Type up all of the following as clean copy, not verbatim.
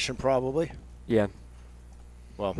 possession, probably. Yeah. Well.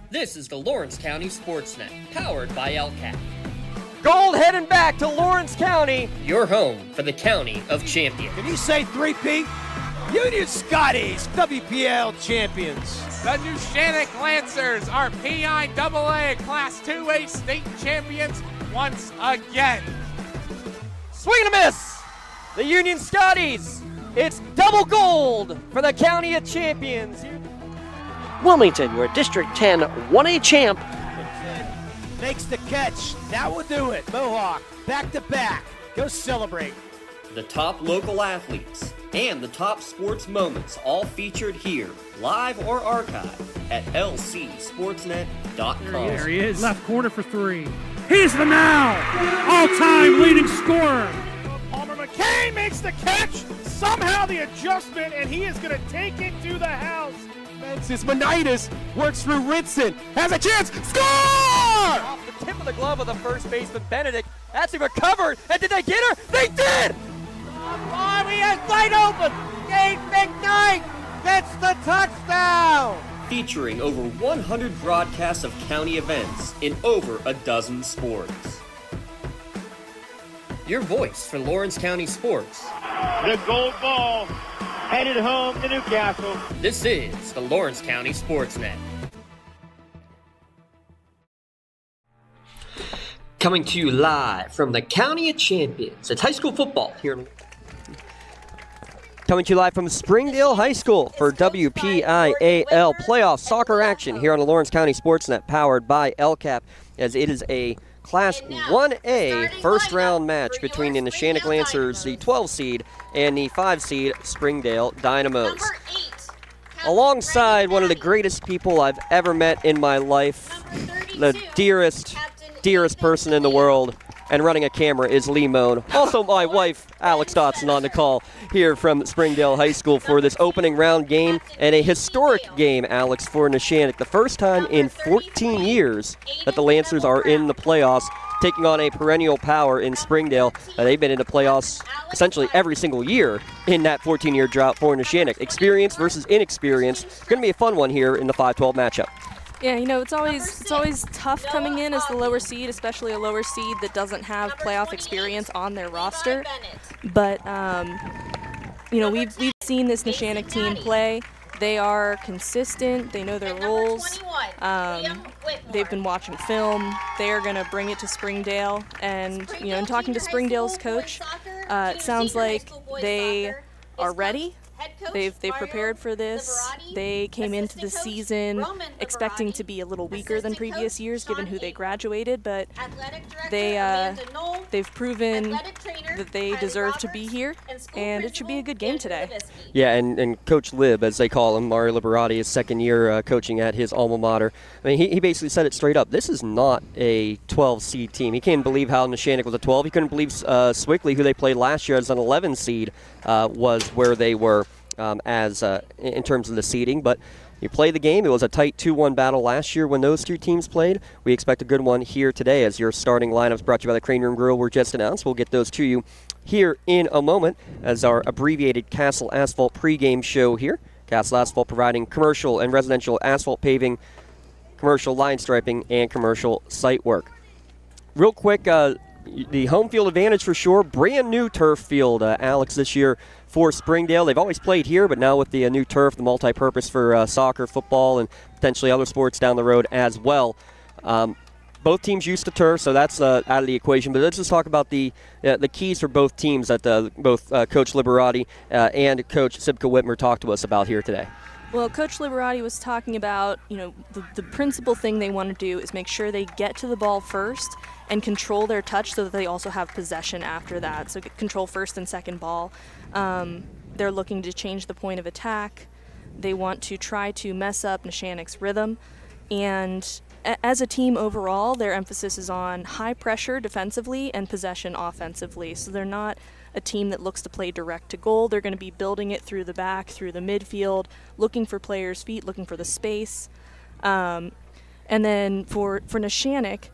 This is the Lawrence County SportsNet, powered by LCAP. Gold heading back to Lawrence County. Your home for the County of Champions. Can you say 3P? Union Scotties, WPIAL champions. The Neshannock Lancers are PIAA Class 2A state champions once again. Swing and a miss. The Union Scotties. It's double gold for the County of Champions. Wilmington, your District 10 1A champ. Makes the catch. That will do it. Mohawk, back to back. Go celebrate. The top local athletes and the top sports moments all featured here, live or archived at lcsportsnet.com. There he is. Left corner for three. He's the now all-time leading scorer. Palmer McKay makes the catch. Somehow the adjustment, and he is going to take it to the house. Monitis works through Ritson. Has a chance. Score! Off the tip of the glove of the first baseman, Benedict. Actually recovered. And did they get her? They did! He has wide open. Dave McKnight gets the touchdown. Featuring over 100 broadcasts of county events in over a dozen sports. Your voice for Lawrence County sports. The gold ball headed home to Newcastle. This is the Lawrence County SportsNet. Coming to you live from the County of Champions. It's high school football here. Coming to you live from Springdale High School for WPIAL playoff soccer action here on the Lawrence County SportsNet, powered by LCAP, as it is a Class 1A first-round match between the Neshannock Lancers, the 12 seed, and the 5 seed Springdale Dynamos. Alongside one of the greatest people I've ever met in my life, the dearest person in the world, and running a camera is Lee Moan. Also my wife, Alex Dotson, on the call here from Springdale High School for this opening round game, and a historic game, Alex, for Neshannock. The first time in 14 years that the Lancers are in the playoffs, taking on a perennial power in Springdale. They've been in the playoffs essentially every single year in that 14-year drought for Neshannock. Experience versus inexperience. Going to be a fun one here in the 5-12 matchup. Yeah, you know, it's always tough coming in as the lower seed, especially a lower seed that doesn't have playoff experience on their roster. But you know, we've seen this Neshannock team play. They are consistent. They know their roles. They've been watching film. They are going to bring it to Springdale. And you know, in talking to Springdale's coach, it sounds like they are ready. They've prepared for this. They came into the season expecting to be a little weaker than previous years, given who they graduated, but they've proven that they deserve to be here, and it should be a good game today. Yeah, and Coach Lib, as they call him, Mario Liberati, his second year coaching at his alma mater. I mean, he basically said it straight up. This is not a 12-seed team. He can't believe how Neshannock was a 12. He couldn't believe Swickley, who they played last year as an 11 seed, was where they were in terms of the seeding. But you play the game. It was a tight 2-1 battle last year when those two teams played. We expect a good one here today, as your starting lineups brought to you by the Crane Room Grill were just announced. We'll get those to you here in a moment as our abbreviated Castle Asphalt pregame show here. Castle Asphalt providing commercial and residential asphalt paving, commercial line striping, and commercial site work. Real quick, the home field advantage for sure. Brand new turf field, Alex, this year for Springdale. They've always played here, but now with the new turf, the multi-purpose for soccer, football, and potentially other sports down the road as well. Both teams used to turf, so that's out of the equation. But let's just talk about the keys for both teams that both Coach Liberati and Coach Sibka Whitmer talked to us about here today. Well, Coach Liberati was talking about, the principal thing they want to do is make sure they get to the ball first and control their touch so that they also have possession after that. So control first and second ball. They're looking to change the point of attack. They want to try to mess up Neshannock's rhythm. And as a team overall, their emphasis is on high pressure defensively and possession offensively. So they're not a team that looks to play direct to goal. They're going to be building it through the back, through the midfield, looking for players' feet, looking for the space. And then for Neshannock,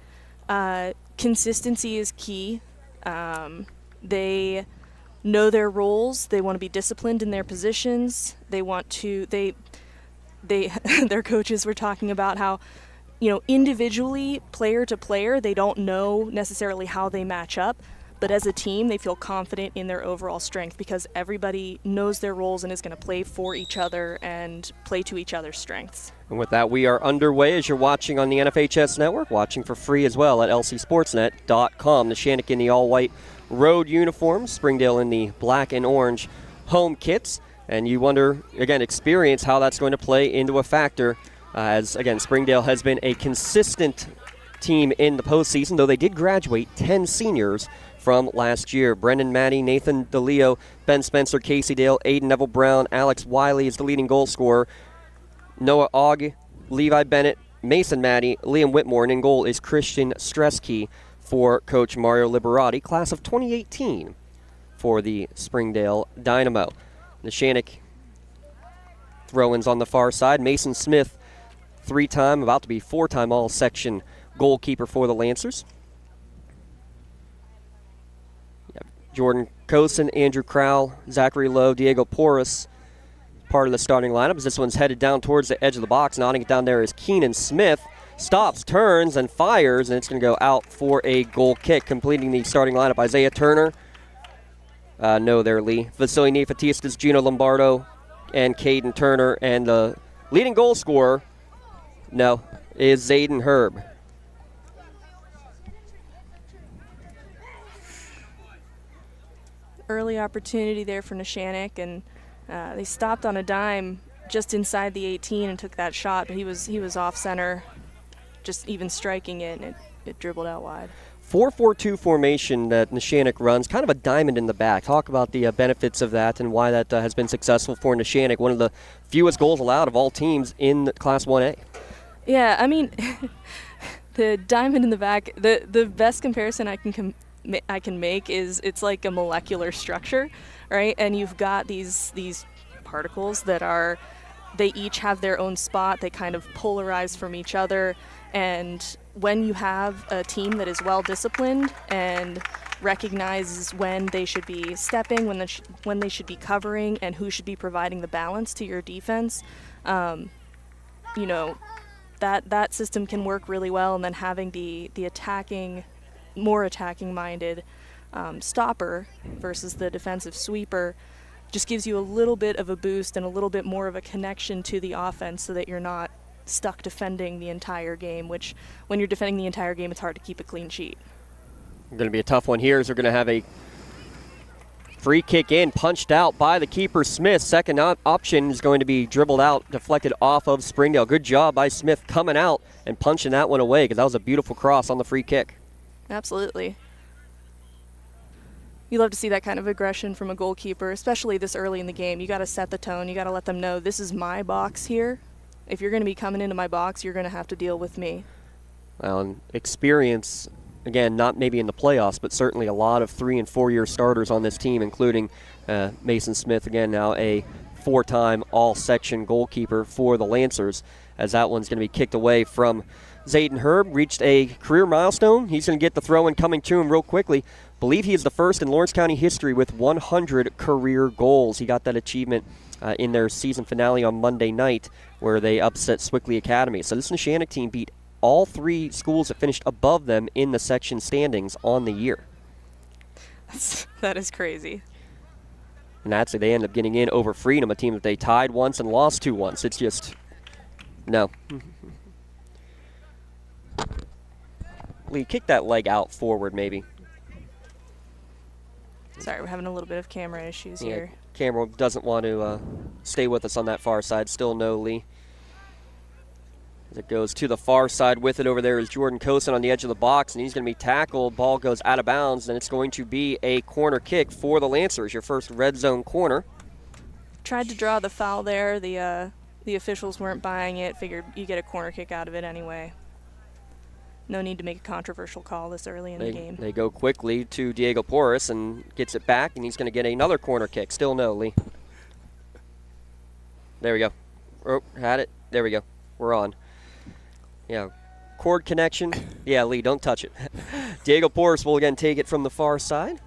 consistency is key. They know their roles. They want to be disciplined in their positions. They want to, their coaches were talking about how, individually, player to player, they don't know necessarily how they match up. But as a team, they feel confident in their overall strength because everybody knows their roles and is going to play for each other and play to each other's strengths. And with that, we are underway as you're watching on the NFHS Network, watching for free as well at lcsportsnet.com. Neshannock in the all-white road uniforms, Springdale in the black and orange home kits. And you wonder, again, experience how that's going to play into a factor as, again, Springdale has been a consistent team in the postseason, though they did graduate 10 seniors from last year. Brendan Maddie, Nathan DeLeo, Ben Spencer, Casey Dale, Aiden Neville Brown, Alex Wiley is the leading goal scorer. Noah Ogg, Levi Bennett, Mason Maddie, Liam Whitmore, and in goal is Christian Stresky for Coach Mario Liberati, class of 2018 for the Springdale Dynamo. Neshannock throw-ins on the far side. Mason Smith, three-time, about to be four-time all-section goalkeeper for the Lancers. Jordan Cosin, Andrew Crowell, Zachary Lowe, Diego Porras, part of the starting lineup as this one's headed down towards the edge of the box. Nodding it down there is Keenan Smith. Stops, turns, and fires, and it's going to go out for a goal kick. Completing the starting lineup, Isaiah Turner. No there, Lee. Vasily Nefatistas, Gino Lombardo, and Caden Turner. And the leading goal scorer, is Zayden Herb. Early opportunity there for Neshannock, and they stopped on a dime just inside the 18 and took that shot, but he was off center, just even striking it, and it dribbled out wide. 4-4-2 formation that Neshannock runs, kind of a diamond in the back. Talk about the benefits of that and why that has been successful for Neshannock, one of the fewest goals allowed of all teams in Class 1A. Yeah, I mean, the diamond in the back, the best comparison I can make is it's like a molecular structure, right? And you've got these particles that they each have their own spot. They kind of polarize from each other. And when you have a team that is well disciplined and recognizes when they should be stepping, when they should be covering, and who should be providing the balance to your defense, that system can work really well. And then having the more attacking minded stopper versus the defensive sweeper just gives you a little bit of a boost and a little bit more of a connection to the offense so that you're not stuck defending the entire game, which when you're defending the entire game, it's hard to keep a clean sheet. Going to be a tough one here as they're going to have a free kick in, punched out by the keeper, Smith. Second option is going to be dribbled out, deflected off of Springdale. Good job by Smith coming out and punching that one away because that was a beautiful cross on the free kick. Absolutely. You love to see that kind of aggression from a goalkeeper, especially this early in the game. You got to set the tone. You got to let them know this is my box here. If you're going to be coming into my box, you're going to have to deal with me. Well, and experience, again, not maybe in the playoffs, but certainly a lot of 3- and 4-year starters on this team, including Mason Smith, again, now a 4-time all-section goalkeeper for the Lancers, as that one's going to be kicked away from Zayden Herb. Reached a career milestone. He's going to get the throw-in coming to him real quickly. Believe he is the first in Lawrence County history with 100 career goals. He got that achievement in their season finale on Monday night where they upset Swickley Academy. So this Neshannock team beat all 3 schools that finished above them in the section standings on the year. That is crazy. And that's they end up getting in over Freedom, a team that they tied once and lost to once. It's just, no. Lee, kick that leg out forward maybe. Sorry, we're having a little bit of camera issues here. Camera doesn't want to stay with us on that far side. Still no Lee. As it goes to the far side with it over there is Jordan Cosin on the edge of the box, and he's going to be tackled. Ball goes out of bounds, and it's going to be a corner kick for the Lancers, your first red zone corner. Tried to draw the foul there. The officials weren't buying it. Figured you get a corner kick out of it anyway. No need to make a controversial call this early in the game. They go quickly to Diego Porras and gets it back, and he's going to get another corner kick. Still no Lee. There we go. Oh, had it. There we go. We're on. Yeah, cord connection. Yeah, Lee, don't touch it. Diego Porras will again take it from the far side.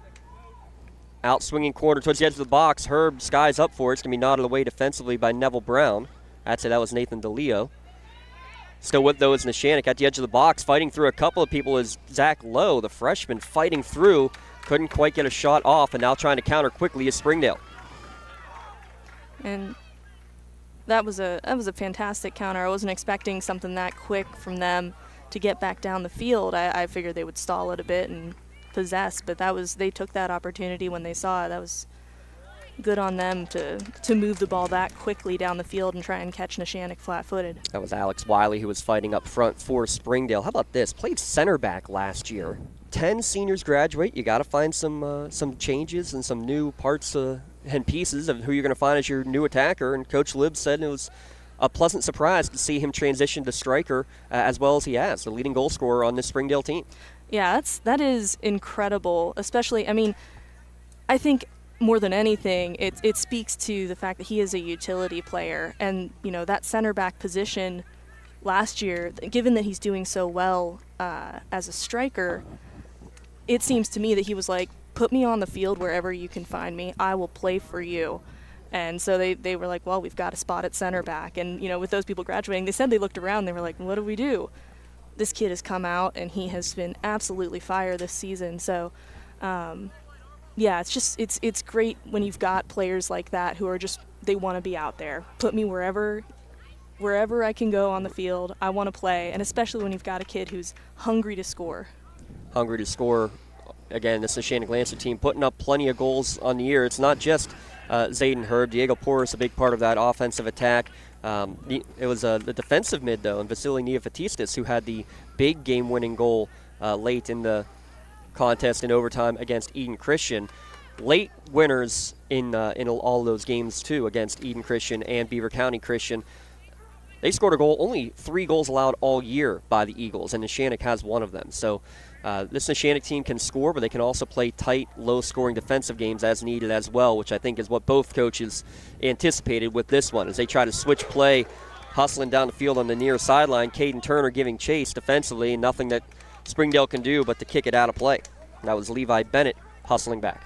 Out swinging corner towards the edge of the box. Herb skies up for it. It's going to be nodded away defensively by Neville Brown. That's it. That was Nathan DeLeo. Still with, though, is Neshannock at the edge of the box. Fighting through a couple of people is Zach Lowe, the freshman, fighting through. Couldn't quite get a shot off, and now trying to counter quickly is Springdale. And that was a fantastic counter. I wasn't expecting something that quick from them to get back down the field. I figured they would stall it a bit and possess, but they took that opportunity when they saw it. That was good on them to move the ball that quickly down the field and try and catch Neshannock flat-footed. That was Alex Wiley who was fighting up front for Springdale. How about this? Played center back last year. 10 seniors graduate. You got to find some changes and some new parts and pieces of who you're going to find as your new attacker. And Coach Libb said it was a pleasant surprise to see him transition to striker as well as he has, the leading goal scorer on this Springdale team. Yeah, that is incredible. Especially, I mean, I think more than anything, it speaks to the fact that he is a utility player. And, you know, that center back position last year, given that he's doing so well as a striker, it seems to me that he was like, put me on the field wherever you can find me. I will play for you. And so they were like, well, we've got a spot at center back. And, you know, with those people graduating, they said they looked around. They were like, what do we do? This kid has come out, and he has been absolutely fire this season. So, yeah, it's great when you've got players like that who are just, they want to be out there. Put me wherever I can go on the field. I want to play, and especially when you've got a kid who's hungry to score. Hungry to score. Again, this Neshannock Lancer team putting up plenty of goals on the year. It's not just Zayden Herb. Diego Porras, a big part of that offensive attack. It was the defensive mid, though, and Vasily Neofatistis, who had the big game-winning goal late in the contest in overtime against Eden Christian. Late winners in all those games, too, against Eden Christian and Beaver County Christian. They scored a goal, only 3 goals allowed all year by the Eagles, and Neshannock has one of them. So this Neshannock team can score, but they can also play tight, low-scoring defensive games as needed as well, which I think is what both coaches anticipated with this one, as they try to switch play, hustling down the field on the near sideline. Caden Turner giving chase defensively, and nothing that Springdale can do but to kick it out of play. And that was Levi Bennett hustling back.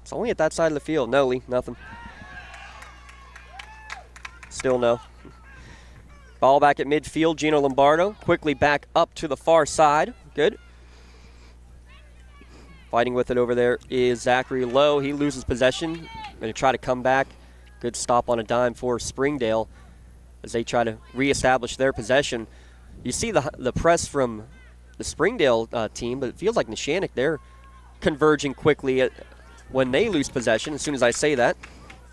It's only at that side of the field. No, Lee, nothing. Still no. Ball back at midfield. Gino Lombardo quickly back up to the far side. Good. Fighting with it over there is Zachary Lowe. He loses possession. Going to try to come back. Good stop on a dime for Springdale as they try to reestablish their possession. You see the press from the Springdale team, but it feels like Neshannock, they're converging quickly when they lose possession. As soon as I say that,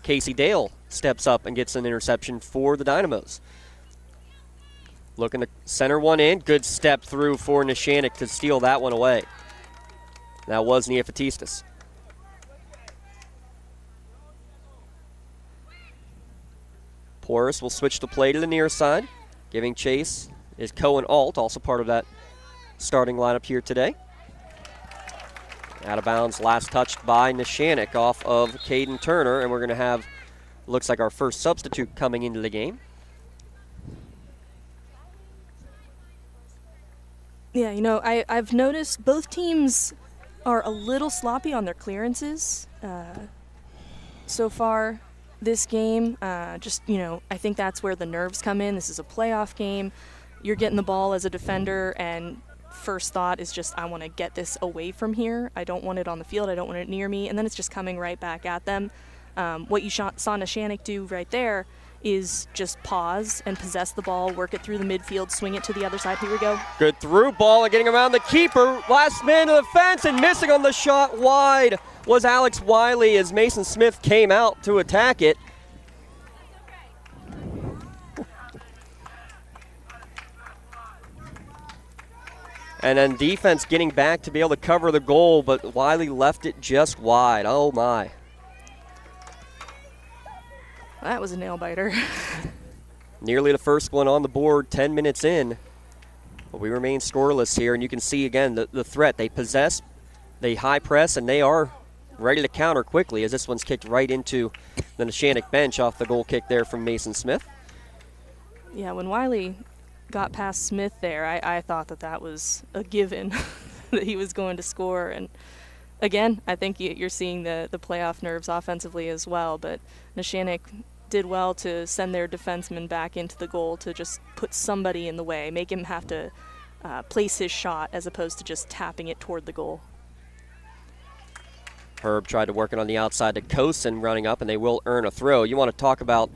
Casey Dale steps up and gets an interception for the Dynamos. Looking to center one in. Good step through for Neshannock to steal that one away. That was Neofatistis. Porras will switch the play to the near side. Giving chase is Cohen Alt, also part of that starting lineup here today. Out of bounds, last touched by Neshannock off of Caden Turner, and we're going to have, looks like our first substitute coming into the game. Yeah, you know, I've noticed both teams are a little sloppy on their clearances so far this game. Just, you know, I think that's where the nerves come in. This is a playoff game. You're getting the ball as a defender, and first thought is just, I want to get this away from here. I don't want it on the field. I don't want it near me. And then it's just coming right back at them. What you saw Neshannock do right there is just pause and possess the ball, work it through the midfield, swing it to the other side. Here we go. Good through ball and getting around the keeper. Last man to the fence and missing on the shot wide was Alex Wiley as Mason Smith came out to attack it. And then defense getting back to be able to cover the goal, but Wiley left it just wide. Oh my. That was a nail biter. Nearly the first one on the board 10 minutes in. But we remain scoreless here, and you can see again the threat. They possess, they high press, and they are ready to counter quickly as this one's kicked right into the Neshannock bench off the goal kick there from Mason Smith. Yeah, when Wiley got past Smith there, I thought that was a given that he was going to score. And again, I think you're seeing the playoff nerves offensively as well, but Neshannock did well to send their defenseman back into the goal to just put somebody in the way, make him have to place his shot as opposed to just tapping it toward the goal. Herb tried to work it on the outside to Kosen running up, and they will earn a throw. You want to talk about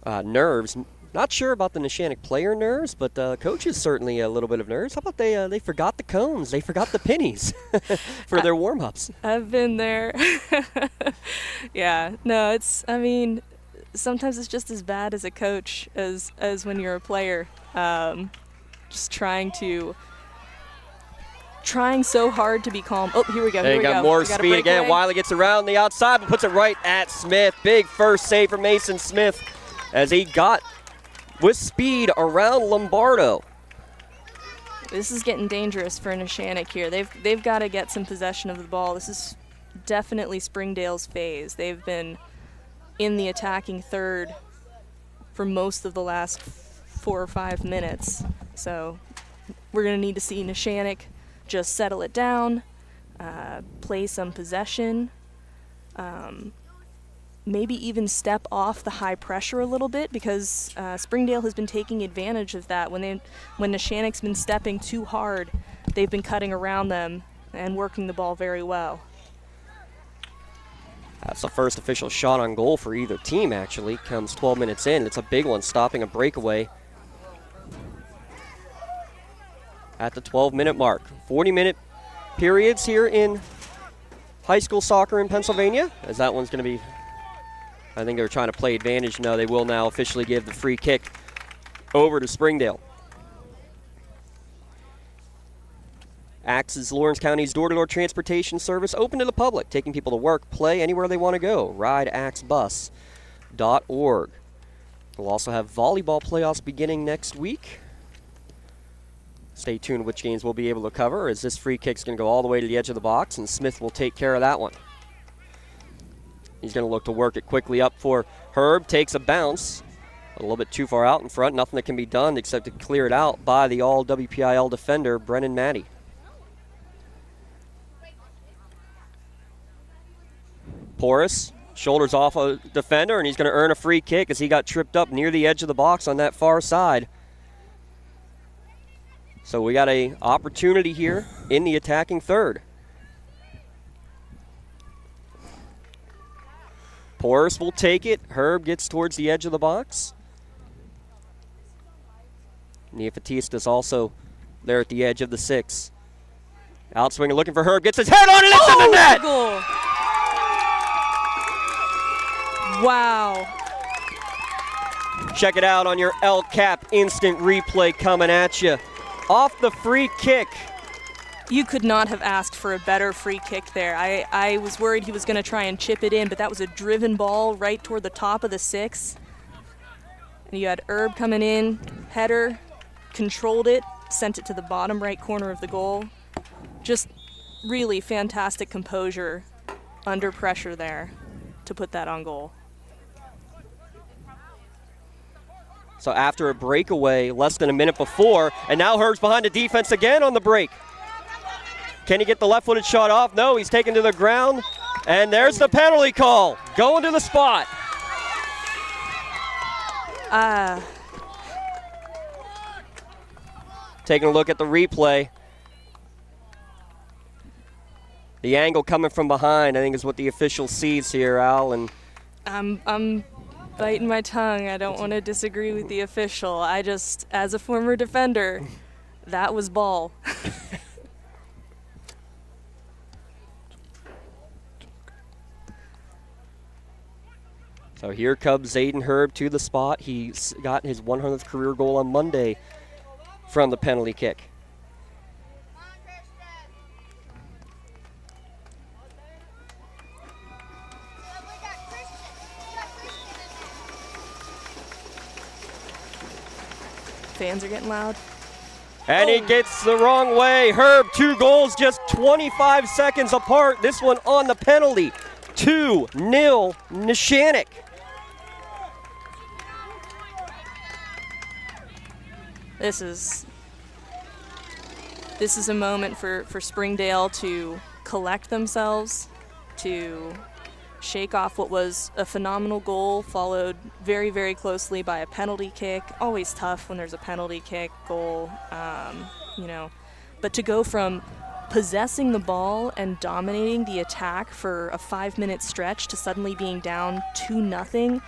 nerves. Not sure about the Neshannock player nerves, but coaches certainly a little bit of nerves. How about they forgot the cones? They forgot the pennies for their warm-ups. I've been there. Yeah, no, sometimes it's just as bad as a coach as when you're a player. Just trying so hard to be calm. Oh, here we go. They got more speed again. Away. Wiley gets around the outside but puts it right at Smith. Big first save for Mason Smith as he got with speed around Lombardo. This is getting dangerous for Neshannock here. They've got to get some possession of the ball. This is definitely Springdale's phase. They've been in the attacking third for most of the last 4 or 5 minutes. So we're going to need to see Neshannock just settle it down, play some possession, maybe even step off the high pressure a little bit, because Springdale has been taking advantage of that. When Neshannock's been stepping too hard, they've been cutting around them and working the ball very well. That's the first official shot on goal for either team, actually. Comes 12 minutes in. It's a big one, stopping a breakaway at the 12-minute mark. 40-minute periods here in high school soccer in Pennsylvania, as that one's going to be, I think they were trying to play advantage. No, they will now officially give the free kick over to Springdale. ACTS is Lawrence County's door-to-door transportation service, open to the public, taking people to work, play, anywhere they want to go. RideACTSBus.org. We'll also have volleyball playoffs beginning next week. Stay tuned which games we'll be able to cover, as this free kick's going to go all the way to the edge of the box, and Smith will take care of that one. He's going to look to work it quickly up for Herb. Takes a bounce. A little bit too far out in front. Nothing that can be done except to clear it out by the all-WPIAL defender, Brennan Matty. Porras shoulders off a defender, and he's going to earn a free kick as he got tripped up near the edge of the box on that far side. So we got an opportunity here in the attacking third. Porras will take it. Herb gets towards the edge of the box. Neofatistas also there at the edge of the 6. Outswinger looking for Herb. Gets his head on it. It's in the net. Goal. Wow. Check it out on your LCAP instant replay coming at you. Off the free kick. You could not have asked for a better free kick there. I was worried he was going to try and chip it in, but that was a driven ball right toward the top of the 6. And you had Herb coming in, header, controlled it, sent it to the bottom right corner of the goal. Just really fantastic composure under pressure there to put that on goal. So after a breakaway less than a minute before, and now Herb's behind the defense again on the break. Can he get the left-footed shot off? No, he's taken to the ground, and there's the penalty call. Going to the spot. Taking a look at the replay. The angle coming from behind, I think, is what the official sees here, Al. And I'm biting my tongue. I don't want to disagree with the official. I just, as a former defender, that was ball. So here comes Zayden Herb to the spot. He's got his 100th career goal on Monday from the penalty kick. Fans are getting loud. And he gets the wrong way. Herb, 2 goals just 25 seconds apart. This one on the penalty. 2-0 Neshannock. This is a moment for Springdale to collect themselves, to shake off what was a phenomenal goal, followed very, very closely by a penalty kick. Always tough when there's a penalty kick goal, But to go from possessing the ball and dominating the attack for a 5-minute stretch to suddenly being down 2-0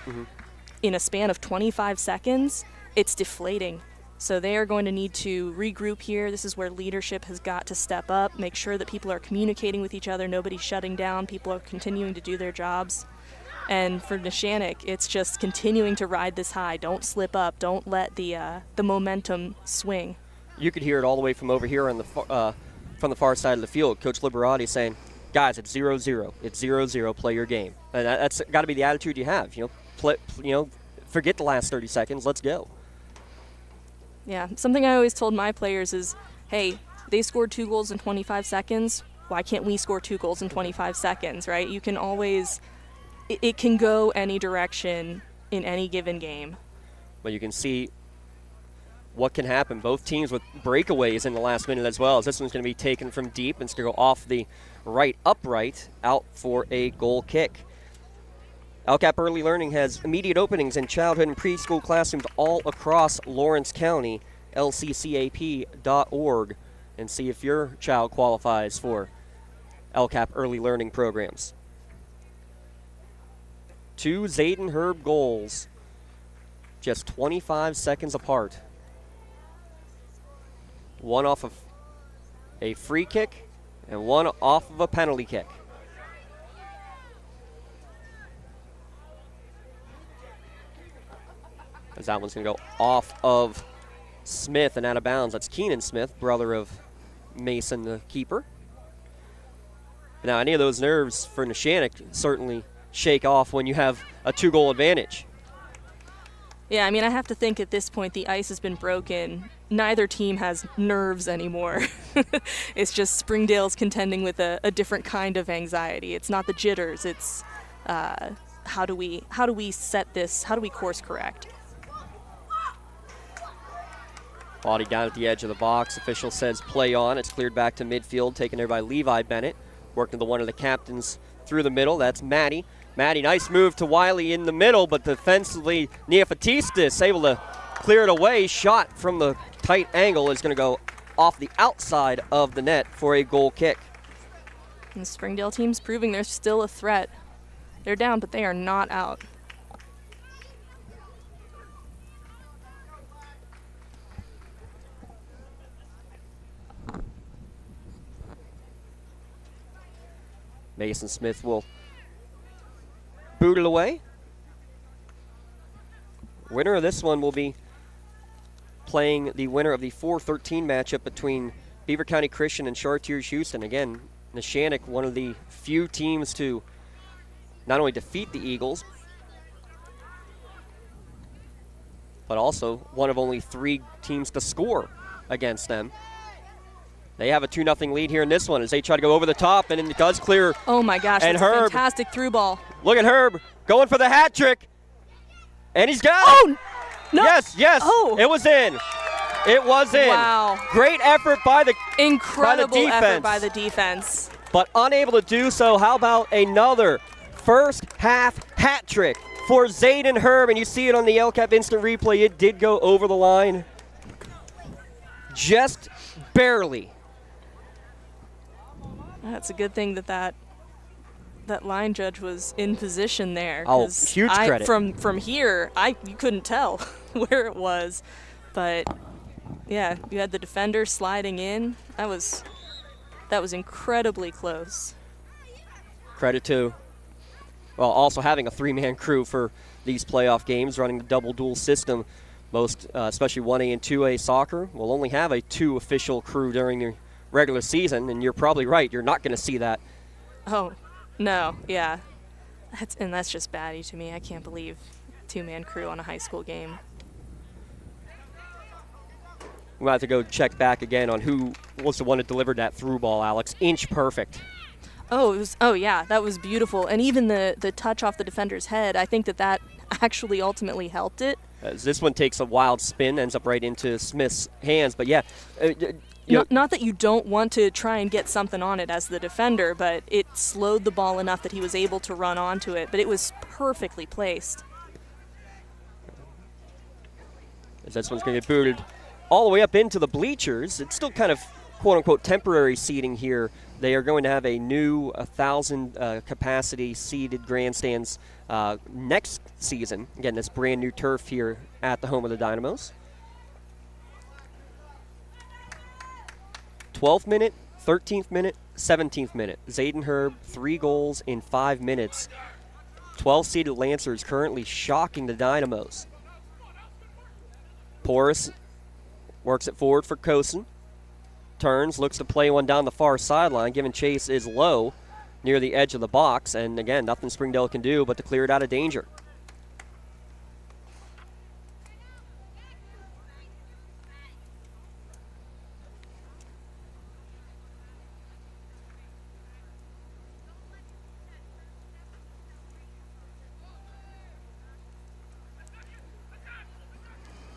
in a span of 25 seconds, it's deflating. So they are going to need to regroup here. This is where leadership has got to step up, make sure that people are communicating with each other, nobody's shutting down, people are continuing to do their jobs. And for Neshannock, it's just continuing to ride this high. Don't slip up. Don't let the momentum swing. You could hear it all the way from over here on the from the far side of the field. Coach Liberati saying, guys, it's 0-0. It's 0-0. Play your game. And that's got to be the attitude you have. Forget the last 30 seconds. Let's go. Yeah, something I always told my players is, hey, they scored 2 goals in 25 seconds. Why can't we score 2 goals in 25 seconds, right? You can always, it can go any direction in any given game. But you can see what can happen. Both teams with breakaways in the last minute as well, as this one's going to be taken from deep and it's going to go off the right upright out for a goal kick. LCAP Early Learning has immediate openings in childhood and preschool classrooms all across Lawrence County. lccap.org and see if your child qualifies for LCAP Early Learning programs. 2 Zayden Herb goals, just 25 seconds apart. One off of a free kick and one off of a penalty kick. As that one's going to go off of Smith and out of bounds. That's Keenan Smith, brother of Mason, the keeper. Now, any of those nerves for Neshannock certainly shake off when you have a 2-goal advantage. Yeah, I mean, I have to think at this point the ice has been broken. Neither team has nerves anymore. It's just Springdale's contending with a different kind of anxiety. It's not the jitters. It's how do we set this? How do we course correct? Body down at the edge of the box. Official says play on. It's cleared back to midfield, taken there by Levi Bennett. Working to one of the captains through the middle. That's Maddie. Maddie, nice move to Wiley in the middle, but defensively, Neofatistis able to clear it away. Shot from the tight angle is going to go off the outside of the net for a goal kick. And the Springdale team's proving they're still a threat. They're down, but they are not out. Mason Smith will boot it away. Winner of this one will be playing the winner of the 4-13 matchup between Beaver County Christian and Chartiers Houston. Again, Neshannock, one of the few teams to not only defeat the Eagles, but also one of only 3 teams to score against them. They have a 2-0 lead here in this one as they try to go over the top, and it does clear. Oh my gosh, and that's Herb, a fantastic through ball. Look at Herb going for the hat trick, and he's got it. No. Yes, oh. It was in. It was in. Wow. Great effort by the Incredible by the defense. effort by the defense. But unable to do so. How about another first half hat trick for Zayden Herb, and you see it on the LCAP instant replay. It did go over the line. Just barely. That's a good thing that that line judge was in position there. Oh, 'cause huge credit. From here, you couldn't tell where it was. But, yeah, you had the defender sliding in. That was incredibly close. Credit to, well, also having a three-man crew for these playoff games, running the double dual system. Most, especially 1A and 2A soccer, will only have a 2 official crew during the regular season, and you're probably right. You're not going to see that. Oh, no, yeah. That's just batty to me. I can't believe 2-man crew on a high school game. We might have to go check back again on who was the one that delivered that through ball, Alex. Inch perfect. Oh yeah, that was beautiful. And even the touch off the defender's head, I think that actually ultimately helped it. As this one takes a wild spin, ends up right into Smith's hands. But yeah, not that you don't want to try and get something on it as the defender, but it slowed the ball enough that he was able to run onto it. But it was perfectly placed. As this one's going to get booted all the way up into the bleachers. It's still kind of quote-unquote temporary seating here. They are going to have a new 1,000 capacity seated grandstands next season. Again, this brand new turf here at the home of the Dynamos. 12th minute, 13th minute, 17th minute. Zayden Herb, 3 goals in 5 minutes. 12-seeded Lancers currently shocking the Dynamos. Porras works it forward for Kosen. Turns, looks to play one down the far sideline. Given chase is low near the edge of the box. And again, nothing Springdale can do but to clear it out of danger.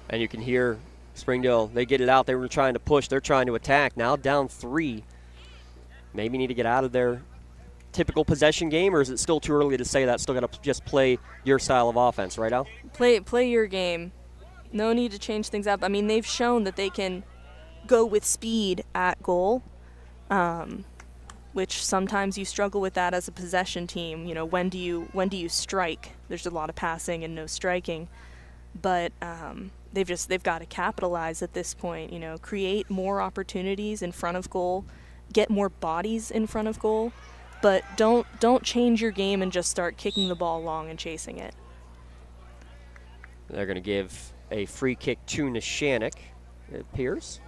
And you can hear Springdale, they get it out. They were trying to push. They're trying to attack. Now down 3. Maybe need to get out of their typical possession game, or is it still too early to say that? Still got to just play your style of offense, right, Al? Play your game. No need to change things up. I mean, they've shown that they can go with speed at goal, which sometimes you struggle with that as a possession team. You know, when do you strike? There's a lot of passing and no striking, but they've got to capitalize at this point. You know, create more opportunities in front of goal, get more bodies in front of goal, but don't change your game and just start kicking the ball long and chasing it. They're going to give a free kick to Neshannock, it appears.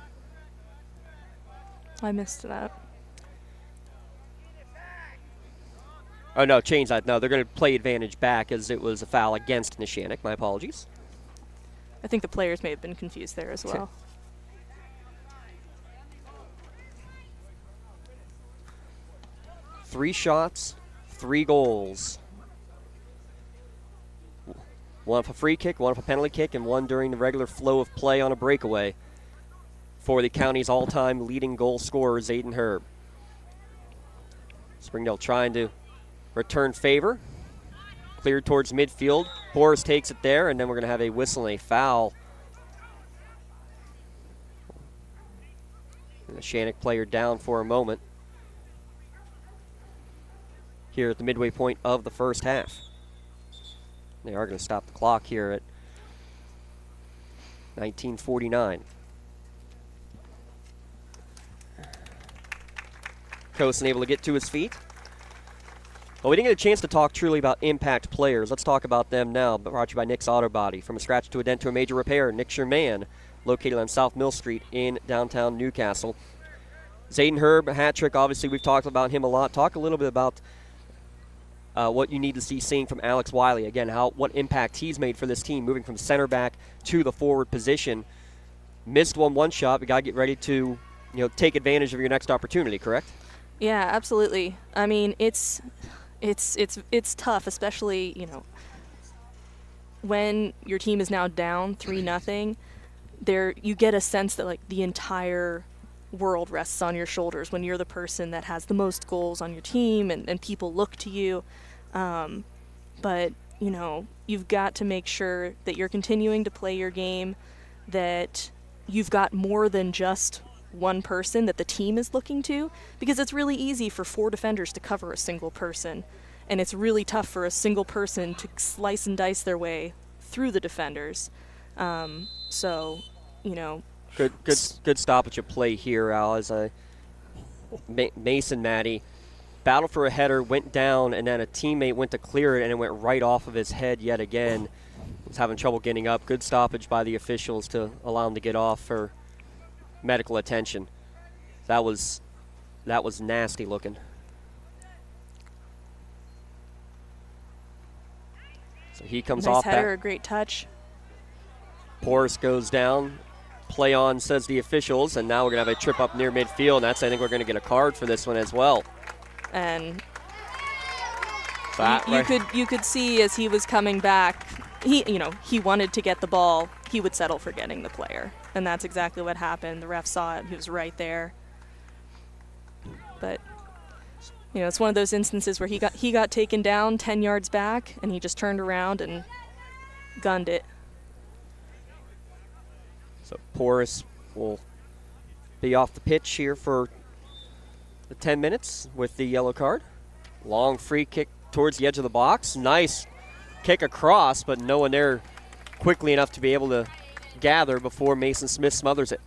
I missed that. Oh, no, change that. No, they're going to play advantage back as it was a foul against Neshannock. My apologies. I think the players may have been confused there as well. 3 shots, 3 goals. 1 off a free kick, 1 off a penalty kick, and 1 during the regular flow of play on a breakaway for the county's all-time leading goal scorer, Zayden Herb. Springdale trying to return favor. Cleared towards midfield. Boris takes it there, and then we're going to have a whistle and a foul. And the Neshannock player down for a moment here at the midway point of the first half. They are going to stop the clock here at 19:49. Kosen able to get to his feet. Well, we didn't get a chance to talk truly about impact players. Let's talk about them now, brought to you by Nick's Auto Body. From a scratch to a dent to a major repair, Nick's your man, located on South Mill Street in downtown Newcastle. Zayden Herb, a hat trick, obviously we've talked about him a lot. Talk a little bit about what you need to see seeing from Alex Wiley. Again, what impact he's made for this team, moving from center back to the forward position. Missed one shot, but got to get ready to take advantage of your next opportunity, correct? Yeah, absolutely. I mean, it's tough, especially, when your team is now down 3-0. There you get a sense that the entire world rests on your shoulders when you're the person that has the most goals on your team and people look to you. But you've got to make sure that you're continuing to play your game, that you've got more than just one person that the team is looking to, because it's really easy for 4 defenders to cover a single person. and it's really tough for a single person to slice and dice their way through the defenders. So, you know. Good stoppage of play here, Al, as Mason Maddie battled for a header, went down, and then a teammate went to clear it, and it went right off of his head yet again. Was having trouble getting up. Good stoppage by the officials to allow him to get off for medical attention. That was nasty looking. So he comes nice off header, back. a great touch. Porras goes down. Play on, says the officials, and now we're going to have a trip up near midfield, and I think we're going to get a card for this one as well. And so you could see as he was coming back, he wanted to get the ball. He would settle for getting the player, and that's exactly what happened. The ref saw it. He was right there. But it's one of those instances where he got taken down 10 yards back, and he just turned around and gunned it. So Porras will be off the pitch here for the 10 minutes with the yellow card. Long free kick towards the edge of the box. Nice kick across, but no one there quickly enough to be able to gather before Mason Smith smothers it.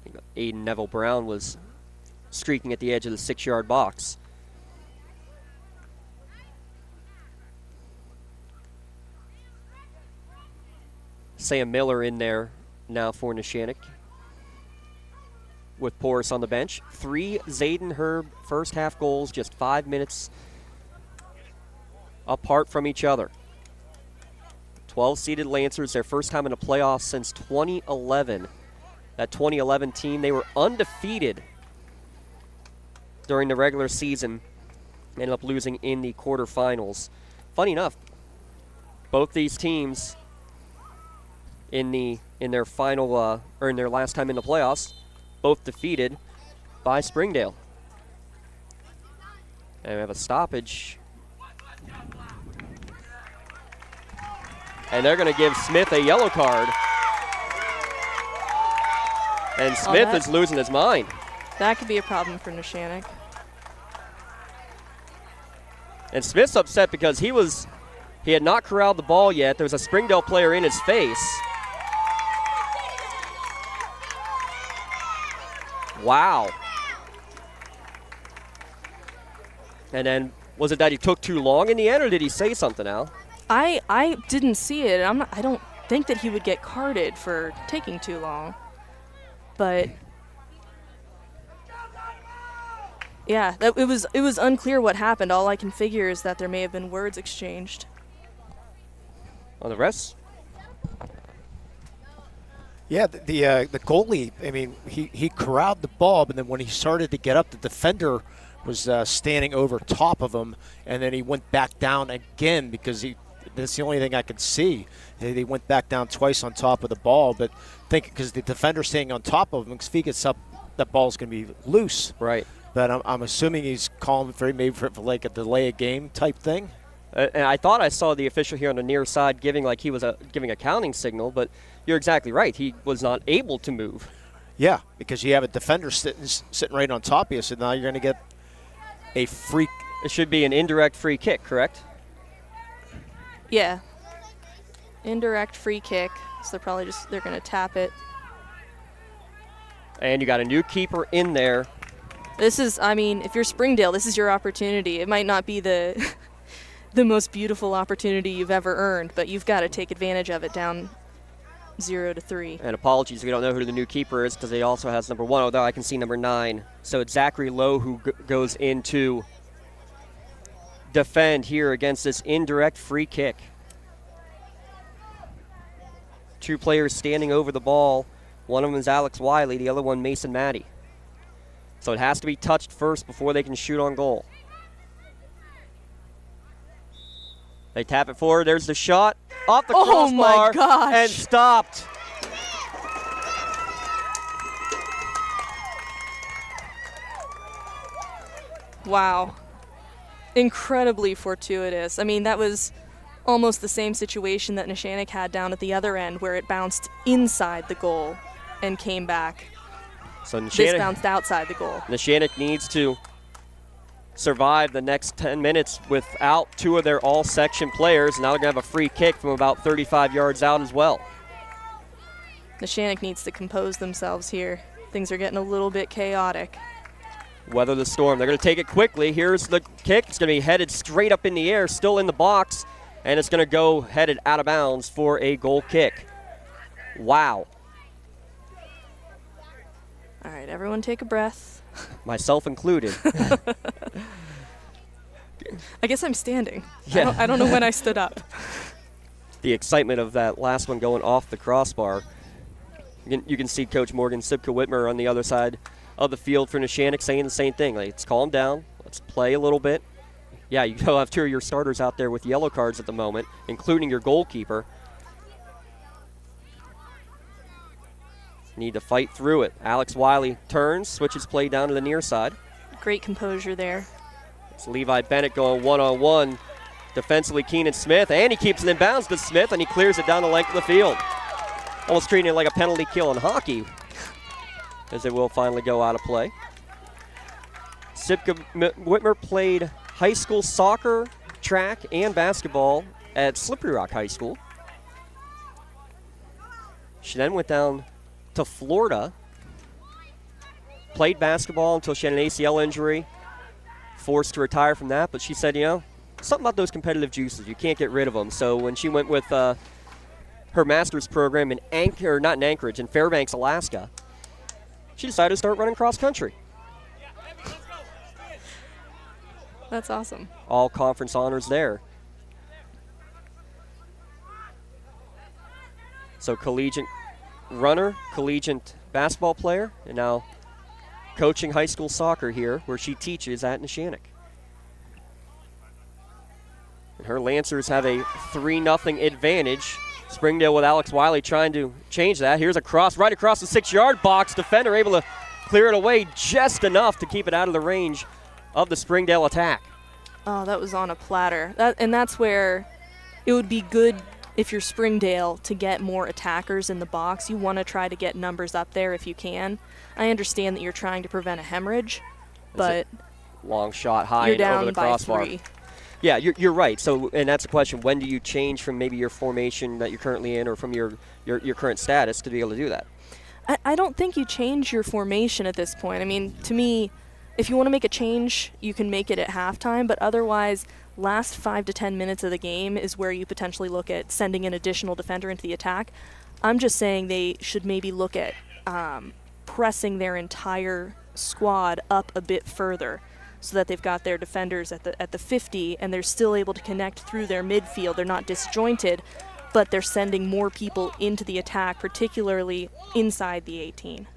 I think Aiden Neville Brown was streaking at the edge of the 6-yard box. Sam Miller in there now for Neshannock with Porras on the bench. 3 Zayden Herb first half goals, just 5 minutes apart from each other. 12-seeded Lancers, their first time in the playoffs since 2011. That 2011 team, they were undefeated during the regular season. Ended up losing in the quarterfinals. Funny enough, both these teams in their final or in their last time in the playoffs, both defeated by Springdale. And we have a stoppage. And they're going to give Smith a yellow card. And Smith is losing his mind. That could be a problem for Neshannock. And Smith's upset because he had not corralled the ball yet. There was a Springdale player in his face. Wow. And then, was it that he took too long in the end, or did he say something, Al? I didn't see it. I don't think that he would get carded for taking too long. But yeah, it was unclear what happened. All I can figure is that there may have been words exchanged. On the rest? Yeah, the goalie, I mean, he corralled the ball, but then when he started to get up, the defender was standing over top of him, and then he went back down again because that's the only thing I could see. They went back down twice on top of the ball, but because the defender's staying on top of him, because if he gets up, that ball's going to be loose. Right. But I'm assuming he's calling maybe for like a delay a game type thing. And I thought I saw the official here on the near side giving a counting signal, but you're exactly right. He was not able to move. Yeah, because you have a defender sitting right on top of you, so now you're going to get a free. It should be an indirect free kick, correct? Yeah. Indirect free kick. So they're going to tap it. And you got a new keeper in there. This is, if you're Springdale, this is your opportunity. It might not be the the most beautiful opportunity you've ever earned, but you've got to take advantage of it down 0-3. And apologies, we don't know who the new keeper is because he also has number 1, although I can see number 9. So it's Zachary Lowe who goes in to defend here against this indirect free kick. 2 players standing over the ball. One of them is Alex Wiley, the other one Mason Maddie. So it has to be touched first before they can shoot on goal. They tap it forward. There's the shot. Off the crossbar. Oh, my gosh. And stopped. Wow. Incredibly fortuitous. That was almost the same situation that Neshannock had down at the other end where it bounced inside the goal and came back. So this bounced outside the goal. Neshannock needs to survive the next 10 minutes without two of their all-section players. Now they're going to have a free kick from about 35 yards out as well. Neshannock needs to compose themselves here. Things are getting a little bit chaotic. Weather the storm. They're going to take it quickly. Here's the kick. It's going to be headed straight up in the air, still in the box, and it's going to go headed out of bounds for a goal kick. Wow. All right, everyone take a breath. Myself included. I guess I'm standing. Yeah. I don't know when I stood up. The excitement of that last one going off the crossbar. You can see Coach Morgan Sipka-Whitmer on the other side of the field for Neshannock saying the same thing. Like, let's calm down. Let's play a little bit. Yeah, you have two of your starters out there with yellow cards at the moment, including your goalkeeper. Need to fight through it. Alex Wiley turns, switches play down to the near side. Great composure there. It's Levi Bennett going one-on-one. Defensively, Keenan Smith, and he keeps it in bounds to Smith, and he clears it down the length of the field. Almost treating it like a penalty kill in hockey, as it will finally go out of play. Sipka Whitmer played high school soccer, track, and basketball at Slippery Rock High School. She then went down to Florida, played basketball until she had an ACL injury, forced to retire from that, but she said, you know, something about those competitive juices, you can't get rid of them. So when she went with her master's program in in Fairbanks, Alaska, she decided to start running cross country. That's awesome. All conference honors there. So collegiate runner, collegiate basketball player, and now coaching high school soccer here where she teaches at Neshannock. And her Lancers have a 3-0 advantage. Springdale with Alex Wiley trying to change that. Here's a cross right across the 6-yard box. Defender able to clear it away just enough to keep it out of the range of the Springdale attack. Oh, that was on a platter. And that's where it would be good if you're Springdale to get more attackers in the box. You want to try to get numbers up there if you can. I understand that you're trying to prevent a hemorrhage, but long shot high you're and down over the by crossbar. 3. Yeah, you're right. So, and that's the question. When do you change from maybe your formation that you're currently in or from your current status to be able to do that? I don't think you change your formation at this point. I mean, to me, if you want to make a change, you can make it at halftime, but otherwise, last 5 to 10 minutes of the game is where you potentially look at sending an additional defender into the attack. I'm just saying they should maybe look at pressing their entire squad up a bit further so that they've got their defenders at the 50 and they're still able to connect through their midfield. They're not disjointed, but they're sending more people into the attack, particularly inside the 18.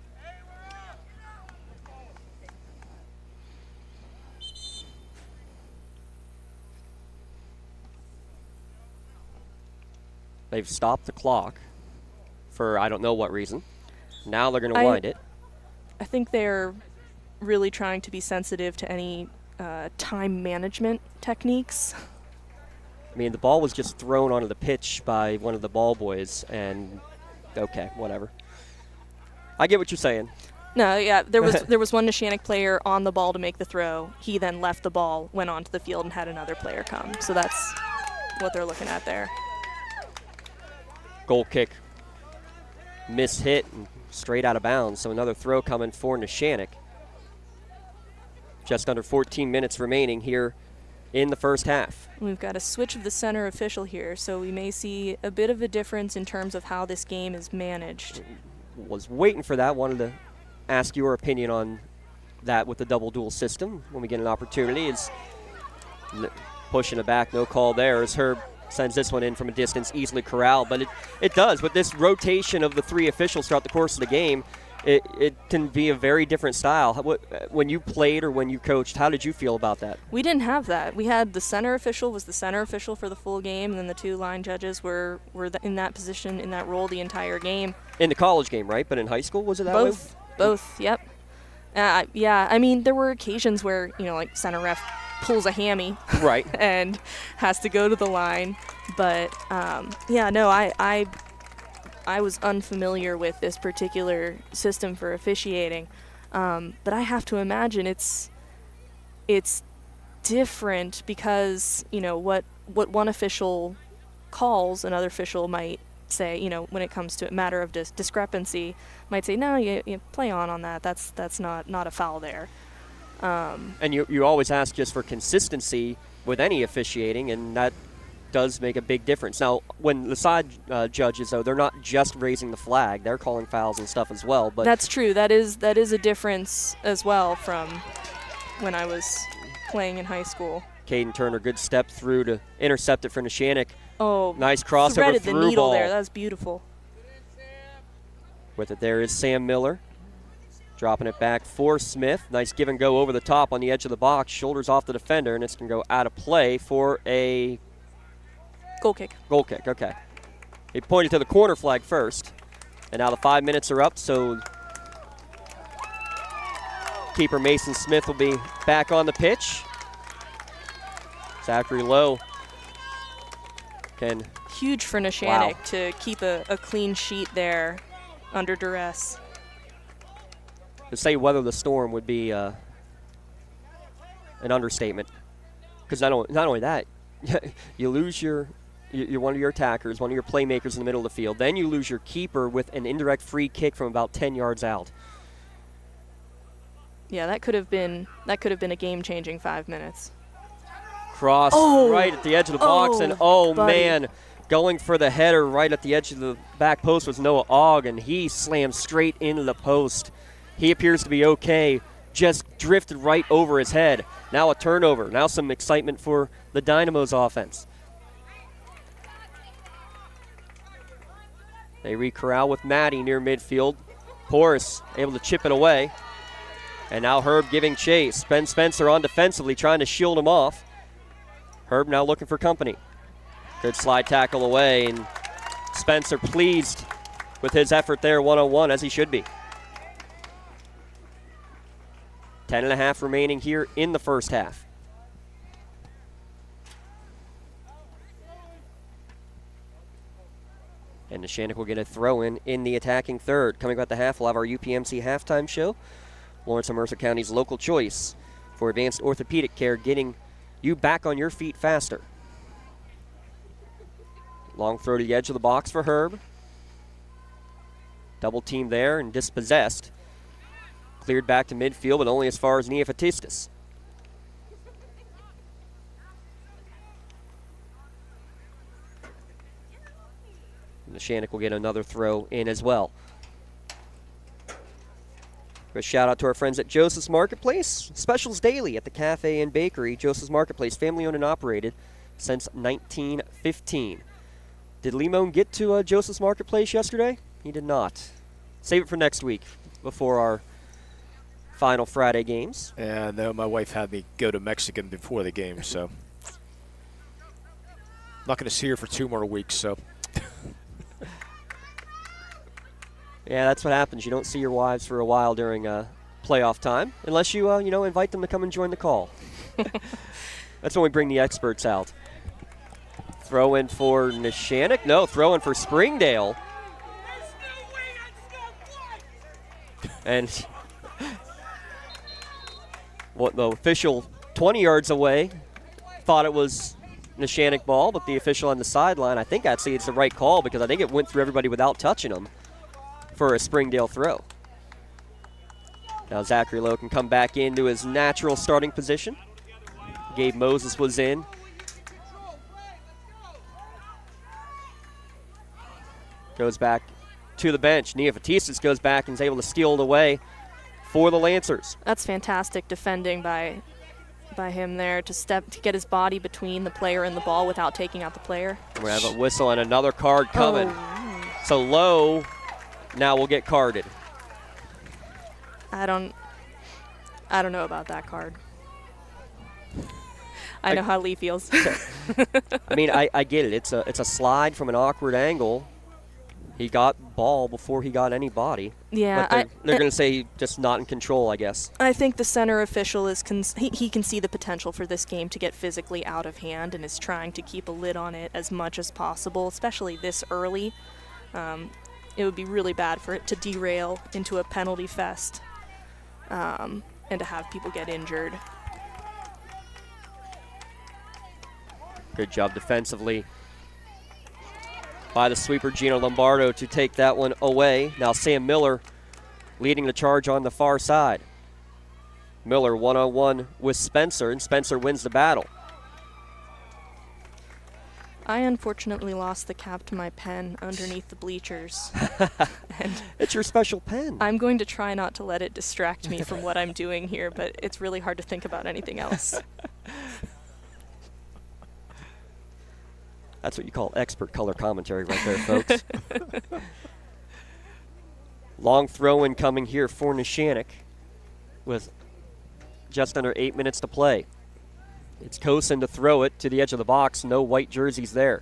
They've stopped the clock for I don't know what reason. Now they're going to wind it. I think they're really trying to be sensitive to any time management techniques. I mean, the ball was just thrown onto the pitch by one of the ball boys, and okay, whatever. I get what you're saying. No, yeah, there was one Neshannock player on the ball to make the throw. He then left the ball, went onto the field, and had another player come. So that's what they're looking at there. Goal kick, mishit, and straight out of bounds. So another throw coming for Neshannock. Just under 14 minutes remaining here in the first half. We've got a switch of the center official here, so we may see a bit of a difference in terms of how this game is managed. Was waiting for that. Wanted to ask your opinion on that with the double duel system when we get an opportunity. It's pushing it back, no call there as Herb sends this one in from a distance, easily corralled. But it does. With this rotation of the 3 officials throughout the course of the game, it can be a very different style. When you played or when you coached, how did you feel about that? We didn't have that. We had the center official was the center official for the full game, and then the 2 line judges were in that position, in that role the entire game. In the college game, right? But in high school, was it that way? Both, yep. Yeah, I mean, there were occasions where, like center ref pulls a hammy right, and has to go to the line. But, yeah, no, I I was unfamiliar with this particular system for officiating, but I have to imagine it's different because, you know, what one official calls, another official might say, you know, when it comes to a matter of discrepancy, might say, no, you play on that. That's not a foul there. And you always ask just for consistency with any officiating, and that does make a big difference. Now, when the side judges, though, they're not just raising the flag; they're calling fouls and stuff as well. But that's true. That is a difference as well from when I was playing in high school. Caden Turner, good step through to intercept it for Neshannock. Oh, nice crossover threaded through the needle ball. there. That was beautiful. With it there is Sam Miller. Dropping it back for Smith. Nice give and go over the top on the edge of the box. Shoulders off the defender, and it's going to go out of play for a goal kick. Goal kick, okay. He pointed to the corner flag first. And now the 5 minutes are up, so keeper Mason Smith will be back on the pitch. Zachary Lowe can. Huge for Neshannock to keep a clean sheet there under duress. To say weather the storm would be an understatement. Because not only that, you lose you're one of your attackers, one of your playmakers in the middle of the field. Then you lose your keeper with an indirect free kick from about 10 yards out. Yeah, that could have been a game-changing 5 minutes. Cross right at the edge of the box, and man, going for the header right at the edge of the back post was Noah Ogg, and he slammed straight into the post. He appears to be okay, just drifted right over his head. Now a turnover, now some excitement for the Dynamos offense. They re-corral with Maddie near midfield. Porras able to chip it away. And now Herb giving chase. Ben Spencer on defensively trying to shield him off. Herb now looking for company. Good slide tackle away, and Spencer pleased with his effort there one-on-one, as he should be. 10.5 remaining here in the first half. And Neshannock will get a throw-in the attacking third. Coming up at the half, we'll have our UPMC halftime show. Lawrence and Mercer County's local choice for advanced orthopedic care, getting you back on your feet faster. Long throw to the edge of the box for Herb. Double team there and dispossessed. Cleared back to midfield, but only as far as Neofatistis. Neshannock will get another throw in as well. A shout out to our friends at Joseph's Marketplace. Specials daily at the cafe and bakery. Joseph's Marketplace, family owned and operated since 1915. Did Limon get to Joseph's Marketplace yesterday? He did not. Save it for next week before our final Friday games. Yeah, no, my wife had me go to Mexican before the game, so not going to see her for 2 more weeks, so. Yeah, that's what happens. You don't see your wives for a while during playoff time, unless you, invite them to come and join the call. That's when we bring the experts out. Throw in for Neshannock. No, throw in for Springdale. And what the official 20 yards away thought it was Neshannock ball, but the official on the sideline, I think actually it's the right call because I think it went through everybody without touching them for a Springdale throw. Now Zachary Lowe can come back into his natural starting position. Gabe Moses was in. Goes back to the bench. Neofatistis goes back and is able to steal it away for the Lancers. That's fantastic defending by him there to get his body between the player and the ball without taking out the player. We have a whistle and another card coming. Oh. So Lowe now will get carded. I don't know about that card. I know how Lee feels. I mean, I get it. It's a slide from an awkward angle. He got ball before he got any body. Yeah, but they're going to say just not in control, I guess. I think the center official he can see the potential for this game to get physically out of hand and is trying to keep a lid on it as much as possible, especially this early. it would be really bad for it to derail into a penalty fest and to have people get injured. Good job defensively by the sweeper Gino Lombardo to take that one away. Now Sam Miller leading the charge on the far side. Miller one-on-one with Spencer, and Spencer wins the battle. I unfortunately lost the cap to my pen underneath the bleachers. And it's your special pen. I'm going to try not to let it distract me from what I'm doing here, but it's really hard to think about anything else. That's what you call expert color commentary right there, folks. Long throw in coming here for Neshannock with just under 8 minutes to play. It's Kosin to throw it to the edge of the box. No white jerseys there.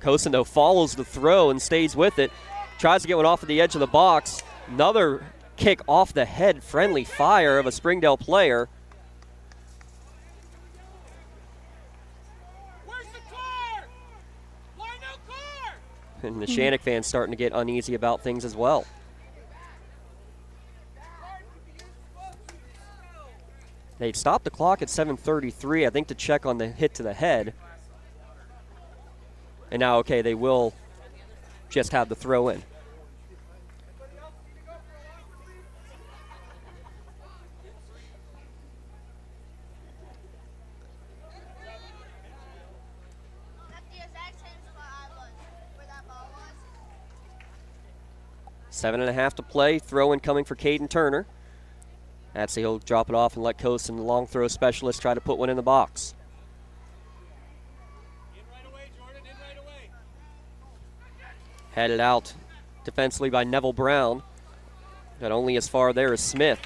Kosin, though, follows the throw and stays with it. Tries to get one off at the edge of the box. Another kick off the head. Friendly fire of a Springdale player. And the Neshannock fans starting to get uneasy about things as well. They stopped the clock at 7:33, I think, to check on the hit to the head. And now, okay, they will just have the throw in. Seven and a half to play. Throw in coming for Caden Turner. That's he'll drop it off and let Kosin, the long throw specialist, try to put one in the box. Headed out defensively by Neville Brown. But only as far there as Smith.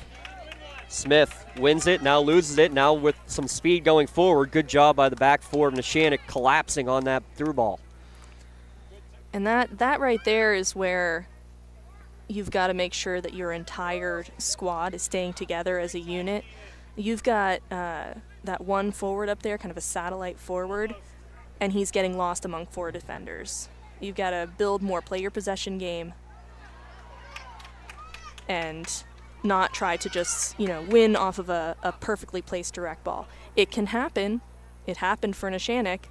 Smith wins it, now loses it, now with some speed going forward. Good job by the back four of Neshannock collapsing on that through ball. And that right there is where you've got to make sure that your entire squad is staying together as a unit. You've got that one forward up there, kind of a satellite forward, and he's getting lost among four defenders. You've got to build more player possession game and not try to just, win off of a perfectly placed direct ball. It can happen. It happened for Neshannock,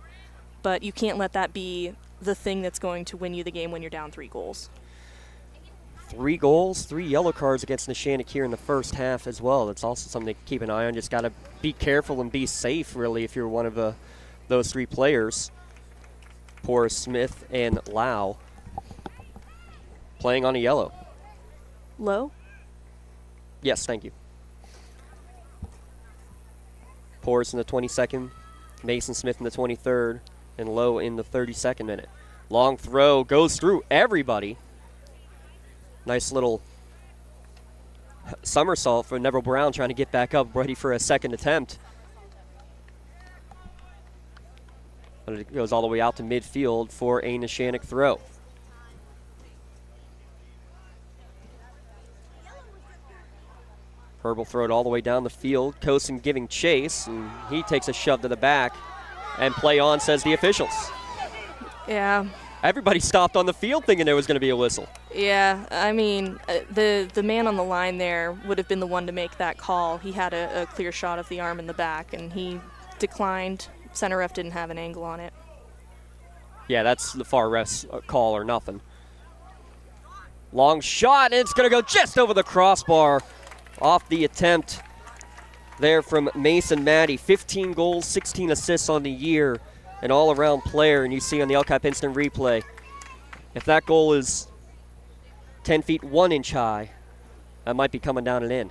but you can't let that be the thing that's going to win you the game when you're down 3 goals. 3 goals, 3 yellow cards against Neshannock here in the first half as well. That's also something to keep an eye on. Just got to be careful and be safe, really, if you're one of those 3 players. Poor Smith and Lau playing on a yellow. Low? Yes, thank you. Porras in the 22nd, Mason Smith in the 23rd, and Lowe in the 32nd minute. Long throw goes through everybody. Nice little somersault for Neville Brown trying to get back up, ready for a second attempt. And it goes all the way out to midfield for a Neshannock throw. Herb will throw it all the way down the field. Kosin giving chase, and he takes a shove to the back. And play on, says the officials. Yeah. Everybody stopped on the field thinking there was going to be a whistle. Yeah, I mean, the man on the line there would have been the one to make that call. He had a clear shot of the arm in the back, and he declined. Center ref didn't have an angle on it. Yeah, that's the far ref's call or nothing. Long shot, and it's going to go just over the crossbar off the attempt there from Mason Maddie. 15 goals, 16 assists on the year. An all-around player, and you see on the LCAP instant replay, if that goal is 10 feet 1 inch high, that might be coming down and in.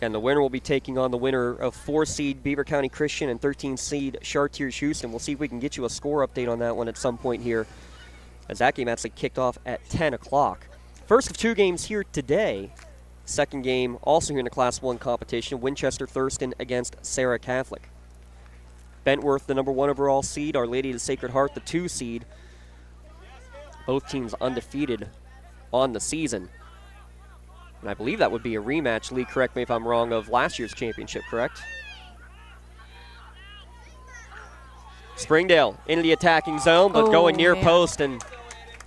And the winner will be taking on the winner of 4-seed Beaver County Christian and 13-seed Chartiers Houston. We'll see if we can get you a score update on that one at some point here, as that game actually kicked off at 10 o'clock. First of 2 games here today. Second game also here in the Class 1 competition, Winchester Thurston against Sarah Catholic. Bentworth, the number 1 overall seed, Our Lady of the Sacred Heart, the 2 seed. Both teams undefeated on the season. And I believe that would be a rematch, Lee, correct me if I'm wrong, of last year's championship, correct? Springdale into the attacking zone, but going near post and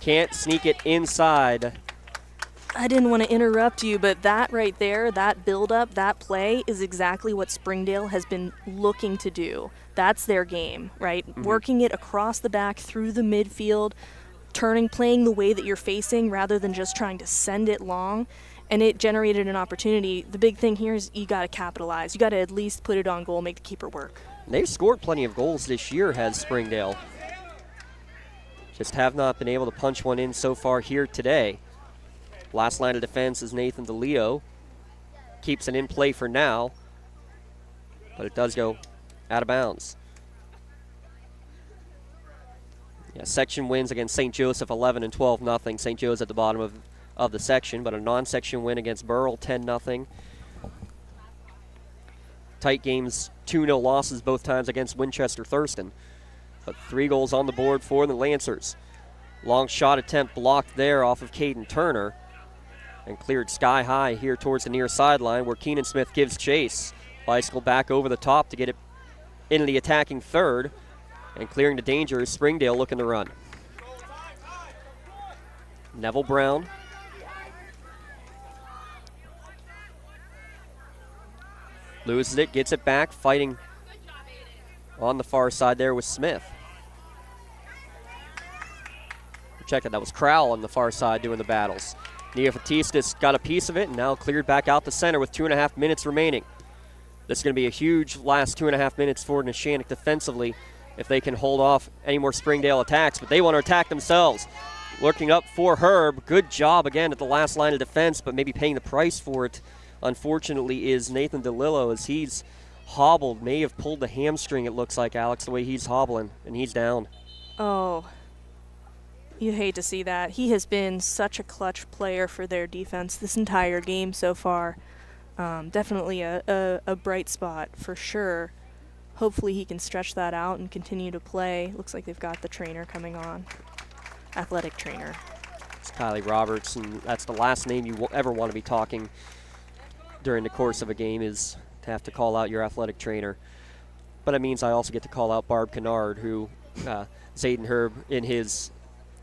can't sneak it inside. I didn't want to interrupt you, but that right there, that build-up, that play is exactly what Springdale has been looking to do. That's their game, right? Mm-hmm. Working it across the back through the midfield, playing the way that you're facing rather than just trying to send it long, and it generated an opportunity. The big thing here is you got to capitalize. You got to at least put it on goal, make the keeper work. They've scored plenty of goals this year, has Springdale. Just have not been able to punch one in so far here today. Last line of defense is Nathan DeLeo. Keeps it in play for now, but it does go out of bounds. Yeah, section wins against St. Joseph 11 and 12-0. St. Joe's at the bottom of the section, but a non-section win against Burrell 10-0. Tight games, 2-0 losses both times against Winchester Thurston. But 3 goals on the board for the Lancers. Long shot attempt blocked there off of Caden Turner and cleared sky high here towards the near sideline where Keenan Smith gives chase. Bicycle back over the top to get it into the attacking third, and clearing the danger is Springdale looking to run. Neville Brown. Loses it, gets it back, fighting on the far side there with Smith. Check it, that was Crowell on the far side doing the battles. Neofatistis got a piece of it and now cleared back out the center with 2.5 minutes remaining. This is going to be a huge last 2.5 minutes for Neshannock defensively if they can hold off any more Springdale attacks, but they want to attack themselves. Looking up for Herb. Good job again at the last line of defense, but maybe paying the price for it, unfortunately, is Nathan DeLillo as he's hobbled. May have pulled the hamstring, it looks like, Alex, the way he's hobbling, and he's down. Oh, you hate to see that. He has been such a clutch player for their defense this entire game so far. Definitely a bright spot for sure. Hopefully he can stretch that out and continue to play. Looks like they've got the trainer coming on. Athletic trainer. It's Kylie Roberts, and that's the last name you will ever want to be talking during the course of a game, is to have to call out your athletic trainer. But it means I also get to call out Barb Kennard, who Zayden Herb in his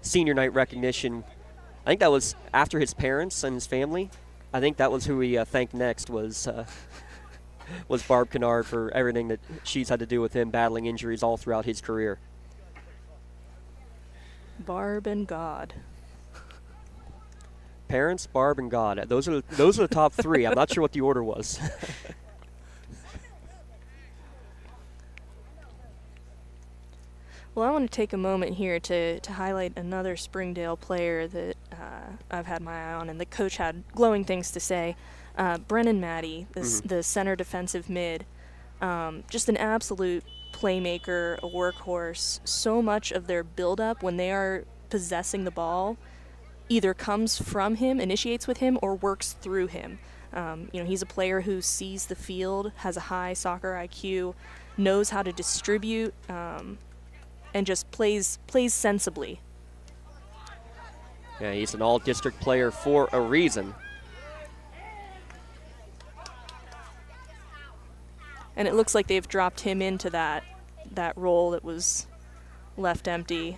senior night recognition, I think that was after his parents and his family. I think that was who he thanked next was Barb Kennard for everything that she's had to do with him battling injuries all throughout his career. Barb and God. Parents, Barb, and God. Those are the top 3. I'm not sure what the order was. Well, I want to take a moment here to highlight another Springdale player that I've had my eye on, and the coach had glowing things to say. Brennan Maddie, the center defensive mid, just an absolute playmaker, a workhorse. So much of their build-up when they are possessing the ball either comes from him, initiates with him, or works through him. He's a player who sees the field, has a high soccer IQ, knows how to distribute, and just plays sensibly. Yeah, he's an all-district player for a reason. And it looks like they've dropped him into that role that was left empty,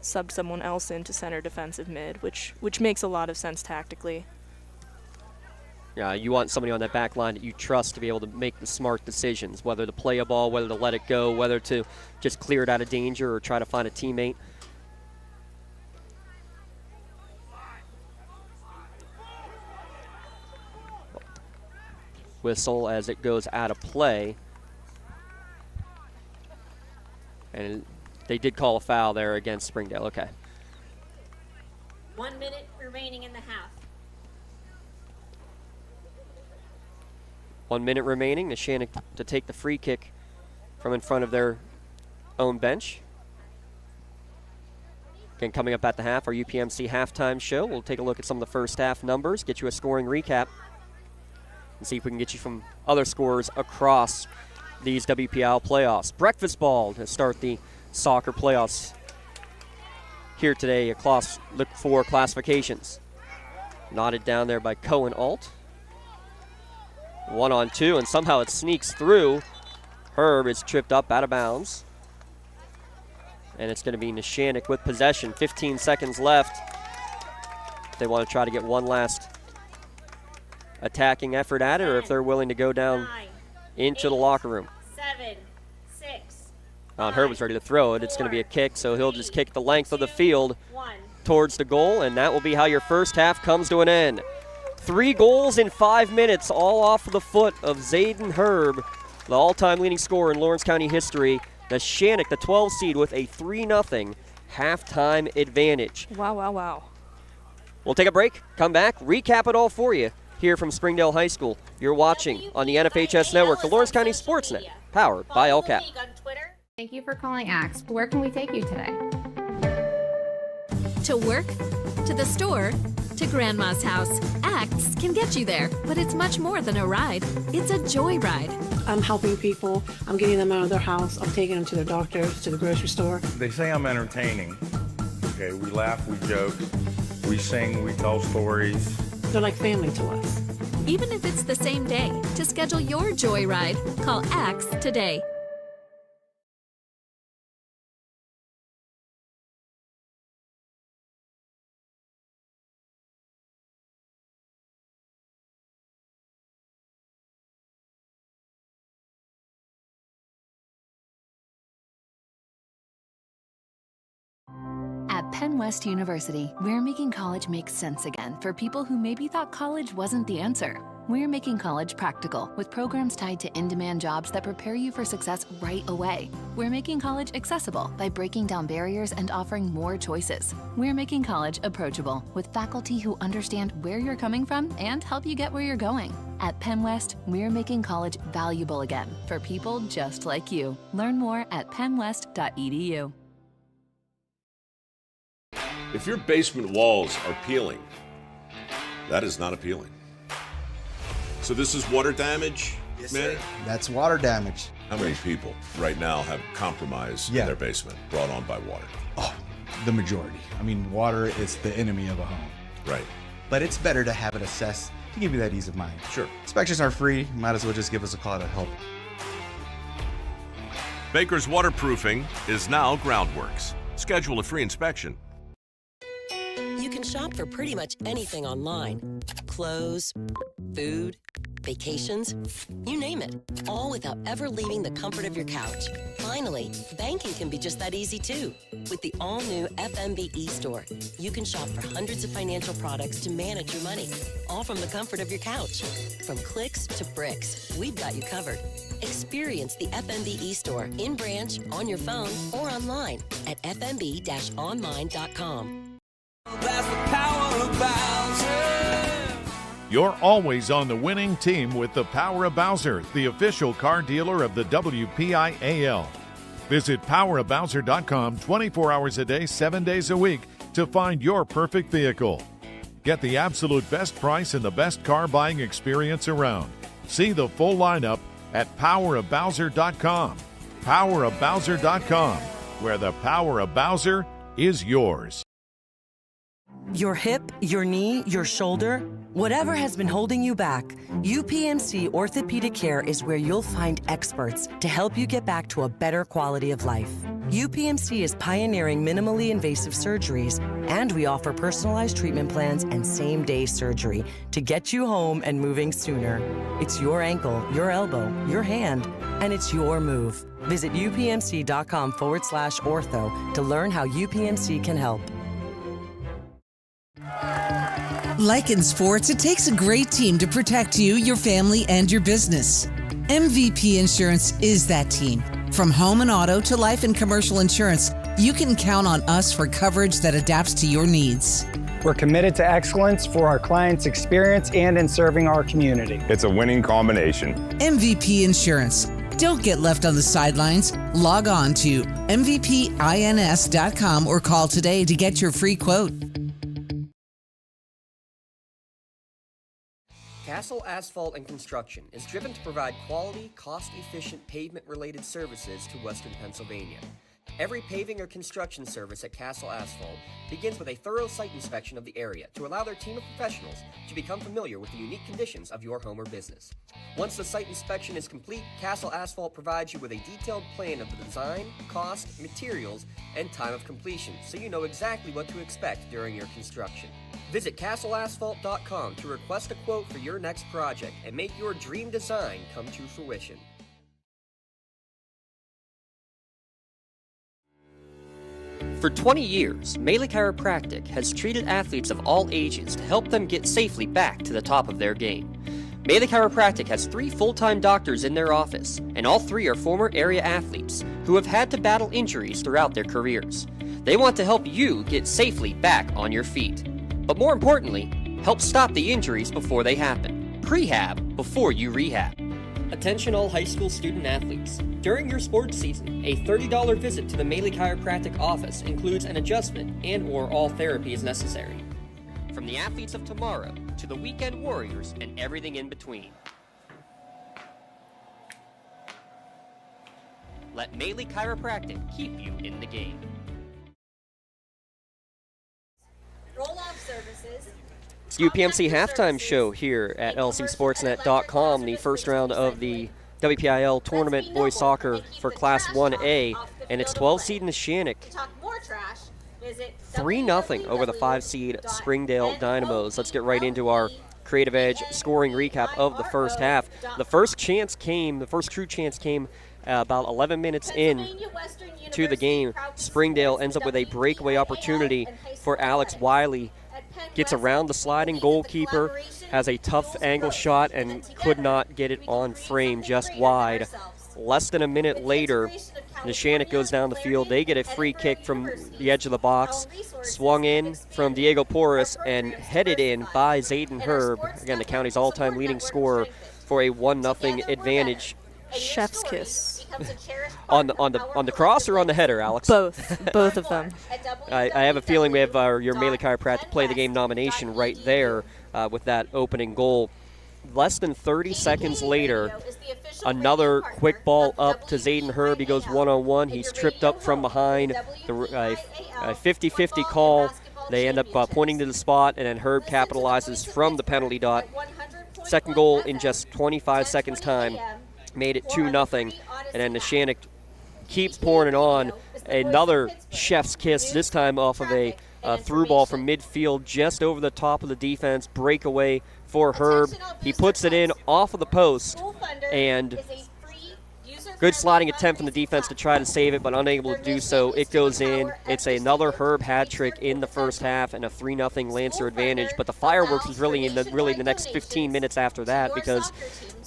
subbed someone else into center defensive mid, which makes a lot of sense tactically. Yeah, you want somebody on that back line that you trust to be able to make the smart decisions, whether to play a ball, whether to let it go, whether to just clear it out of danger or try to find a teammate. Whistle as it goes out of play. And they did call a foul there against Springdale. Okay. 1 minute remaining in the half. 1 minute remaining. Neshannock to take the free kick from in front of their own bench. Again, coming up at the half, our UPMC halftime show. We'll take a look at some of the first half numbers, get you a scoring recap, and see if we can get you from other scores across these WPIAL playoffs. Breakfast ball to start the soccer playoffs here today across look for classifications. Knotted down there by Cohen Alt. 1-on-2, and somehow it sneaks through. Herb is tripped up out of bounds. And it's going to be Neshannock with possession. 15 seconds left. They want to try to get one last attacking effort at it, or if they're willing to go down into the locker room. 7, 6. Herb was ready to throw it. It's going to be a kick, so he'll just kick the length of the field towards the goal, and that will be how your first half comes to an end. 3 goals in 5 minutes, all off of the foot of Zayden Herb, the all-time leading scorer in Lawrence County history. Neshannock, the 12 seed, with a 3-0 halftime advantage. Wow, wow, wow. We'll take a break, come back, recap it all for you here from Springdale High School. You're watching on the NFHS Network, the Lawrence County SportsNet, powered by All Cap. Thank you for calling Axe. Where can we take you today? To work, to the store, to Grandma's house. Axe can get you there, but it's much more than a ride. It's a joy ride. I'm helping people. I'm getting them out of their house. I'm taking them to their doctors, to the grocery store. They say I'm entertaining. Okay, we laugh, we joke, we sing, we tell stories. They're like family to us. Even if it's the same day, to schedule your joy ride, call Axe today. At Penn West University, we're making college make sense again for people who maybe thought college wasn't the answer. We're making college practical with programs tied to in-demand jobs that prepare you for success right away. We're making college accessible by breaking down barriers and offering more choices. We're making college approachable with faculty who understand where you're coming from and help you get where you're going. At Penn West, we're making college valuable again for people just like you. Learn more at pennwest.edu. If your basement walls are peeling, that is not appealing. So this is water damage, yes, man? Sir. That's water damage. How many people right now have compromise in their basement brought on by water? Oh, the majority. I mean, water is the enemy of a home. Right. But it's better to have it assessed to give you that ease of mind. Sure. Inspections are free. Might as well just give us a call to help. Baker's Waterproofing is now Groundworks. Schedule a free inspection. You can shop for pretty much anything online. Clothes, food, vacations, you name it. All without ever leaving the comfort of your couch. Finally, banking can be just that easy too. With the all-new FMB eStore, you can shop for hundreds of financial products to manage your money. All from the comfort of your couch. From clicks to bricks, we've got you covered. Experience the FMB eStore in branch, on your phone, or online at fmb-online.com. That's the power of Bowser. You're always on the winning team with the Power of Bowser, the official car dealer of the WPIAL. Visit powerofbowser.com 24 hours a day, 7 days a week to find your perfect vehicle. Get the absolute best price and the best car buying experience around. See the full lineup at powerofbowser.com. Powerofbowser.com, where the power of Bowser is yours. Your hip, your knee, your shoulder, whatever has been holding you back, UPMC Orthopedic Care is where you'll find experts to help you get back to a better quality of life. UPMC is pioneering minimally invasive surgeries, and we offer personalized treatment plans and same-day surgery to get you home and moving sooner. It's your ankle, your elbow, your hand, and it's your move. Visit upmc.com/ortho to learn how UPMC can help. Like in sports, it takes a great team to protect you, your family, and your business. MVP Insurance is that team. From home and auto to life and commercial insurance, you can count on us for coverage that adapts to your needs. We're committed to excellence for our clients' experience and in serving our community. It's a winning combination. MVP Insurance. Don't get left on the sidelines. Log on to mvpins.com or call today to get your free quote. Castle Asphalt and Construction is driven to provide quality, cost-efficient pavement-related services to Western Pennsylvania. Every paving or construction service at Castle Asphalt begins with a thorough site inspection of the area to allow their team of professionals to become familiar with the unique conditions of your home or business. Once the site inspection is complete, Castle Asphalt provides you with a detailed plan of the design, cost, materials, and time of completion, so you know exactly what to expect during your construction. Visit castleasphalt.com to request a quote for your next project and make your dream design come to fruition. For 20 years, Melee Chiropractic has treated athletes of all ages to help them get safely back to the top of their game. Melee Chiropractic has 3 full-time doctors in their office, and all 3 are former area athletes who have had to battle injuries throughout their careers. They want to help you get safely back on your feet. But more importantly, help stop the injuries before they happen. Prehab before you rehab. Attention all high school student athletes. During your sports season, a $30 visit to the Melee Chiropractic office includes an adjustment and/or all therapy is necessary. From the athletes of tomorrow to the weekend warriors and everything in between. Let Melee Chiropractic keep you in the game. Roll-off services. It's UPMC halftime show here at lcsportsnet.com, the first round of the WPIAL tournament boys soccer for Class 1A, and it's 12 seed Neshannock. 3-0 over the 5 seed Springdale Dynamos. Let's get right into our Creative Edge scoring recap of the first half. The first true chance came about 11 minutes in to the game. Springdale ends up with a breakaway opportunity for Alex Wiley. Gets around the sliding goalkeeper, has a tough angle shot, and could not get it on frame, just wide. Less than a minute later, Neshannock goes down the field. They get a free kick from the edge of the box, swung in from Diego Porras, and headed in by Zayden Herb. Again, the county's all-time leading scorer for a 1-0 advantage. Chef's kiss. on the cross or on the header, Alex? Both of them. I have a feeling we have your Melee Chiropractic Play the Game nomination right there with that opening goal. Less than 30 seconds later, another quick ball up to Zayden Herb. He goes one-on-one. He's tripped up from behind. A 50-50 call. They end up pointing to the spot, and then Herb capitalizes from the penalty dot. Second goal in just 25 seconds time. Made it 2-0, and then Neshannock keeps pouring it on. Another chef's kiss, this time off of a through ball from midfield just over the top of the defense. Breakaway for Herb. He puts it in off of the post, and good sliding attempt from the defense to try to save it, but unable to do so. It goes in. It's another Herb hat trick in the first half and a 3-0 Lancer advantage. But the fireworks was really the next 15 minutes after that, because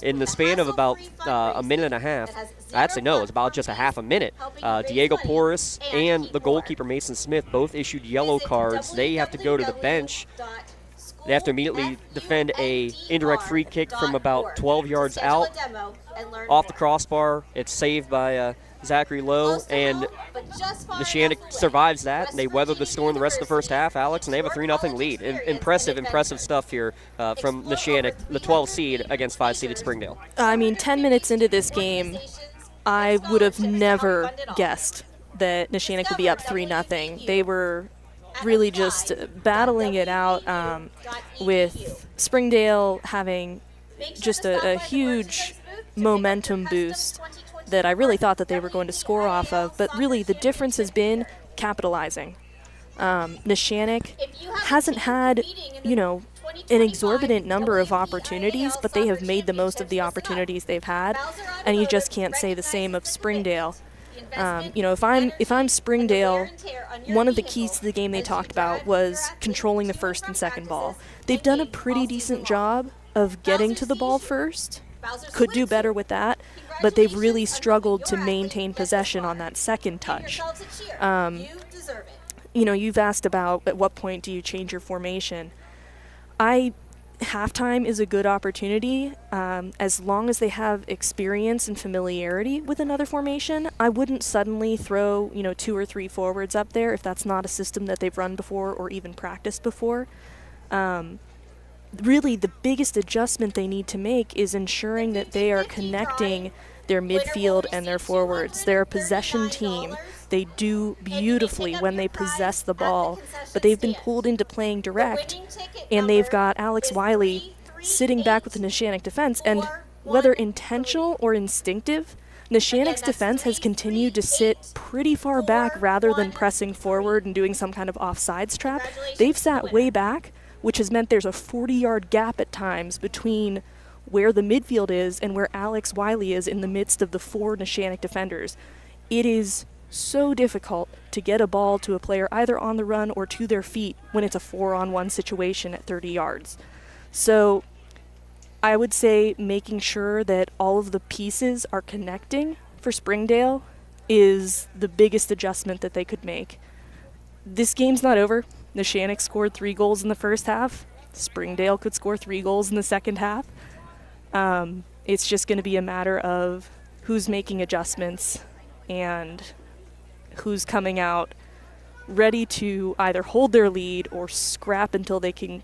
in the span of about a minute and a half, actually no, it's about just a half a minute, Diego Porras and the goalkeeper Mason Smith both issued yellow cards. They have to go to the bench. They have to immediately defend a indirect free kick from about 12 yards out off the crossbar. It's saved by Zachary Lowe, and Neshannock survives that. They weather the storm the rest of the first half, Alex, and they have a 3-0 lead. Impressive stuff here from Neshannock, the 12 seed against 5-seeded Springdale. I mean, 10 minutes into this game, I would have never guessed that Neshannock would be up 3-0. They were really just battling it out, with Springdale having just a huge momentum boost that I really thought that they were going to score off of. But really the difference has been capitalizing. Neshannock hasn't had, an exorbitant number of opportunities, but they have made the most of the opportunities they've had, and you just can't say the same of Springdale. If I'm Springdale, one of the keys to the game they talked about was controlling the first and second ball. They've done a pretty decent job of getting to the ball first. Could do better with that, but they've really struggled to maintain possession on that second touch. You've asked about at what point do you change your formation. Halftime is a good opportunity. As long as they have experience and familiarity with another formation, I wouldn't suddenly throw 2 or 3 forwards up there if that's not a system that they've run before or even practiced before. Really, the biggest adjustment they need to make is ensuring that they are connecting their midfield and their forwards. They're a possession team. They do beautifully when they possess the ball, but they've been pulled into playing direct, and they've got Alex Wiley sitting back with the Neshannock defense, and whether intentional or instinctive, Neshannock's defense has continued to sit pretty far back rather than pressing forward and doing some kind of offsides trap. They've sat way back, which has meant there's a 40-yard gap at times between where the midfield is and where Alex Wiley is in the midst of the 4 Neshannock defenders. It is so difficult to get a ball to a player either on the run or to their feet when it's a 4-on-1 situation at 30 yards. So I would say making sure that all of the pieces are connecting for Springdale is the biggest adjustment that they could make. This game's not over. Neshannock scored 3 goals in the first half. Springdale could score 3 goals in the second half. It's just going to be a matter of who's making adjustments and who's coming out ready to either hold their lead or scrap until they can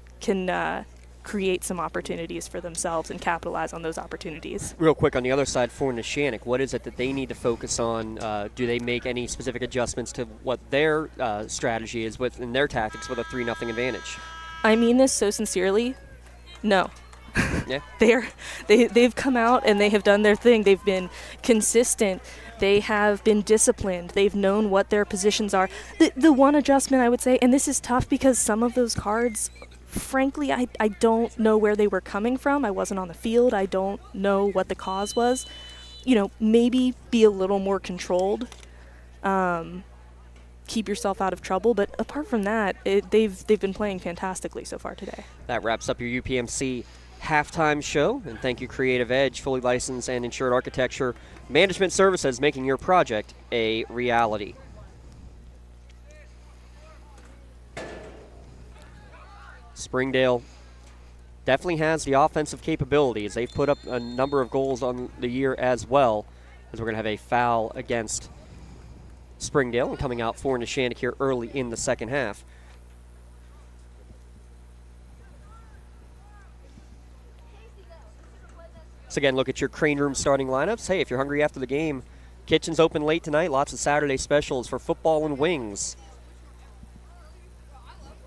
create some opportunities for themselves and capitalize on those opportunities. Real quick on the other side for Neshannock, what is it that they need to focus on? Do they make any specific adjustments to what their strategy is in their tactics with a 3-0 advantage? I mean this so sincerely. No. Yeah. They've come out and they have done their thing. They've been consistent. They have been disciplined. They've known what their positions are. The one adjustment I would say, and this is tough because some of those cards, frankly, I don't know where they were coming from. I wasn't on the field. I don't know what the cause was. Maybe be a little more controlled. Keep yourself out of trouble. But apart from that, they've been playing fantastically so far today. That wraps up your UPMC halftime show. And thank you, Creative Edge, fully licensed and insured architecture management services, making your project a reality. Springdale definitely has the offensive capabilities. They've put up a number of goals on the year as well, as we're going to have a foul against Springdale and coming out for Neshannock here early in the second half. So again, look at your Crane Room starting lineups. Hey, if you're hungry after the game, kitchen's open late tonight. Lots of Saturday specials for football and wings.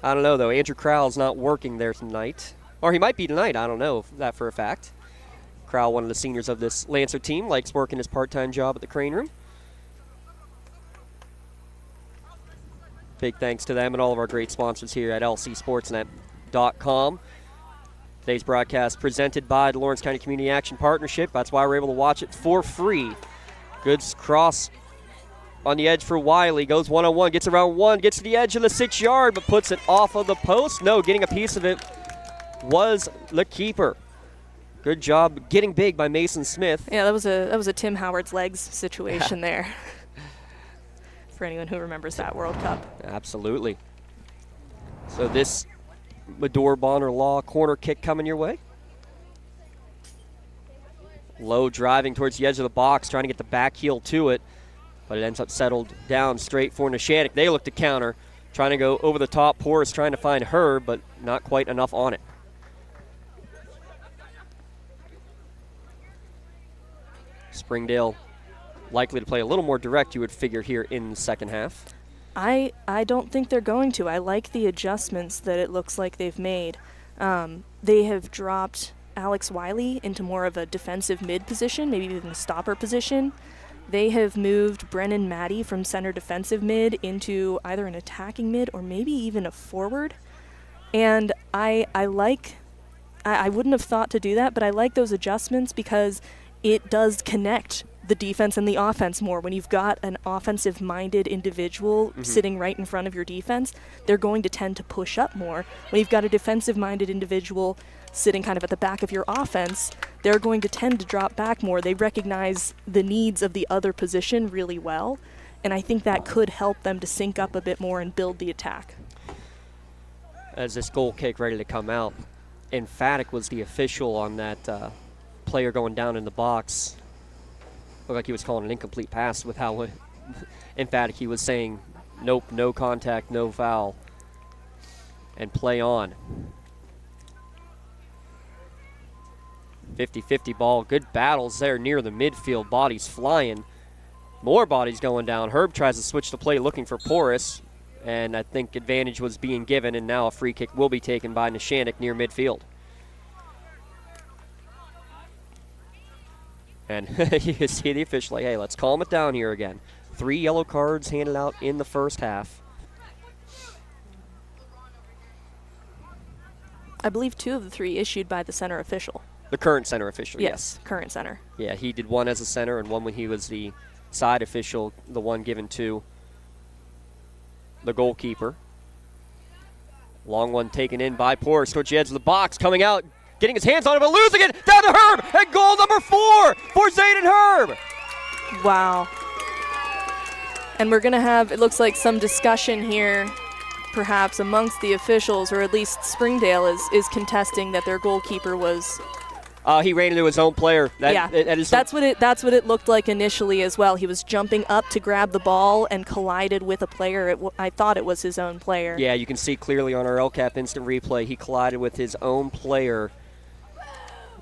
I don't know, though. Andrew Crowell's not working there tonight. Or he might be tonight. I don't know that for a fact. Crowell, one of the seniors of this Lancer team, likes working his part-time job at the Crane Room. Big thanks to them and all of our great sponsors here at lcsportsnet.com. Today's broadcast presented by the Lawrence County Community Action Partnership. That's why we're able to watch it for free. Good cross on the edge for Wiley. Goes one-on-one, gets around one, gets to the edge of the 6-yard, but puts it off of the post. No, getting a piece of it was the keeper. Good job getting big by Mason Smith. Yeah, that was a Tim Howard's legs situation there. For anyone who remembers that World Cup. Absolutely. So this Medore Bonner Law corner kick coming your way. Low driving towards the edge of the box, trying to get the back heel to it, but it ends up settled down straight for Neshannock. They look to counter, trying to go over the top. Porras trying to find her, but not quite enough on it. Springdale likely to play a little more direct, you would figure, here in the second half. I don't think they're going to. I like the adjustments that it looks like they've made. They have dropped Alex Wiley into more of a defensive mid position, maybe even a stopper position. They have moved Brennan Maddie from center defensive mid into either an attacking mid or maybe even a forward. And I wouldn't have thought to do that, but I like those adjustments because it does connect the defense and the offense more. When you've got an offensive-minded individual sitting right in front of your defense, they're going to tend to push up more. When you've got a defensive-minded individual sitting kind of at the back of your offense, they're going to tend to drop back more. They recognize the needs of the other position really well, and I think that could help them to sync up a bit more and build the attack. As this goal kick ready to come out, Emphatic was the official on that player going down in the box. Looked like he was calling an incomplete pass with how emphatic he was saying, nope, no contact, no foul, and play on. 50-50 ball. Good battles there near the midfield. Bodies flying. More bodies going down. Herb tries to switch the play looking for Porras, and I think advantage was being given, and now a free kick will be taken by Neshannock near midfield. And you see the official like, hey, let's calm it down here again. 3 yellow cards handed out in the first half. I believe 2 of the 3 issued by the center official. The current center official, yes. Current center. Yeah, he did 1 as a center and 1 when he was the side official, the one given to the goalkeeper. Long one taken in by Porras towards the edge of the box, coming out, getting his hands on it, but losing it, down to Herb, and goal number 4 for Zayden Herb. Wow. And we're going to have, it looks like, some discussion here, perhaps amongst the officials, or at least Springdale is contesting that their goalkeeper was... He ran into his own player. That's what it looked like initially as well. He was jumping up to grab the ball and collided with a player. I thought it was his own player. Yeah, you can see clearly on our LCAP instant replay, he collided with his own player.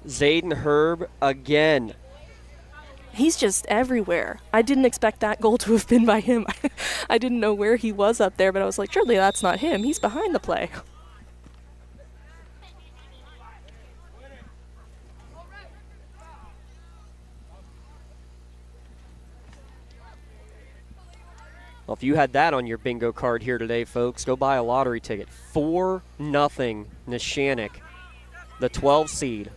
Zayden Herb again. He's just everywhere. I didn't expect that goal to have been by him. I didn't know where he was up there, but I was like, surely that's not him. He's behind the play. Well, if you had that on your bingo card here today, folks, go buy a lottery ticket. 4-0 Neshannock, the 12 seed.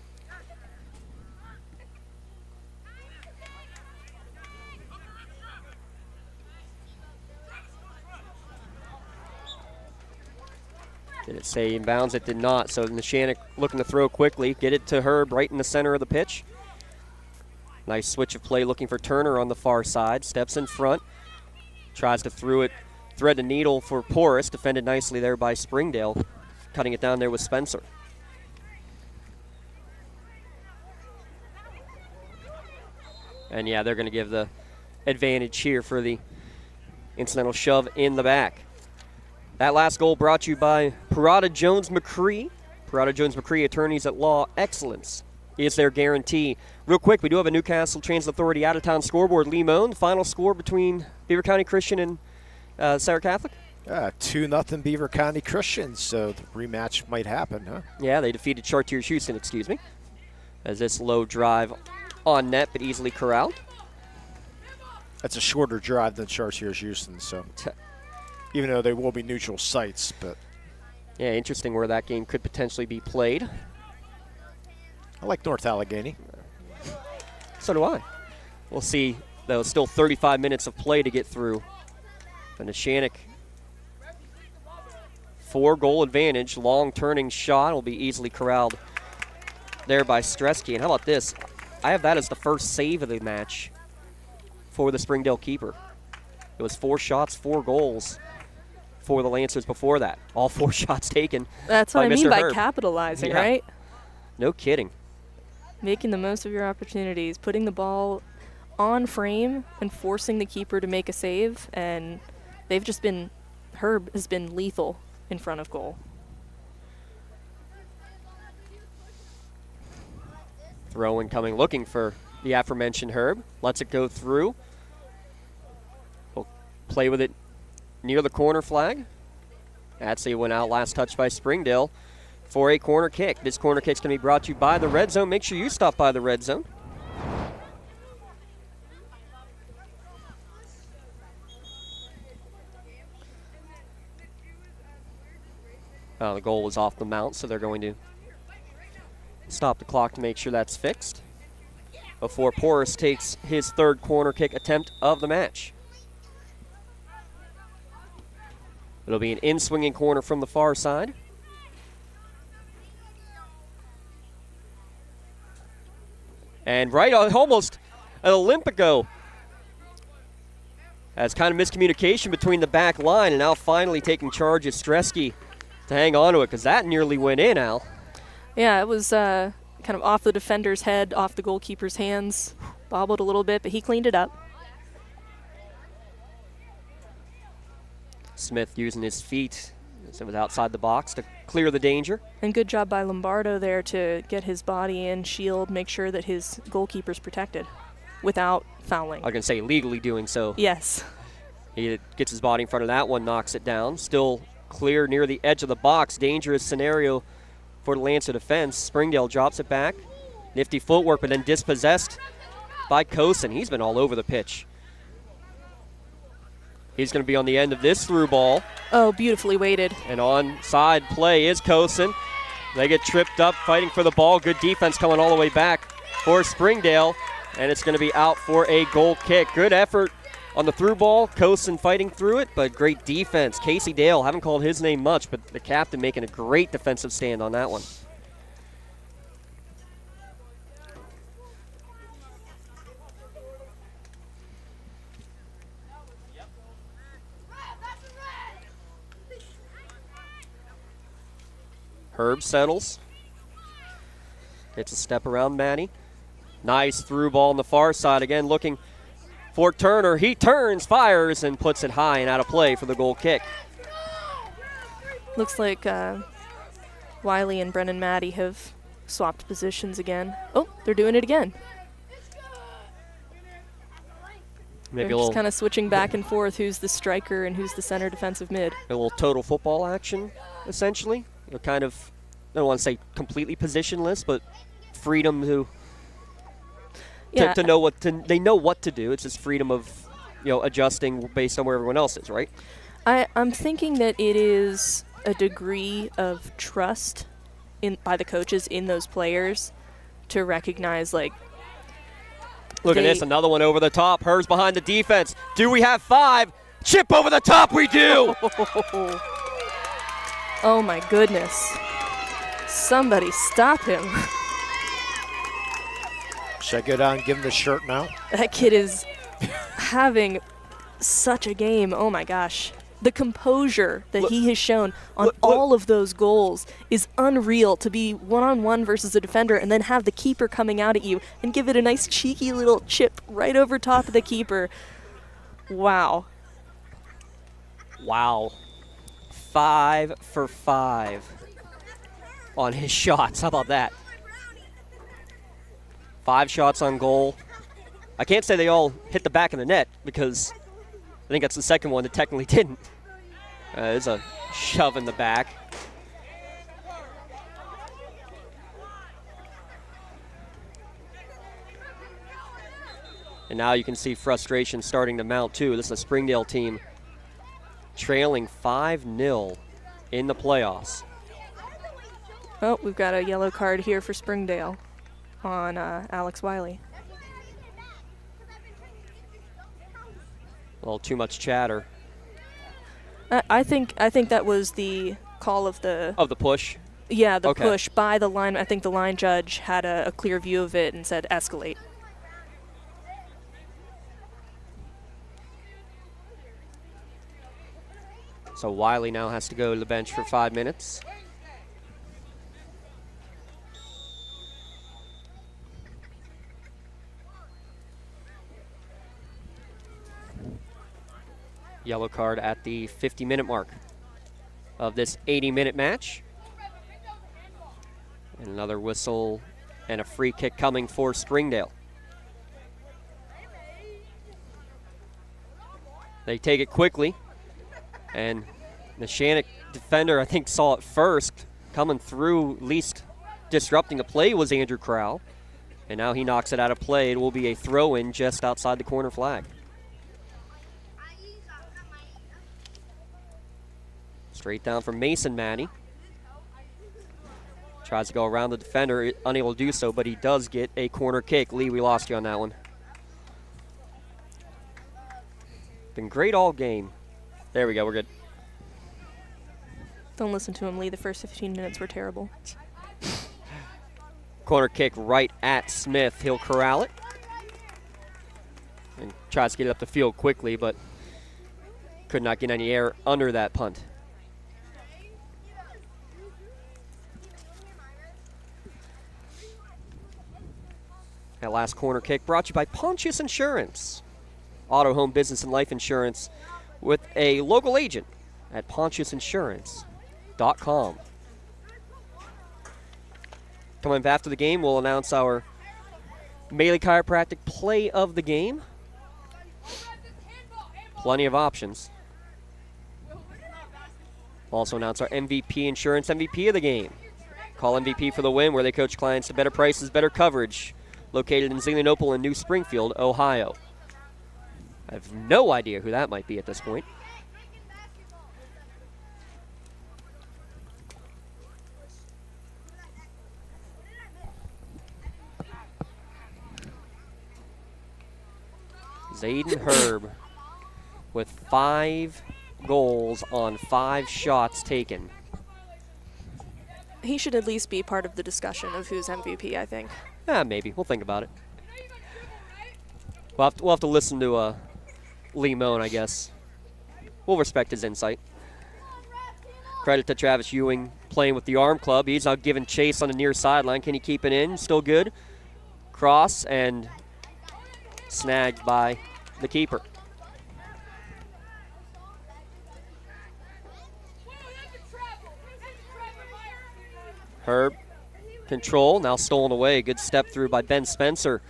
Did it say inbounds? It did not. So Neshannock looking to throw quickly. Get it to Herb right in the center of the pitch. Nice switch of play looking for Turner on the far side. Steps in front. Tries to thread the needle for Porras. Defended nicely there by Springdale. Cutting it down there with Spencer. And yeah, they're going to give the advantage here for the incidental shove in the back. That last goal brought to you by Parada Jones McCree. Parada Jones McCree, attorneys at law. Excellence is their guarantee. Real quick, we do have a Newcastle Transit Authority out-of-town scoreboard. Lee Moan, the final score between Beaver County Christian and Sarah Catholic? 2-0 Beaver County Christian, so the rematch might happen, huh? Yeah, they defeated Chartiers Houston, excuse me. As this low drive on net, but easily corralled. That's a shorter drive than Chartiers Houston, so even though they will be neutral sites, but... Yeah, interesting where that game could potentially be played. I like North Allegheny. So do I. We'll see, though, still 35 minutes of play to get through. The Neshannock 4-goal advantage. Long turning shot will be easily corralled there by Stresky. And how about this? I have that as the first save of the match for the Springdale keeper. It was 4 shots, 4 goals for the Lancers before that. All 4 shots taken. That's what I mean by Herb. capitalizing, Yeah. right? No kidding. Making the most of your opportunities, putting the ball on frame and forcing the keeper to make a save, and they've just been, Herb has been lethal in front of goal. Throw in coming, looking for the aforementioned Herb. Lets it go through. We'll play with it near the corner flag. Atsey went out, last touch by Springdale for a corner kick. This corner kick's going to be brought to you by the Red Zone. Make sure you stop by the Red Zone. The goal was off the mount, so they're going to stop the clock to make sure that's fixed before Porras takes his 3rd corner kick attempt of the match. It'll be an in-swinging corner from the far side. And right on, almost an Olympico. As kind of miscommunication between the back line, and now finally taking charge is Stresky to hang on to it, because that nearly went in, Al. Yeah, it was kind of off the defender's head, off the goalkeeper's hands. Bobbled a little bit, but he cleaned it up. Smith using his feet So it was outside the box to clear the danger. And good job by Lombardo there to get his body in, shield, make sure that his goalkeeper's protected without fouling. I was going to say legally doing so. Yes. He gets his body in front of that one, knocks it down. Still clear near the edge of the box. Dangerous scenario for the Lancer defense. Springdale drops it back. Nifty footwork, but then dispossessed by Kosen. He's been all over the pitch. He's going to be on the end of this through ball. Oh, beautifully weighted. And onside play is Kosen. They get tripped up, fighting for the ball. Good defense coming all the way back for Springdale. And it's going to be out for a goal kick. Good effort on the through ball. Kosen fighting through it, but great defense. Casey Dale, haven't called his name much, but the captain making a great defensive stand on that one. Herb settles. Gets a step around Manny. Nice through ball on the far side. Again, looking for Turner. He turns, fires, and puts it high and out of play for the goal kick. Looks like Wiley and Brennan Maddie have swapped positions again. Oh, they're doing it again. Maybe they're just kind of switching back and forth who's the striker and who's the center defensive mid. A little total football action, essentially. They're kind of, I don't want to say completely positionless, but freedom to know what to, they know what to do. It's just freedom of, adjusting based on where everyone else is, right? I'm thinking that it is a degree of trust by the coaches in those players to recognize, like, look at this, another one over the top. Herb's behind the defense. Do we have 5? Chip over the top, we do! Oh my goodness. Somebody stop him. Should I go down and give him the shirt now? That kid is having such a game. Oh my gosh. The composure that he has shown on all of those goals is unreal. To be one-on-one versus a defender and then have the keeper coming out at you and give it a nice cheeky little chip right over top of the keeper. Wow. Wow. 5 for 5 on his shots. How about that? 5 shots on goal. I can't say they all hit the back of the net because I think that's the second one that technically didn't. There's a shove in the back. And now you can see frustration starting to mount too. This is a Springdale team trailing 5-0 in the playoffs. Oh, we've got a yellow card here for Springdale on Alex Wiley. A little too much chatter. I think that was the call of the push. Yeah, the push by the line. I think the line judge had a clear view of it and said escalate. So Wiley now has to go to the bench for 5 minutes. Yellow card at the 50-minute mark of this 80-minute match. And another whistle and a free kick coming for Springdale. They take it quickly. And Neshannock defender, I think, saw it first. Coming through, least disrupting the play was Andrew Crowell. And now he knocks it out of play. It will be a throw-in just outside the corner flag. Straight down from Mason Manny. Tries to go around the defender, unable to do so, but he does get a corner kick. Lee, we lost you on that one. Been great all game. There we go, we're good. Don't listen to him, Lee. The first 15 minutes were terrible. Corner kick right at Smith. He'll corral it. And tries to get it up the field quickly, but could not get any air under that punt. That last corner kick brought to you by Pontius Insurance. Auto, home, business, and life insurance with a local agent at Pontius Insurance SportsNet.com. Coming up after the game, we'll announce our Melee Chiropractic play of the game. Plenty of options. Also announce our MVP Insurance MVP of the game. Call MVP for the win, where they coach clients to better prices, better coverage. Located in Zelienople and New Springfield, Ohio. I have no idea who that might be at this point. Zayden Herb with 5 goals on 5 shots taken. He should at least be part of the discussion of who's MVP, I think. Maybe. We'll think about it. We'll have to listen to Lee Moan, I guess. We'll respect his insight. Credit to Travis Ewing playing with the arm club. He's now giving chase on the near sideline. Can he keep it in? Still good. Cross and snagged by the keeper. Herb, control, now stolen away. Good step through by Ben Spencer.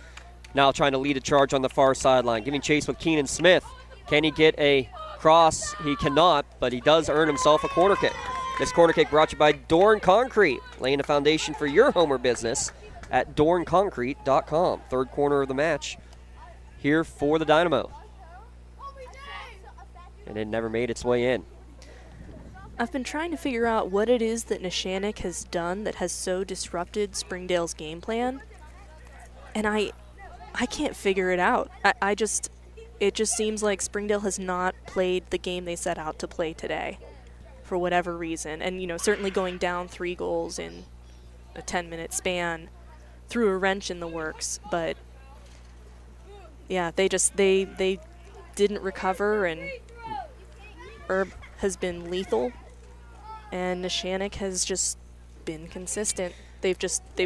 Now trying to lead a charge on the far sideline. Giving chase with Keenan Smith. Can he get a cross? He cannot, but he does earn himself a corner kick. This corner kick brought to you by Dorn Concrete, laying the foundation for your Homer business at dornconcrete.com. Third corner of the match here for the Dynamo. And it never made its way in. I've been trying to figure out what it is that Neshannock has done that has so disrupted Springdale's game plan, and I can't figure it out. It just seems like Springdale has not played the game they set out to play today for whatever reason. And, certainly going down 3 goals in a 10-minute span threw a wrench in the works. But, yeah, they didn't recover, and Herb has been lethal, and Neshannock has just been consistent. They've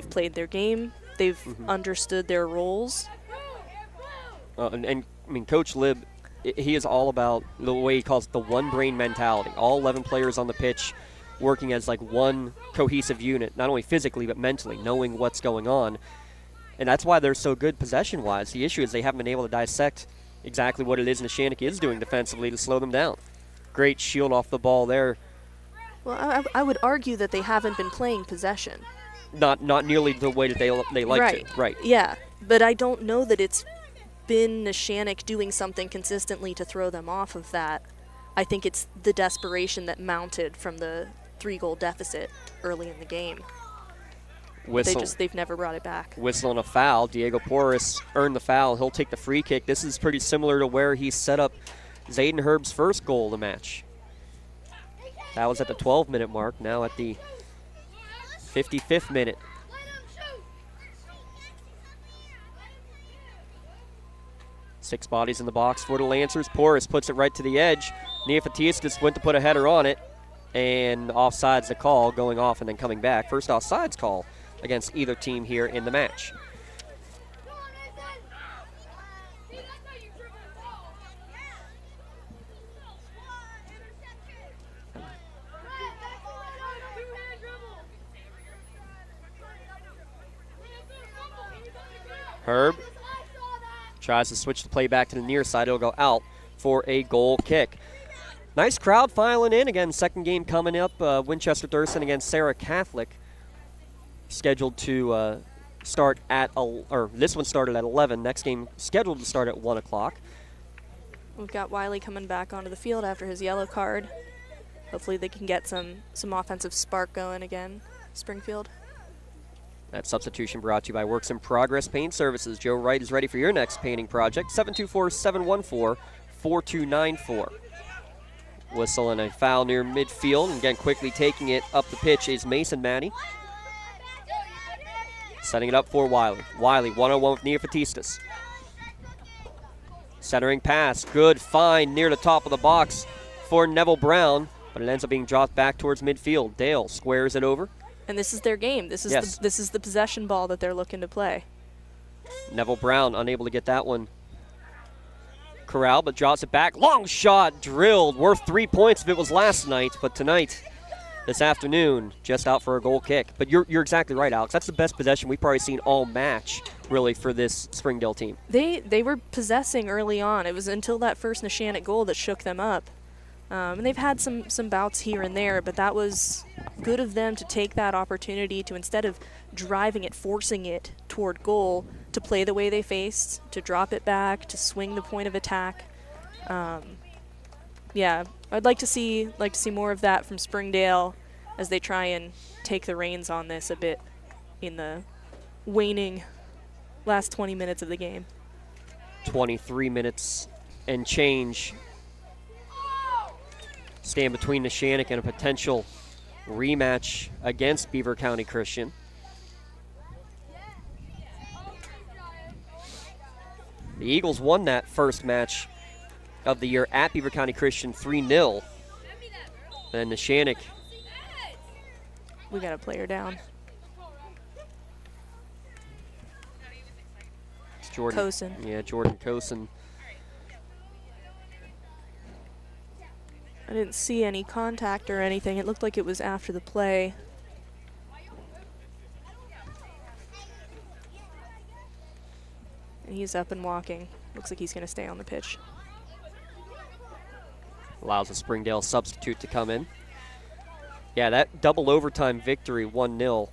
played their game. They've understood their roles. And I mean, Coach Lib, he is all about the way he calls it the one-brain mentality. All 11 players on the pitch working as like one cohesive unit, not only physically but mentally, knowing what's going on. And that's why they're so good possession-wise. The issue is they haven't been able to dissect exactly what it is Neshannock is doing defensively to slow them down. Great shield off the ball there. Well, I would argue that they haven't been playing possession. Not nearly the way that they like to. Right. Yeah, but I don't know that it's been Neshannock doing something consistently to throw them off of that. I think it's the desperation that mounted from the 3-goal deficit early in the game. They've never brought it back. Whistle on a foul. Diego Porras earned the foul. He'll take the free kick. This is pretty similar to where he set up Zayden Herb's first goal of the match. That was at the 12-minute mark. Now at the 55th minute. Six bodies in the box for the Lancers. Porras puts it right to the edge. Neofatiskas went to put a header on it, and offside's the call, going off and then coming back. First offsides call against either team here in the match. Herb tries to switch the play back to the near side. It'll go out for a goal kick. Nice crowd filing in. Again, second game coming up. Winchester Thurston against Sarah Catholic. Scheduled to start at, this one started at 11. Next game scheduled to start at 1 o'clock. We've got Wiley coming back onto the field after his yellow card. Hopefully they can get some offensive spark going again, Springfield. That substitution brought to you by Works in Progress Paint Services. Joe Wright is ready for your next painting project. 724-714-4294. Whistle and a foul near midfield. And again, quickly taking it up the pitch is Mason Maddie. Setting it up for Wiley. Wiley, 1-on-1 with Neofatistas. Centering pass. Good find near the top of the box for Neville Brown, but it ends up being dropped back towards midfield. Dale squares it over. And this is their game. This is the possession ball that they're looking to play. Neville Brown unable to get that one corral, but drops it back. Long shot drilled. Worth 3 points if it was last night, but tonight this afternoon, just out for a goal kick. But you're exactly right, Alex. That's the best possession we've probably seen all match, really, for this Springdale team. They were possessing early on. It was until that first Neshannock goal that shook them up. And they've had some bouts here and there, but that was good of them to take that opportunity to, instead of driving it, forcing it toward goal, to play the way they faced, to drop it back, to swing the point of attack. Yeah, I'd like to see more of that from Springdale as they try and take the reins on this a bit in the waning last 20 minutes of the game. 23 minutes and change stand between Neshannock and a potential rematch against Beaver County Christian. The Eagles won that first match of the year at Beaver County Christian 3-0. And Neshannock. We got a player down. It's Jordan. Cosin. Yeah, Jordan Cosin. I didn't see any contact or anything. It looked like it was after the play. And he's up and walking. Looks like he's going to stay on the pitch. Allows a Springdale substitute to come in. Yeah, that double overtime victory, 1-0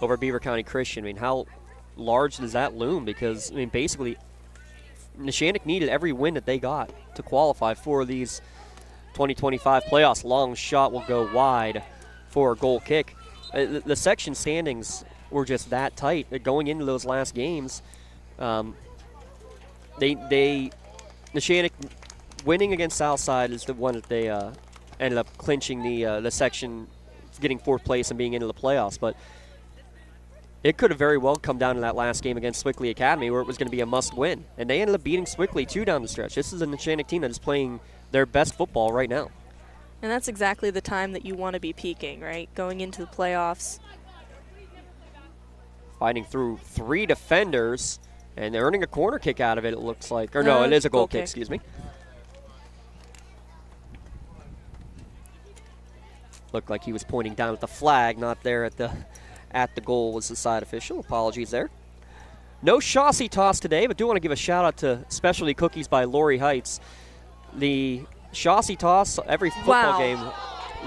over Beaver County Christian. I mean, how large does that loom? Because, I mean, basically, Neshannock needed every win that they got to qualify for these 2025 playoffs. Long shot will go wide for a goal kick. The section standings were just that tight going into those last games. Neshannock winning against Southside is the one that they ended up clinching the section, getting fourth place and being into the playoffs. But it could have very well come down to that last game against Swickley Academy where it was going to be a must-win. And they ended up beating Swickley 2 down the stretch. This is a Neshannock team that is playing their best football right now. And that's exactly the time that you want to be peaking, right? Going into the playoffs. Fighting through 3 defenders, and they're earning a corner kick out of it, it looks like. Or no, it is a goal kick, excuse me. Looked like he was pointing down at the flag, not there at the goal was the side official. Apologies there. No chassis toss today, but do want to give a shout out to Specialty Cookies by Lori Heights. The chassis toss every football game.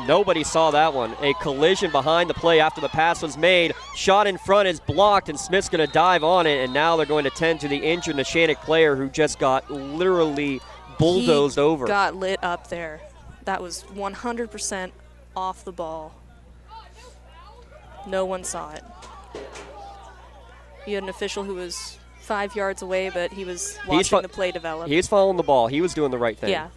Nobody saw that one. A collision behind the play after the pass was made. Shot in front is blocked, and Smith's going to dive on it, and now they're going to tend to the injured Neshannock player who just got literally bulldozed over. Got lit up there. That was 100% off the ball. No one saw it. You had an official who was 5 yards away, but he was watching the play develop. He was following the ball. He was doing the right thing. Yeah.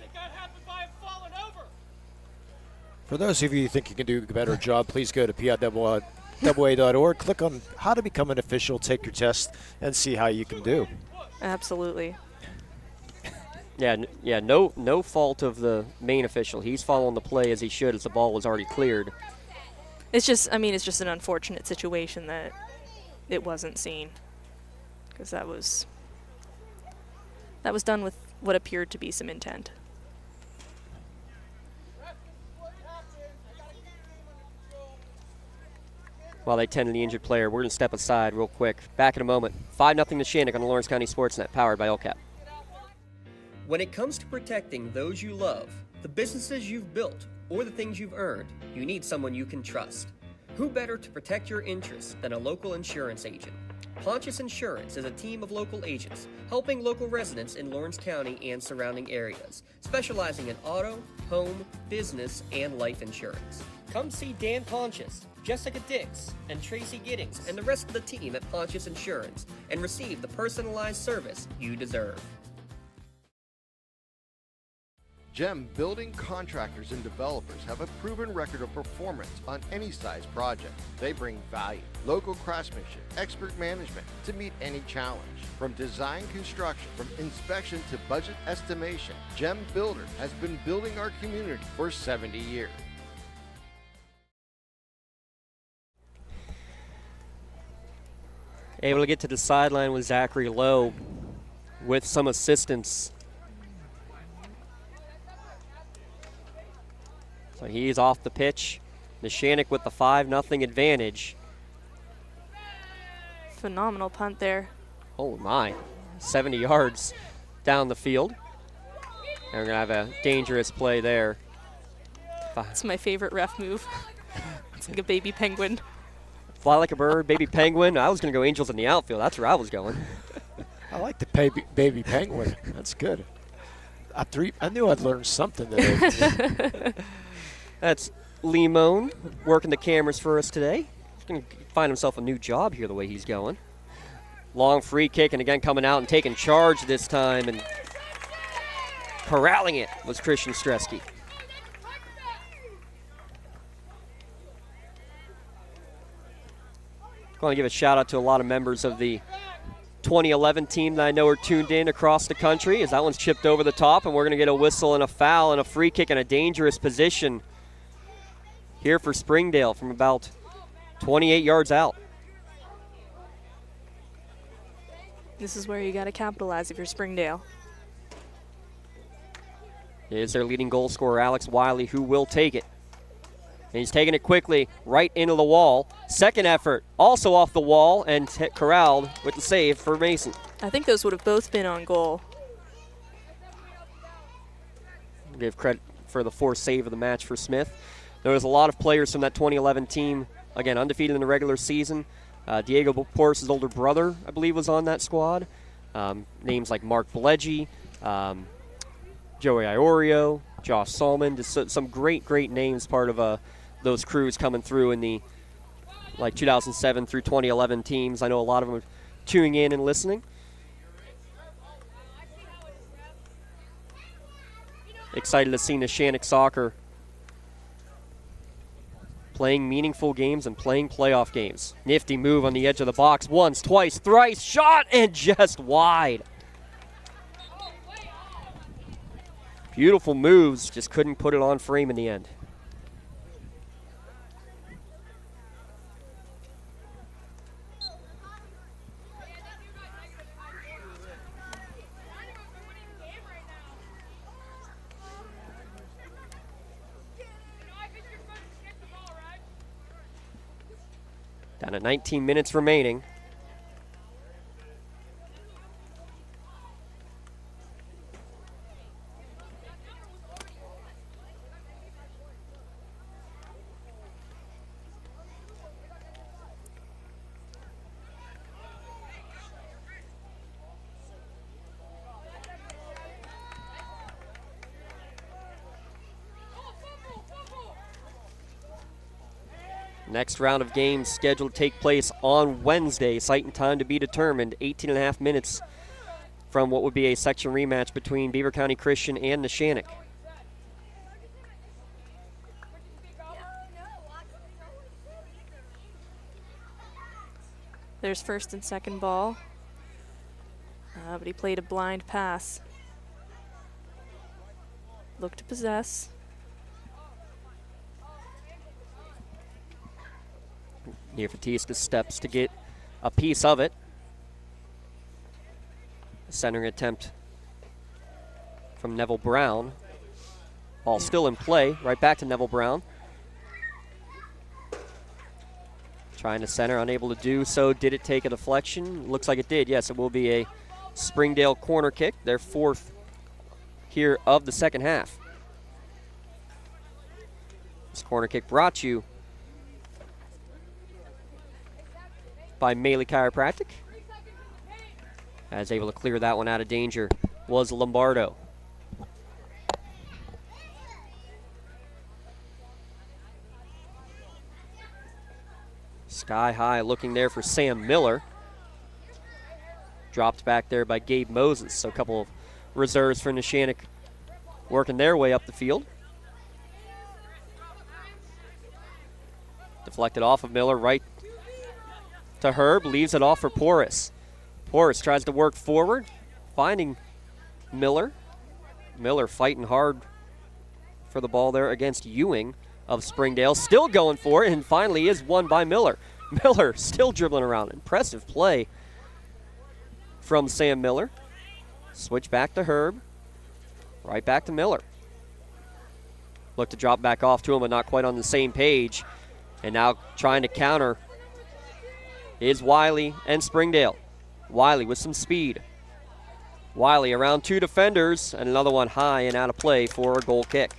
For those of you who think you can do a better job, please go to PIAA.org. Click on how to become an official, take your test, and see how you can do. Absolutely. Yeah, no fault of the main official. He's following the play as he should, as the ball was already cleared. It's just an unfortunate situation that it wasn't seen, because that was done with what appeared to be some intent. While they tend to the injured player, we're going to step aside real quick. Back in a moment. 5-0 Neshannock on the Lawrence County SportsNet, powered by LCAP. When it comes to protecting those you love, the businesses you've built, or the things you've earned, you need someone you can trust. Who better to protect your interests than a local insurance agent? Pontius Insurance is a team of local agents helping local residents in Lawrence County and surrounding areas, specializing in auto, home, business, and life insurance. Come see Dan Pontius, Jessica Dix, and Tracy Giddings, and the rest of the team at Pontius Insurance, and receive the personalized service you deserve. GEM building contractors and developers have a proven record of performance on any size project. They bring value, local craftsmanship, expert management to meet any challenge. From design construction, from inspection to budget estimation, GEM Builder has been building our community for 70 years. Able to get to the sideline with Zachary Lowe with some assistance. So he's off the pitch. Neshannock with the 5-0 advantage. Phenomenal punt there. Oh my, 70 yards down the field. And we're going to have a dangerous play there. It's my favorite ref move. It's like a baby penguin. Fly like a bird, baby penguin. I was going to go Angels in the outfield. That's where I was going. I like the baby penguin. That's good. I knew I'd learn something today. That's Limon working the cameras for us today. He's going to find himself a new job here the way he's going. Long free kick, and again coming out and taking charge this time, and corralling it was Christian Stresky. I want to give a shout out to a lot of members of the 2011 team that I know are tuned in across the country, as that one's chipped over the top, and we're going to get a whistle and a foul and a free kick in a dangerous position here for Springdale from about 28 yards out. This is where you got to capitalize if you're Springdale. Is their leading goal scorer, Alex Wiley, who will take it. And he's taking it quickly right into the wall. Second effort, also off the wall, and corralled with the save for Mason. I think those would have both been on goal. Give credit for the fourth save of the match for Smith. There was a lot of players from that 2011 team, again, undefeated in the regular season. Diego Porras' older brother, I believe, was on that squad. Names like Mark Bledgy, Joey Iorio, Josh Salmon, just some great names part of those crews coming through in the 2007 through 2011 teams. I know a lot of them are tuning in and listening. Excited to see Neshannock soccer playing meaningful games and playing playoff games. Nifty move on the edge of the box. Once, twice, thrice, shot, and just wide. Beautiful moves, just couldn't put it on frame in the end. Down to 19 minutes remaining. Next round of games scheduled to take place on Wednesday. Site and time to be determined. 18.5 minutes from what would be a section rematch between Beaver County Christian and Neshannock. There's first and second ball. But he played a blind pass. Look to possess. Neofatista steps to get a piece of it. Centering attempt from Neville Brown. Ball still in play. Right back to Neville Brown. Trying to center, unable to do so. Did it take a deflection? Looks like it did. Yes, it will be a Springdale corner kick, their fourth here of the second half. This corner kick brought to you by Maley Chiropractic. As able to clear that one out of danger was Lombardo. Sky high looking there for Sam Miller. Dropped back there by Gabe Moses. So a couple of reserves for Neshannock working their way up the field. Deflected off of Miller, right to Herb, leaves it off for Porras. Porras tries to work forward, finding Miller. Miller fighting hard for the ball there against Ewing of Springdale. Still going for it, and finally is won by Miller. Miller still dribbling around. Impressive play from Sam Miller. Switch back to Herb. Right back to Miller. Look to drop back off to him, but not quite on the same page. And now trying to counter is Wiley and Springdale. Wiley with some speed. Wiley around 2 defenders, and another one high and out of play for a goal kick.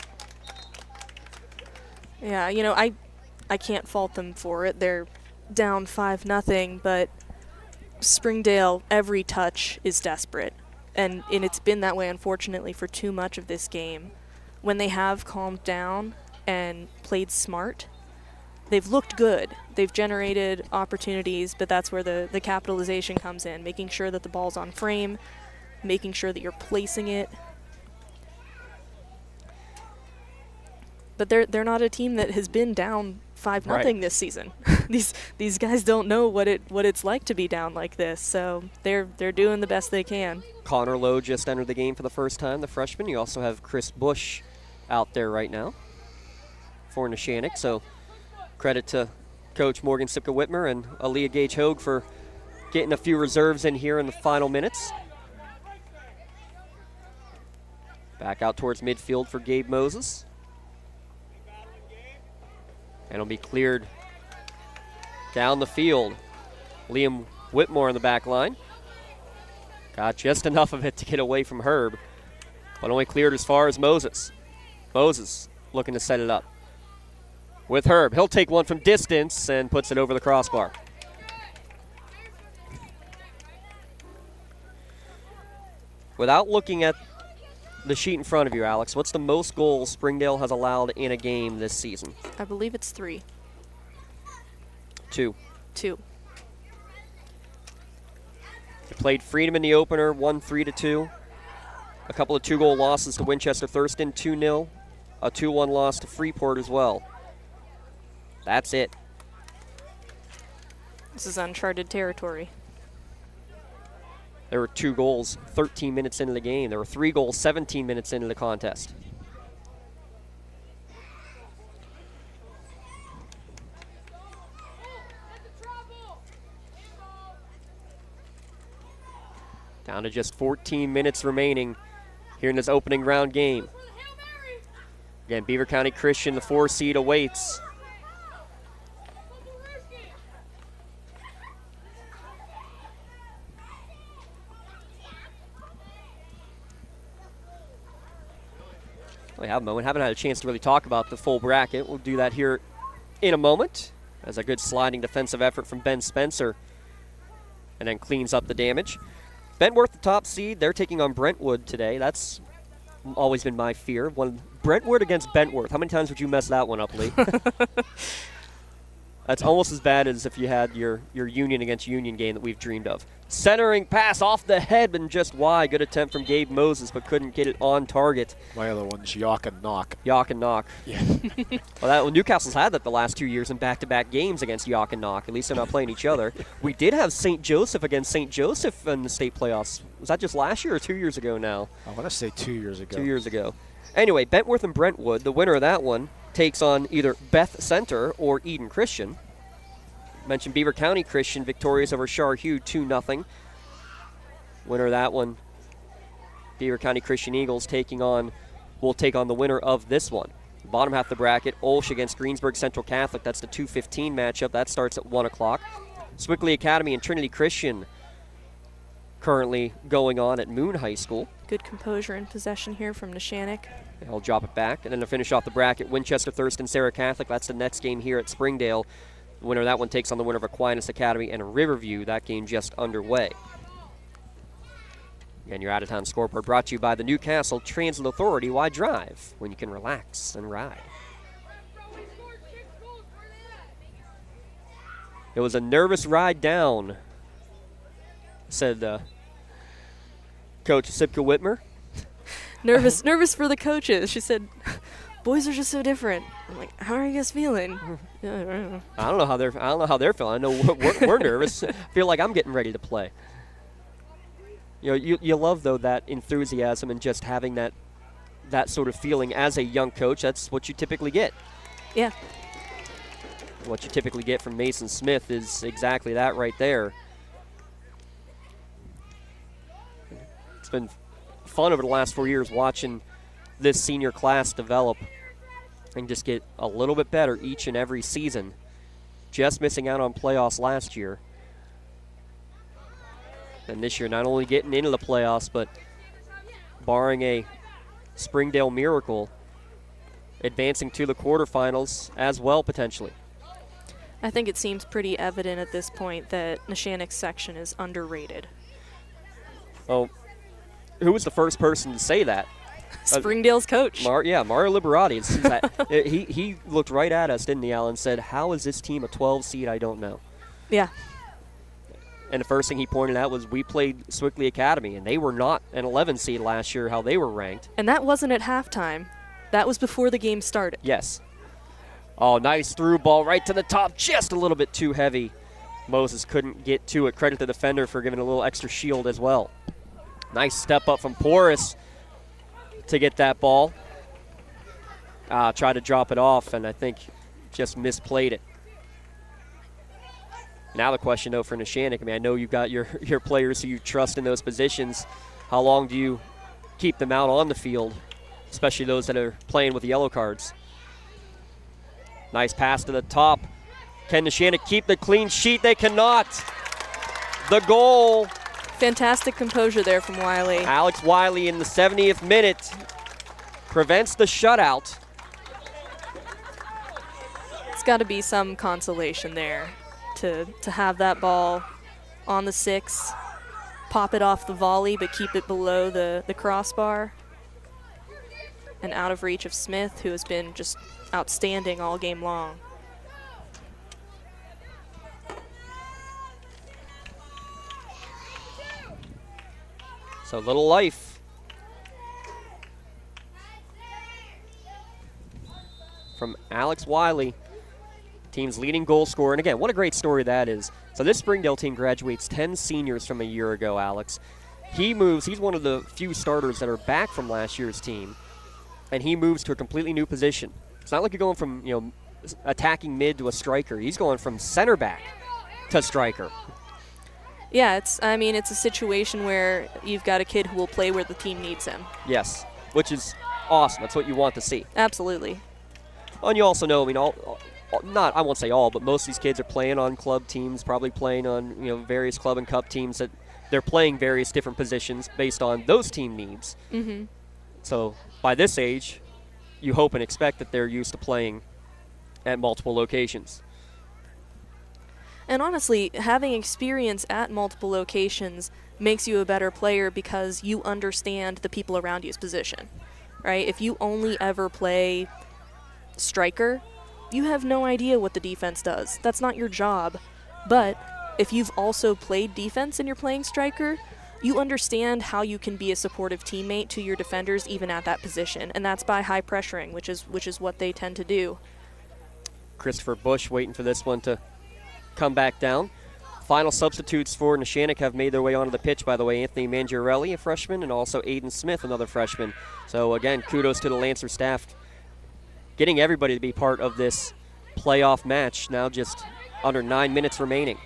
Yeah, I can't fault them for it. They're down 5-0, but Springdale, every touch is desperate. And it's been that way, unfortunately, for too much of this game. When they have calmed down and played smart, they've looked good. They've generated opportunities, but that's where the capitalization comes in, making sure that the ball's on frame, making sure that you're placing it. But they're not a team that has been down 5-0 this season. These guys don't know what it's like to be down like this, so they're doing the best they can. Connor Lowe just entered the game for the first time, the freshman. You also have Chris Bush out there right now for Neshannock, so credit to Coach Morgan Sipka-Whitmer and Aaliyah Gage-Hogue for getting a few reserves in here in the final minutes. Back out towards midfield for Gabe Moses. And it'll be cleared down the field. Liam Whitmore in the back line. Got just enough of it to get away from Herb, but only cleared as far as Moses. Moses looking to set it up with Herb. He'll take one from distance and puts it over the crossbar. Without looking at the sheet in front of you, Alex, what's the most goals Springdale has allowed in a game this season? I believe it's 3. 2. 2. They played Freedom in the opener, won 3-2. A couple of 2-goal losses to Winchester Thurston, 2-0. A 2-1 loss to Freeport as well. That's it. This is uncharted territory. There were 2 goals 13 minutes into the game. There were 3 goals 17 minutes into the contest. Down to just 14 minutes remaining here in this opening round game. Again, Beaver County Christian, the 4 seed, awaits. We have a moment. Haven't had a chance to really talk about the full bracket. We'll do that here in a moment as a good sliding defensive effort from Ben Spencer and then cleans up the damage. Bentworth, the top seed, they're taking on Brentwood today. That's always been my fear. Brentwood against Bentworth. How many times would you mess that one up, Lee? That's almost as bad as if you had your Union against Union game that we've dreamed of. Centering pass off the head and just wide. Good attempt from Gabe Moses, but couldn't get it on target. My other one's Yock and Knock. Yock and Knock. Yeah. Well, Newcastle's had that the last 2 years in back-to-back games against Yock and Knock. At least they're not playing each other. We did have St. Joseph against St. Joseph in the state playoffs. Was that just last year or 2 years ago now? I want to say 2 years ago. 2 years ago. Anyway, Bentworth and Brentwood, the winner of that one, takes on either Beth Center or Eden Christian. Mentioned Beaver County Christian victorious over Charhue 2-0. Winner of that one, Beaver County Christian Eagles will take on the winner of this one. Bottom half of the bracket, Olsh against Greensburg Central Catholic. That's the 2:15 matchup. That starts at 1 o'clock. Swickley Academy and Trinity Christian currently going on at Moon High School. Good composure and possession here from Neshannock. I'll drop it back. And then to finish off the bracket, Winchester Thurston Sarah Catholic. That's the next game here at Springdale. The winner of that one takes on the winner of Aquinas Academy and Riverview. That game just underway. Again, your out-of-town scoreboard brought to you by the Newcastle Transit Authority. Why drive when you can relax and ride? It was a nervous ride down, said Coach Sipka-Whitmer. Nervous for the coaches. She said, boys are just so different. I'm like, how are you guys feeling? I don't know how they're feeling. I know we're nervous. I feel like I'm getting ready to play. You love though that enthusiasm and just having that sort of feeling as a young coach. That's what you typically get. Yeah. What you typically get from Mason Smith is exactly that right there. It's been fun over the last 4 years watching this senior class develop and just get a little bit better each and every season. just missing out on playoffs last year. And this year, not only getting into the playoffs, but barring a Springdale miracle, advancing to the quarterfinals as well, potentially. I think it seems pretty evident at this point that Neshannock's section is underrated. Oh, who was the first person to say that? Springdale's coach. Mario Liberati. It seems that he looked right at us, didn't he, Al, and said, how is this team a 12 seed? I don't know. Yeah. And the first thing he pointed out was we played Swickley Academy, and they were not an 11 seed last year, how they were ranked. And that wasn't at halftime. That was before the game started. Yes. Oh, nice through ball right to the top, just a little bit too heavy. Moses couldn't get to it. Credit the defender for giving a little extra shield as well. Nice step up from Porras to get that ball. Tried to drop it off, and I think just misplayed it. Now the question, though, for Neshannock, I mean, I know you've got your players who you trust in those positions. How long do you keep them out on the field, especially those that are playing with yellow cards? Nice pass to the top. Can Neshannock keep the clean sheet? They cannot. The goal. Fantastic composure there from Wiley. Alex Wiley in the 70th minute prevents the shutout. It's got to be some consolation there to have that ball on the 6, pop it off the volley, but keep it below the crossbar and out of reach of Smith, who has been just outstanding all game long. So little life from Alex Wiley, team's leading goal scorer. And again, what a great story that is. So this Springdale team graduates 10 seniors from a year ago, Alex. He's one of the few starters that are back from last year's team, and he moves to a completely new position. It's not like you're going from, attacking mid to a striker. He's going from center back to striker. Yeah, it's a situation where you've got a kid who will play where the team needs him. Yes, which is awesome. That's what you want to see. Absolutely. And you also know, I won't say all, but most of these kids are playing on club teams, probably playing on, various club and cup teams that they're playing various different positions based on those team needs. Mm-hmm. So by this age, you hope and expect that they're used to playing at multiple locations. And honestly, having experience at multiple locations makes you a better player because you understand the people around you's position, right? If you only ever play striker, you have no idea what the defense does. That's not your job. But if you've also played defense and you're playing striker, you understand how you can be a supportive teammate to your defenders even at that position, and that's by high pressuring, which is what they tend to do. Christopher Bush waiting for this one to come back down. Final substitutes for Neshannock have made their way onto the pitch, by the way. Anthony Mangiarelli, a freshman, and also Aiden Smith, another freshman. So again, kudos to the Lancer staff getting everybody to be part of this playoff match. Now just under 9 minutes remaining.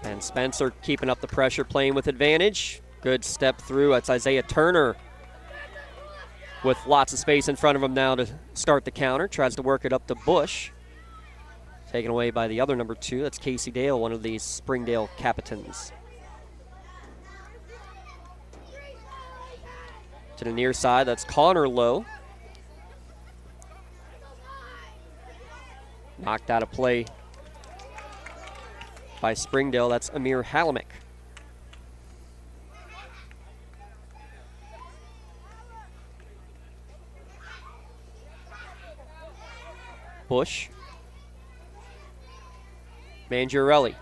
And Spencer keeping up the pressure, playing with advantage. Good step through. That's Isaiah Turner with lots of space in front of him now to start the counter. Tries to work it up to Bush. Taken away by the other number 2. That's Casey Dale, one of these Springdale captains. To the near side, that's Connor Lowe. Knocked out of play by Springdale. That's Amir Halamick. Bush. Mangiarelli.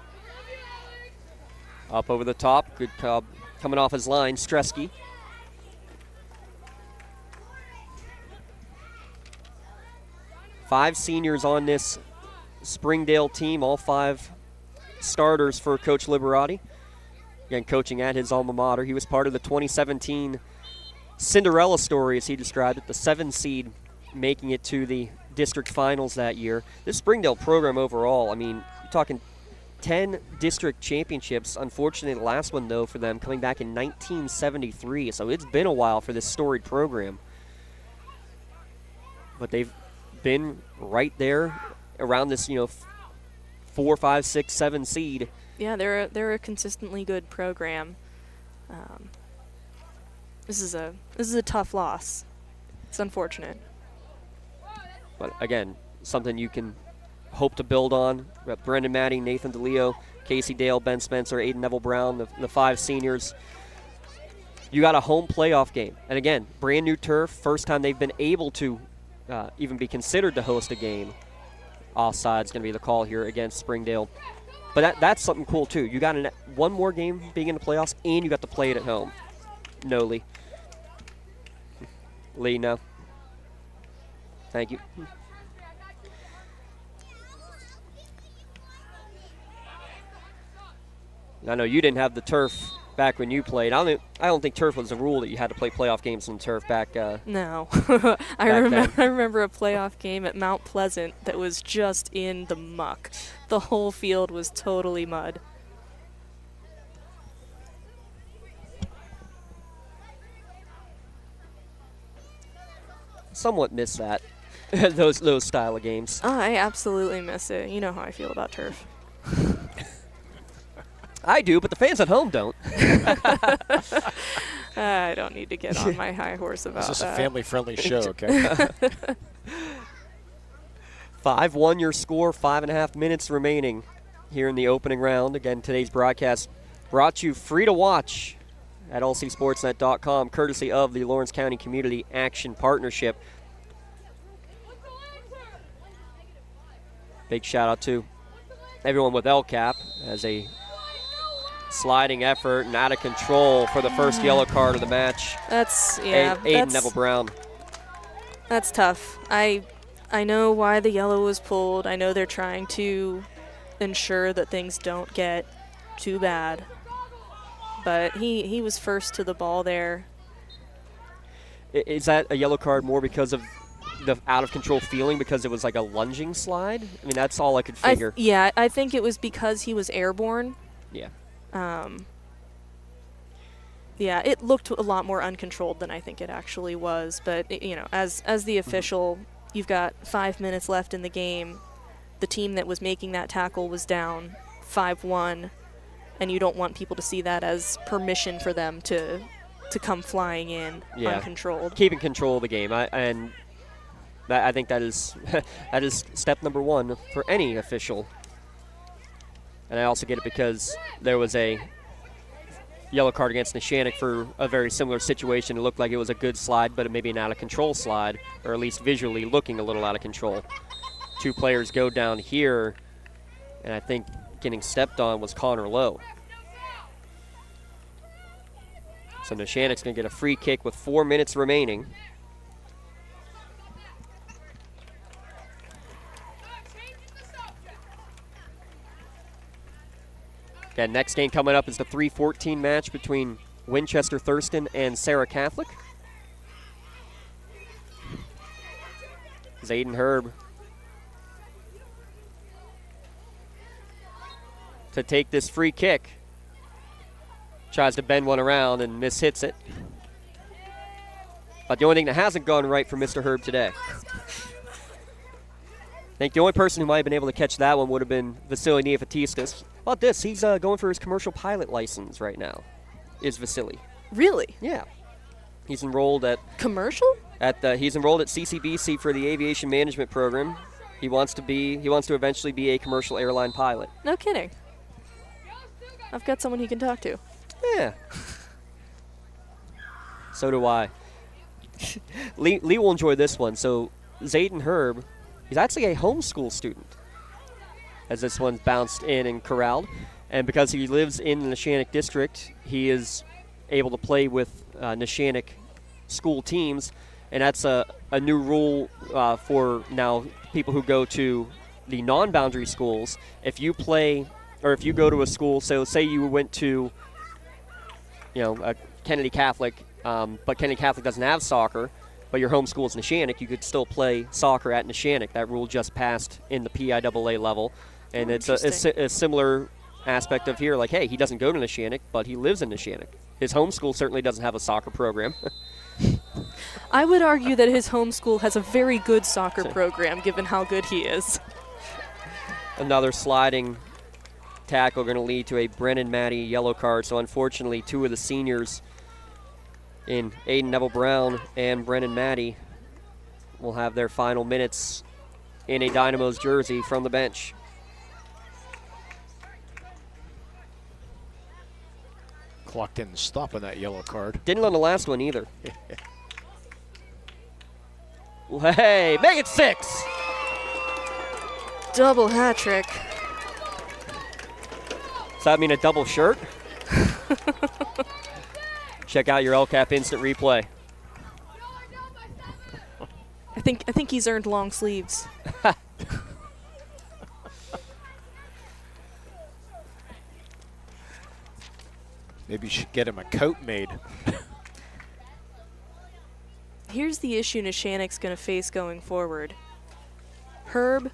Up over the top. Good coming off his line. Stresky. Five seniors on this Springdale team, all 5 starters for Coach Liberati. Again, coaching at his alma mater. He was part of the 2017 Cinderella story, as he described it, the 7 seed making it to the district finals that year. This Springdale program overall, you're talking 10 district championships. Unfortunately, the last one, though, for them coming back in 1973. So it's been a while for this storied program. But they've been right there around this, 4, 5, 6, 7 seed. Yeah, they're a consistently good program. This is a tough loss. It's unfortunate. But again, something you can hope to build on. We got Brendan Maddie, Nathan DeLeo, Casey Dale, Ben Spencer, Aiden Neville Brown, the 5 seniors. You got a home playoff game. And again, brand new turf, first time they've been able to even be considered to host a game. Offside's going to be the call here against Springdale. But that's something cool, too. You got one more game being in the playoffs, and you got to play it at home. No, Lee. Lee, no. Thank you. I know you didn't have the turf back when you played. I don't think turf was a rule that you had to play playoff games on turf back. No, I remember a playoff game at Mount Pleasant that was just in the muck. The whole field was totally mud. Somewhat miss that, those style of games. Oh, I absolutely miss it. You know how I feel about turf. I do, but the fans at home don't. I don't need to get on my high horse about that. This is a family-friendly show, okay? 5-1 your score, 5.5 minutes remaining here in the opening round. Again, today's broadcast brought to you free to watch at lcsportsnet.com, courtesy of the Lawrence County Community Action Partnership. Big shout out to everyone with LCAP as a sliding effort and out of control for the first yellow card of the match. Aiden Neville Brown. That's tough. I know why the yellow was pulled. I know they're trying to ensure that things don't get too bad. But he was first to the ball there. Is that a yellow card more because of the out-of-control feeling, because it was like a lunging slide? I mean, that's all I could figure. I think it was because he was airborne. Yeah. Yeah, it looked a lot more uncontrolled than I think it actually was. But, as the official, you've got 5 minutes left in the game. The team that was making that tackle was down 5-1. And you don't want people to see that as permission for them to come flying in uncontrolled. Keeping control of the game. I think that is that is step number one for any official. And I also get it because there was a yellow card against Neshannock for a very similar situation. It looked like it was a good slide, but it may be an out-of-control slide, or at least visually looking a little out of control. 2 players go down here, and I think getting stepped on was Connor Lowe. So Neshannock's going to get a free kick with 4 minutes remaining. Again, next game coming up is the 3-14 match between Winchester Thurston and Sarah Catholic. Zayden Herb to take this free kick. Tries to bend one around and mishits it. But the only thing that hasn't gone right for Mr. Herb today. I think the only person who might have been able to catch that one would have been Vasily Neofatistis. How about this? He's going for his commercial pilot license right now, is Vasily. Really? Yeah. He's enrolled at... Commercial? He's enrolled at CCBC for the aviation management program. He wants to eventually be a commercial airline pilot. No kidding. I've got someone he can talk to. Yeah. So do I. Lee will enjoy this one. So Zayden Herb, he's actually a homeschool student, as this one's bounced in and corralled. And because he lives in the Neshannock district, he is able to play with Neshannock school teams. And that's a new rule for now people who go to the non-boundary schools. If you play, or if you go to a school, so say you went to, Kennedy Catholic, but Kennedy Catholic doesn't have soccer, but your home school is Neshannock, you could still play soccer at Neshannock. That rule just passed in the PIAA level. And it's a similar aspect of here, like, hey, he doesn't go to Neshannock, but he lives in Neshannock. His home school certainly doesn't have a soccer program. I would argue that his home school has a very good soccer program, given how good he is. Another sliding tackle going to lead to a Brennan Maddie yellow card. So unfortunately, two of the seniors in Aiden Neville Brown and Brennan Maddie will have their final minutes in a Dynamos jersey from the bench. Clock didn't stop on that yellow card. Didn't on the last one either. Well, hey, make it 6. Double hat trick. Does that mean a double shirt? Check out your LCAP instant replay. I think he's earned long sleeves. Maybe you should get him a coat made. Here's the issue Neshannock's going to face going forward. Herb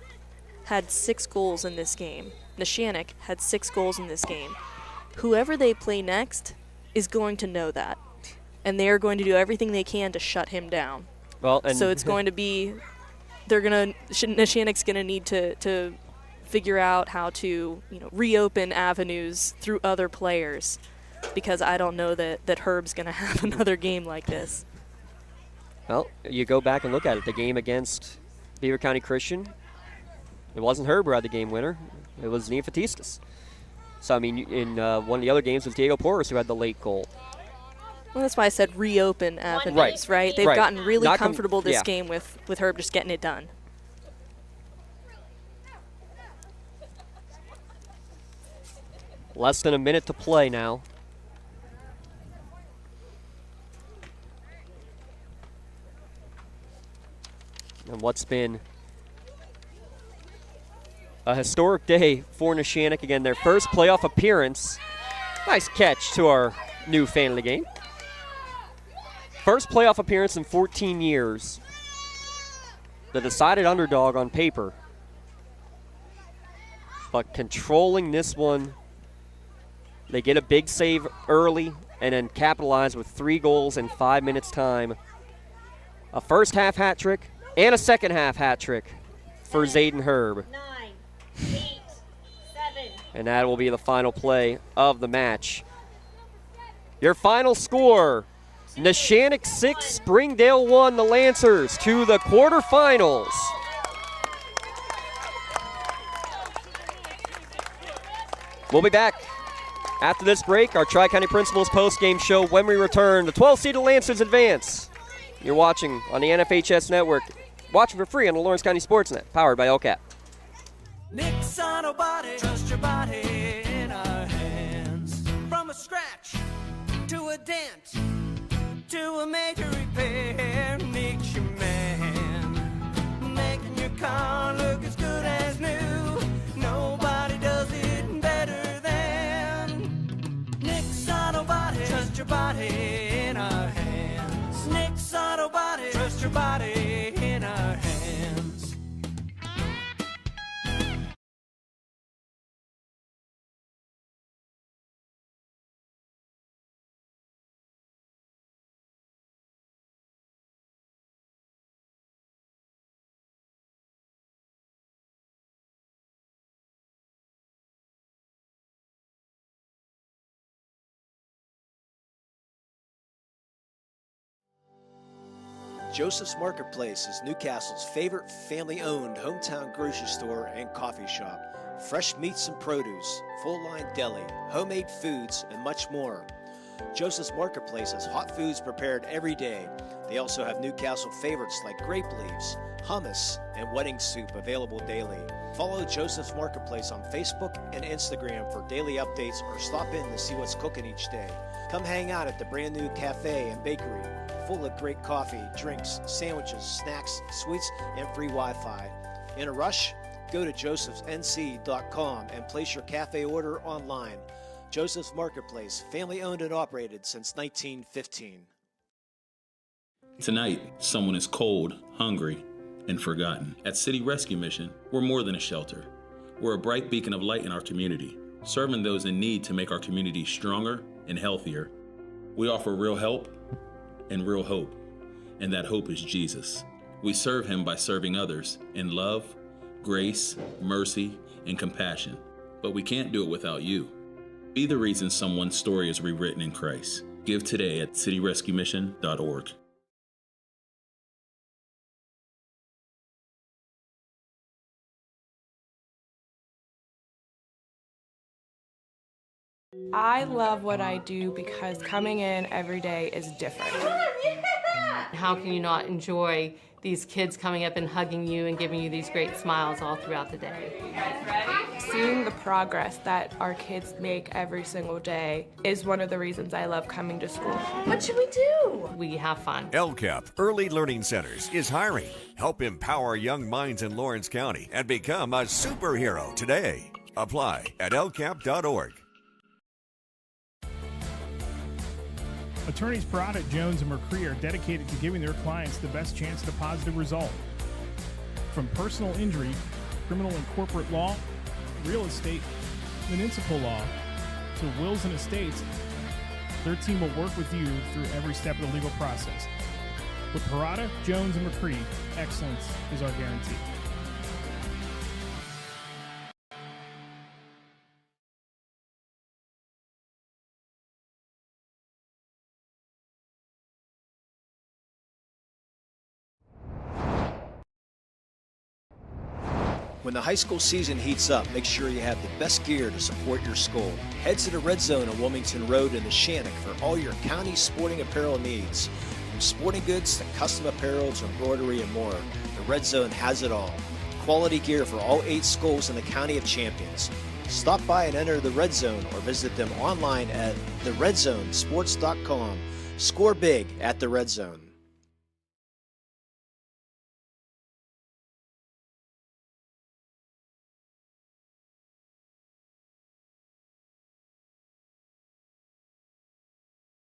had 6 goals in this game. Neshannock had 6 goals in this game. Whoever they play next is going to know that, and they are going to do everything they can to shut him down. Well, and so it's going to be, Neshannock's going to need to figure out how to reopen avenues through other players, because I don't know that Herb's going to have another game like this. Well, you go back and look at it. The game against Beaver County Christian, it wasn't Herb who had the game winner. It was Neofatistas. So, I mean, in one of the other games was Diego Porras who had the late goal. Well, that's why I said reopen avenues, right? They've gotten really comfortable this game with Herb just getting it done. Less than a minute to play now. And what's been a historic day for Neshannock. Again, their first playoff appearance. Nice catch to our new fan of the game. First playoff appearance in 14 years. The decided underdog on paper. But controlling this one, they get a big save early and then capitalize with 3 goals in 5 minutes time. A first half hat trick and a second half hat trick for Zayden Herb. 9, 8, 7. And that will be the final play of the match. Your final score, Neshannock 6, Springdale 1, the Lancers to the quarterfinals. We'll be back after this break, our Tri-County Principals post-game show. When we return, the 12-seeded Lancers advance. You're watching on the NFHS Network. Watching for free on the Lawrence County SportsNet, powered by LCAP. Nixon body, trust your body in our hands. From a scratch to a dent to a major repair, Nick's your man. Making your car look as good as new. Nobody does it better than Nick's Auto Body. Trust your body in our hands. Nick's Auto Body. Trust your body in our hands. Joseph's Marketplace is Newcastle's favorite family-owned hometown grocery store and coffee shop. Fresh meats and produce, full-line deli, homemade foods, and much more. Joseph's Marketplace has hot foods prepared every day. They also have Newcastle favorites like grape leaves, hummus, and wedding soup available daily. Follow Joseph's Marketplace on Facebook and Instagram for daily updates or stop in to see what's cooking each day. Come hang out at the brand new cafe and bakery, full of great coffee, drinks, sandwiches, snacks, sweets, and free Wi-Fi. In a rush? Go to josephsnc.com and place your cafe order online. Joseph's Marketplace, family owned and operated since 1915. Tonight, someone is cold, hungry, and forgotten. At City Rescue Mission, we're more than a shelter. We're a bright beacon of light in our community, serving those in need to make our community stronger and healthier. We offer real help and real hope, and that hope is Jesus. We serve him by serving others in love, grace, mercy, and compassion. But we can't do it without you. Be the reason someone's story is rewritten in Christ. Give today at cityrescuemission.org. I love what I do because coming in every day is different. How can you not enjoy these kids coming up and hugging you and giving you these great smiles all throughout the day? You guys ready? Seeing the progress that our kids make every single day is one of the reasons I love coming to school. What should we do? We have fun. LCAP Early Learning Centers is hiring. Help empower young minds in Lawrence County and become a superhero today. Apply at lcap.org. Attorneys Parada, Jones, and McCree are dedicated to giving their clients the best chance at a positive result. From personal injury, criminal and corporate law, real estate, municipal law, to wills and estates, their team will work with you through every step of the legal process. With Parada, Jones, and McCree, excellence is our guarantee. When the high school season heats up, make sure you have the best gear to support your school. Head to the Red Zone on Wilmington Road in Neshannock for all your county sporting apparel needs. From sporting goods to custom apparel to embroidery and more, the Red Zone has it all. Quality gear for all 8 schools in the County of Champions. Stop by and enter the Red Zone or visit them online at theredzonesports.com. Score big at the Red Zone.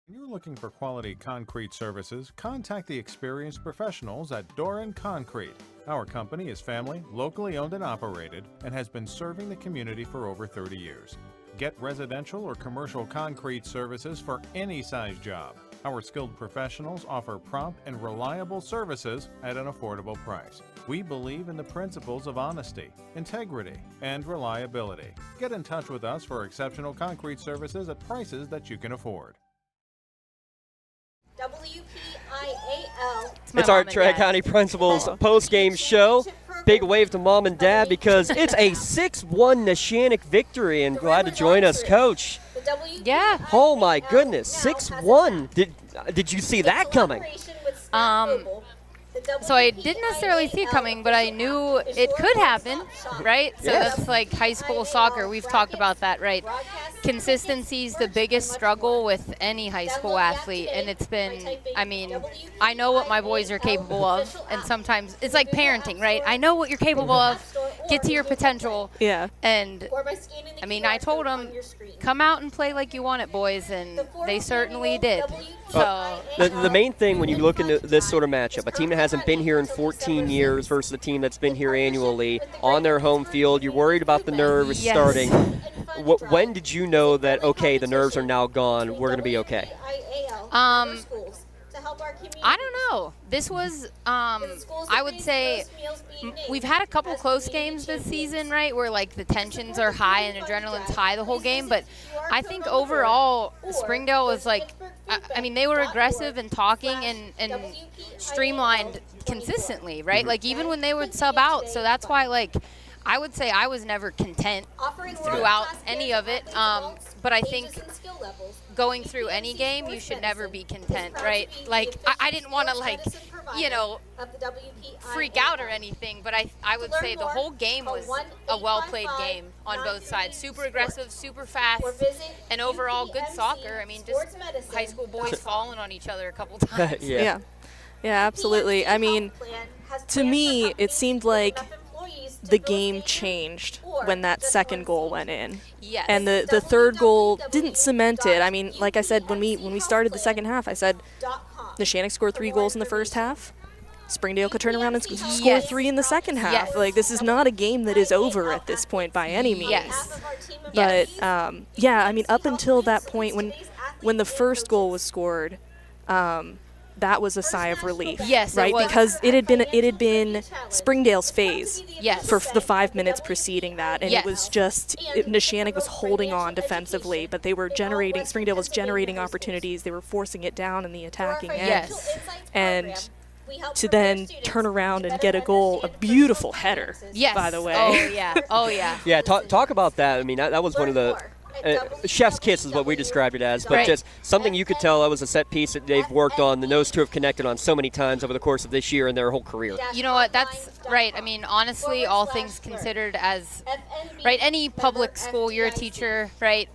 When you're looking for quality concrete services, contact the experienced professionals at Doran Concrete. Our company is family, locally owned and operated, and has been serving the community for over 30 years. Get residential or commercial concrete services for any size job. Our skilled professionals offer prompt and reliable services at an affordable price. We believe in the principles of honesty, integrity, and reliability. Get in touch with us for exceptional concrete services at prices that you can afford. WPIAL. It's our Tri-County Principals post-game show. Big wave to mom and dad because it's a 6-1 Neshannock victory, and glad to join us, Coach. Yeah. Oh my goodness, 6-1. Did you see that coming? So I didn't necessarily see it coming, but I knew it could happen, right? So that's like high school soccer. We've talked about that, right? Consistency is the biggest struggle with any high school athlete, and it's been, I mean, I know what my boys are capable of, and sometimes it's like parenting, right? I know what you're capable of. Get to your potential. Yeah. And, I mean, I told them, come out and play like you want it, boys, and they certainly did. So the main thing when you look into this sort of matchup, a team that hasn't been here in 14 years versus a team that's been here annually on their home field, you're worried about the nerves starting. When did you know that, okay, the nerves are now gone, we're going to be okay? I don't know. This was, I would say, we've had a couple close games this season, right, where like the tensions are high and adrenaline's high the whole game. But I think overall, Springdale was like, I mean, they were aggressive and talking and streamlined consistently, right? Like even when they would sub out. So that's why, like, I would say I was never content throughout any of it. But I think going through any game, you should never be content, right? Like, I didn't want to, like, you know, freak out or anything, but I would say the whole game was a well-played game on both sides. Super aggressive, super fast, and overall good soccer. I mean, just high school boys falling on each other a couple times. Yeah, absolutely. I mean, to me, it seemed like the game changed when that second goal went in. Yes. And the third goal didn't cement it. I mean, like I said, when we started the second half, I said Neshannock scored 3 goals in the first half. Springdale could turn around and score 3 in the second half. Yes. Like, this is not a game that is over at this point by any means. Yes. But yeah, I mean, up until that point, when the first goal was scored, that was a sigh of relief. Yes, right, it was. because it had been Springdale's phase. Yes. For the 5 minutes preceding that, and Yes. it was just Neshannock was holding on defensively, but they were generating. Springdale was generating opportunities. They were forcing it down in the attacking end. Yes. And to then turn around and get a goal, a beautiful header. Yes. By the way. Oh yeah. Oh yeah. Yeah, talk about that. I mean, that was one of the chef's kiss is what we described it as, but Right. just something you could tell that was a set piece that they've worked on, and those two have connected on so many times over the course of this year and their whole career. You know what? That's right. I mean, honestly, all things considered, as right, any public school, you're a teacher, right?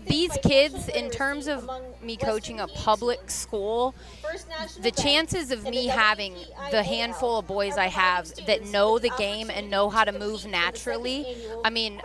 These kids, in terms of me coaching a public school, the chances of me having the handful of boys I have that know the game and know how to move naturally, I mean,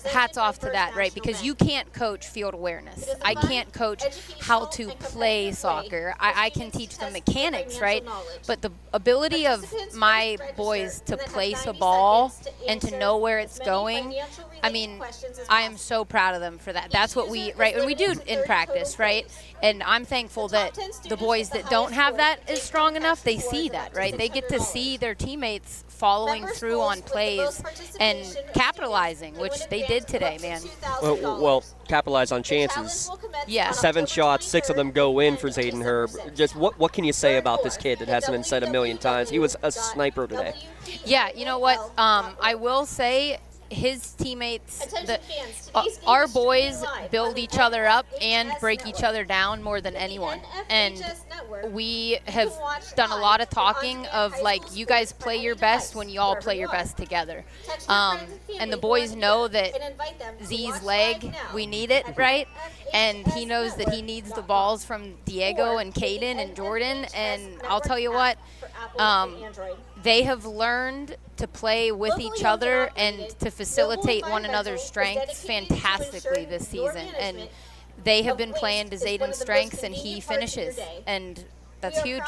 hats off to that, right? Because you can't coach field awareness. I can't coach how to play soccer. I can teach them mechanics, right? But the ability of my boys to place a ball and to know where it's going, I mean, I am so proud of them for that. That's what we do in practice, right? And I'm thankful that the boys that don't have that as strong enough, they see that, right? They get to see their teammates following through on plays and capitalizing, which they did today, man. Well, capitalize on chances. Yeah. 7 shots, 6 of them go in for Zayden Herb. Just what can you say about this kid that hasn't been said a million times? He was a sniper today. Yeah, you know what? I will say his teammates, our boys build each other up and break each other down more than anyone. And we have done a lot of talking of, like, you guys play your best when you all play your best together. And the boys know that Z's leg, we need it, right? And he knows that he needs the balls from Diego and Caden and Jordan. And I'll tell you what, they have learned to play with each other and to facilitate one another's strengths fantastically this season. And they have been playing to Zayden's strengths, and he finishes. And that's huge.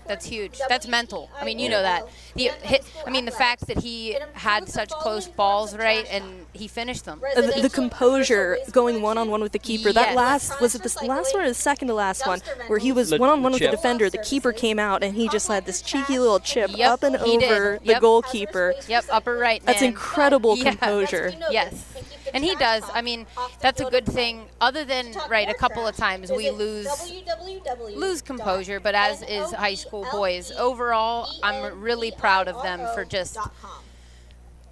That's huge. That's mental. I mean, you know that. The fact that he had such close balls, right, and he finished them. The composure going one-on-one with the keeper. Yes. That was it the last one or the second to last one, where he was one-on-one with the defender. The keeper came out, and he just had this cheeky little chip up and over the goalkeeper. Yep, upper right. That's man. incredible Yeah. composure. Yes. And he does. I mean, that's a good thing. Other than, right, a couple of times we lose composure, but as is high school boys. Overall, I'm really proud of them for just,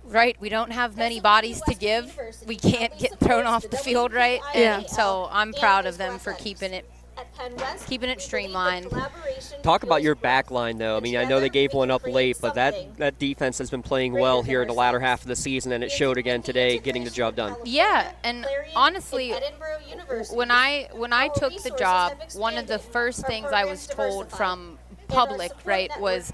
right, we don't have many bodies to give. We can't get thrown off the field, right? And so I'm proud of them for keeping it streamlined. Talk about your back line, though. I mean, I know they gave one up late, but that defense has been playing well here in the latter half of the season, and it showed again today, getting the job done. Yeah, and honestly, when I took the job, one of the first things I was told from public, right, was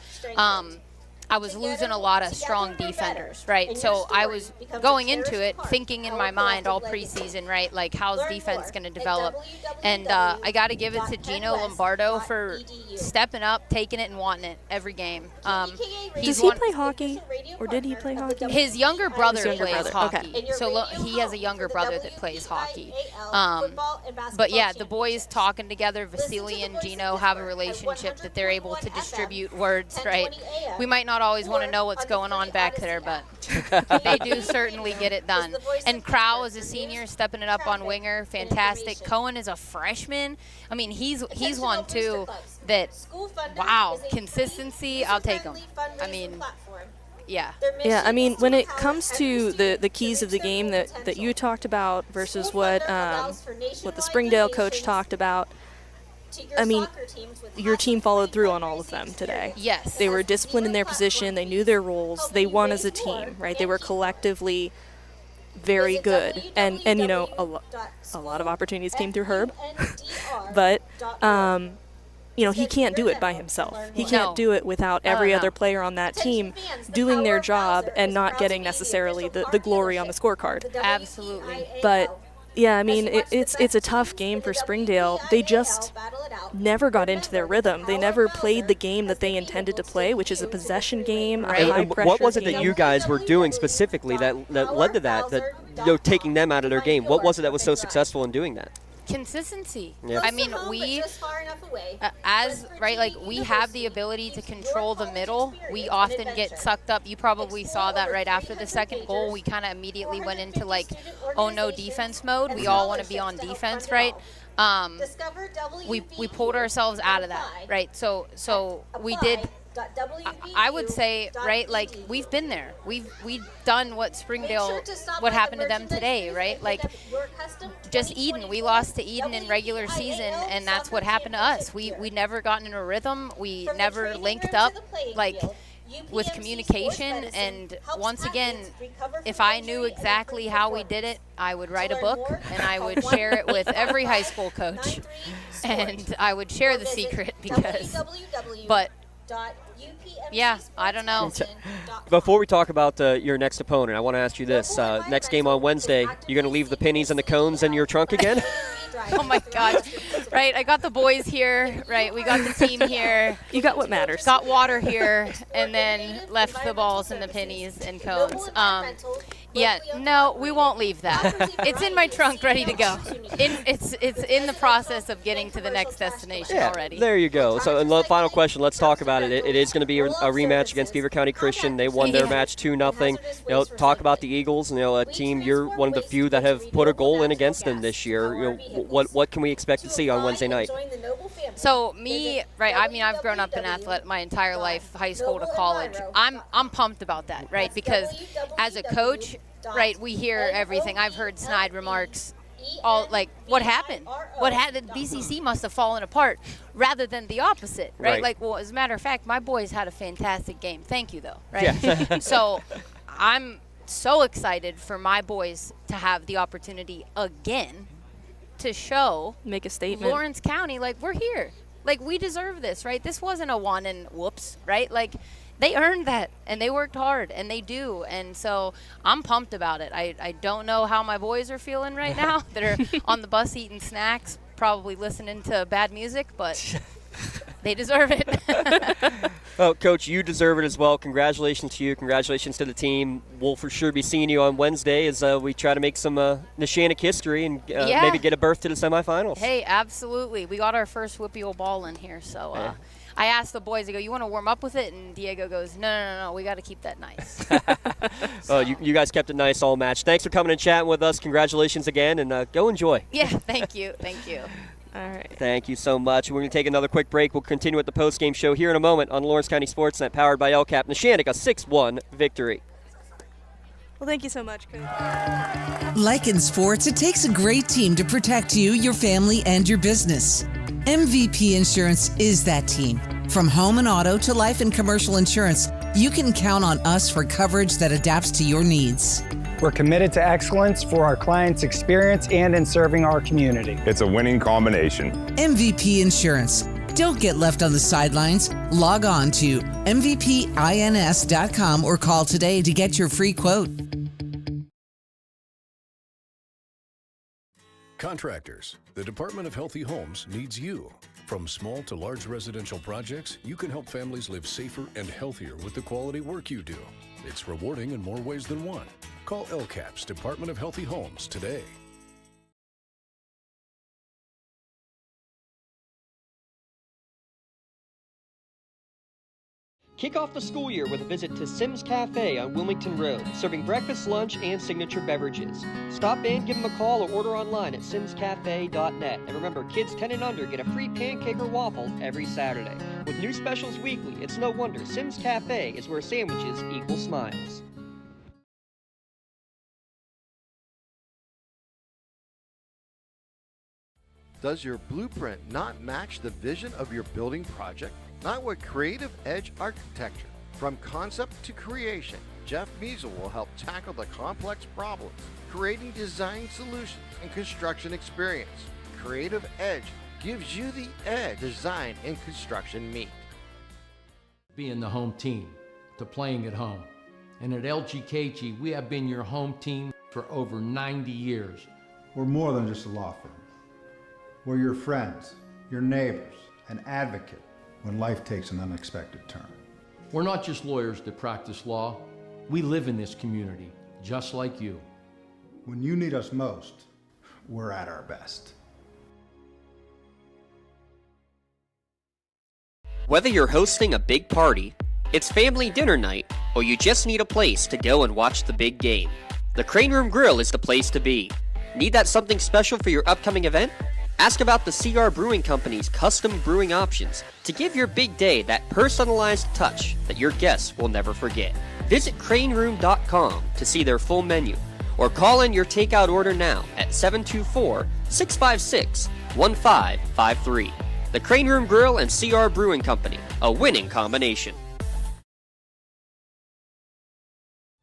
I was losing a lot of strong defenders, right? So I was going into it thinking in my mind all preseason, right, like how's defense going to develop? And I got to give it to Gino Lombardo for stepping up, taking it, and wanting it every game. Does he play hockey, or did he play hockey? His younger brother plays hockey. Okay. So he has a younger brother that plays hockey. But yeah, the boys talking together, Vasily and Gino have a relationship that they're able to distribute words, right? We might not always want to know what's going on back there, but they do certainly get it done. And Crow is a senior, stepping it up on winger, fantastic. Cohen is a freshman. I mean, he's one too that, wow, consistency, I'll take him. I mean, yeah. Yeah, I mean, when it comes to the keys of the game that you talked about versus what the Springdale coach talked about, I mean, your team followed through on all of them today. Yes. They were disciplined in their position. They knew their roles. They won as a team, right? They were collectively very good. And you know, a lot of opportunities came through Herb. But, you know, he can't do it by himself. He can't do it without every other player on that team doing their job and not getting necessarily the glory on the scorecard. Absolutely. But yeah, I mean, it's a tough game for Springdale. They just never got into their rhythm. They never played the game that they intended to play, which is a possession game, a high-pressure What was it game. that you guys were doing specifically that led to that, taking them out of their game? What was it that was so successful in doing that? Consistency. Yeah. I mean, we, we have the ability to control the middle. We often get sucked up. You probably saw that right after the second goal. We kind of immediately went into oh no defense mode. We all want to be on defense, right? We pulled ourselves out of that, right? So we did. I would say, right, we've been there. We've done what Springdale, what happened to them today, right? Just Eden. We lost to Eden in regular season, and that's what happened to us. We never gotten in a rhythm. We never linked up, with communication. And once again, if I knew exactly how we did it, I would write a book, and I would share it with every high school coach. And I would share the secret but yeah, I don't know. Before we talk about your next opponent, I want to ask you this. Next game on Wednesday, you're going to leave the pennies and the cones in your trunk again? Oh, my gosh. Right, I got the boys here. Right, we got the team here. You got what matters. Got water here, and then left the balls and the pennies and cones. Yeah, no, we won't leave that. It's in my trunk, ready to go. It's in the process of getting to the next destination already. There you go. So, and the final question, let's talk about it. It is going to be a rematch against Beaver County Christian. They won their match 2-0. Talk about the Eagles. A team, you're one of the few that have put a goal in against them this year. What can we expect to see on Wednesday night? So me, right? I mean, I've grown up in athlete my entire life, high school to college. I'm pumped about that, right? Because as a coach, right, we hear everything. I've heard snide remarks. All what happened? What happened? BCC must have fallen apart, rather than the opposite, right? Well, as a matter of fact, my boys had a fantastic game. Thank you, though, right? Yeah. So, I'm so excited for my boys to have the opportunity again to make a statement. Lawrence County, we're here, we deserve this, right? This wasn't a one and whoops, right? They earned that, and they worked hard, and they do. And so I'm pumped about it. I don't know how my boys are feeling right now that are on the bus eating snacks, probably listening to bad music, but they deserve it. Well, Coach, you deserve it as well. Congratulations to you. Congratulations to the team. We'll for sure be seeing you on Wednesday as we try to make some Neshannock history and maybe get a berth to the semifinals. Hey, absolutely. We got our first WPIAL ball in here, so I asked the boys, I go, you want to warm up with it? And Diego goes, no, we got to keep that nice. You guys kept it nice all match. Thanks for coming and chatting with us. Congratulations again, and go enjoy. Yeah, thank you. All right. Thank you so much. We're going to take another quick break. We'll continue with the post-game show here in a moment on Lawrence County SportsNet, powered by LCAP. Neshannock, a 6-1 victory. Well, thank you so much, Coach. Like in sports, it takes a great team to protect you, your family, and your business. MVP Insurance is that team. From home and auto to life and commercial insurance, you can count on us for coverage that adapts to your needs. We're committed to excellence for our clients' experience and in serving our community. It's a winning combination. MVP Insurance. Don't get left on the sidelines. Log on to mvpins.com or call today to get your free quote. Contractors, the Department of Healthy Homes needs you. From small to large residential projects, you can help families live safer and healthier with the quality work you do. It's rewarding in more ways than one. Call LCAP's Department of Healthy Homes today. Kick off the school year with a visit to Sims Cafe on Wilmington Road, serving breakfast, lunch, and signature beverages. Stop in, give them a call, or order online at simscafe.net. And remember, kids 10 and under get a free pancake or waffle every Saturday. With new specials weekly, it's no wonder Sims Cafe is where sandwiches equal smiles. Does your blueprint not match the vision of your building project? Not with Creative Edge Architecture. From concept to creation, Jeff Measle will help tackle the complex problems, creating design solutions and construction experience. Creative Edge gives you the edge design and construction meet. Being the home team to playing at home. And at LGKG, we have been your home team for over 90 years. We're more than just a law firm. We're your friends, your neighbors, an advocate when life takes an unexpected turn. We're not just lawyers that practice law. We live in this community, just like you. When you need us most, we're at our best. Whether you're hosting a big party, it's family dinner night, or you just need a place to go and watch the big game, the Crane Room Grill is the place to be. Need that something special for your upcoming event? Ask about the CR Brewing Company's custom brewing options to give your big day that personalized touch that your guests will never forget. Visit craneroom.com to see their full menu, or call in your takeout order now at 724-656-1553. The Crane Room Grill and CR Brewing Company, a winning combination.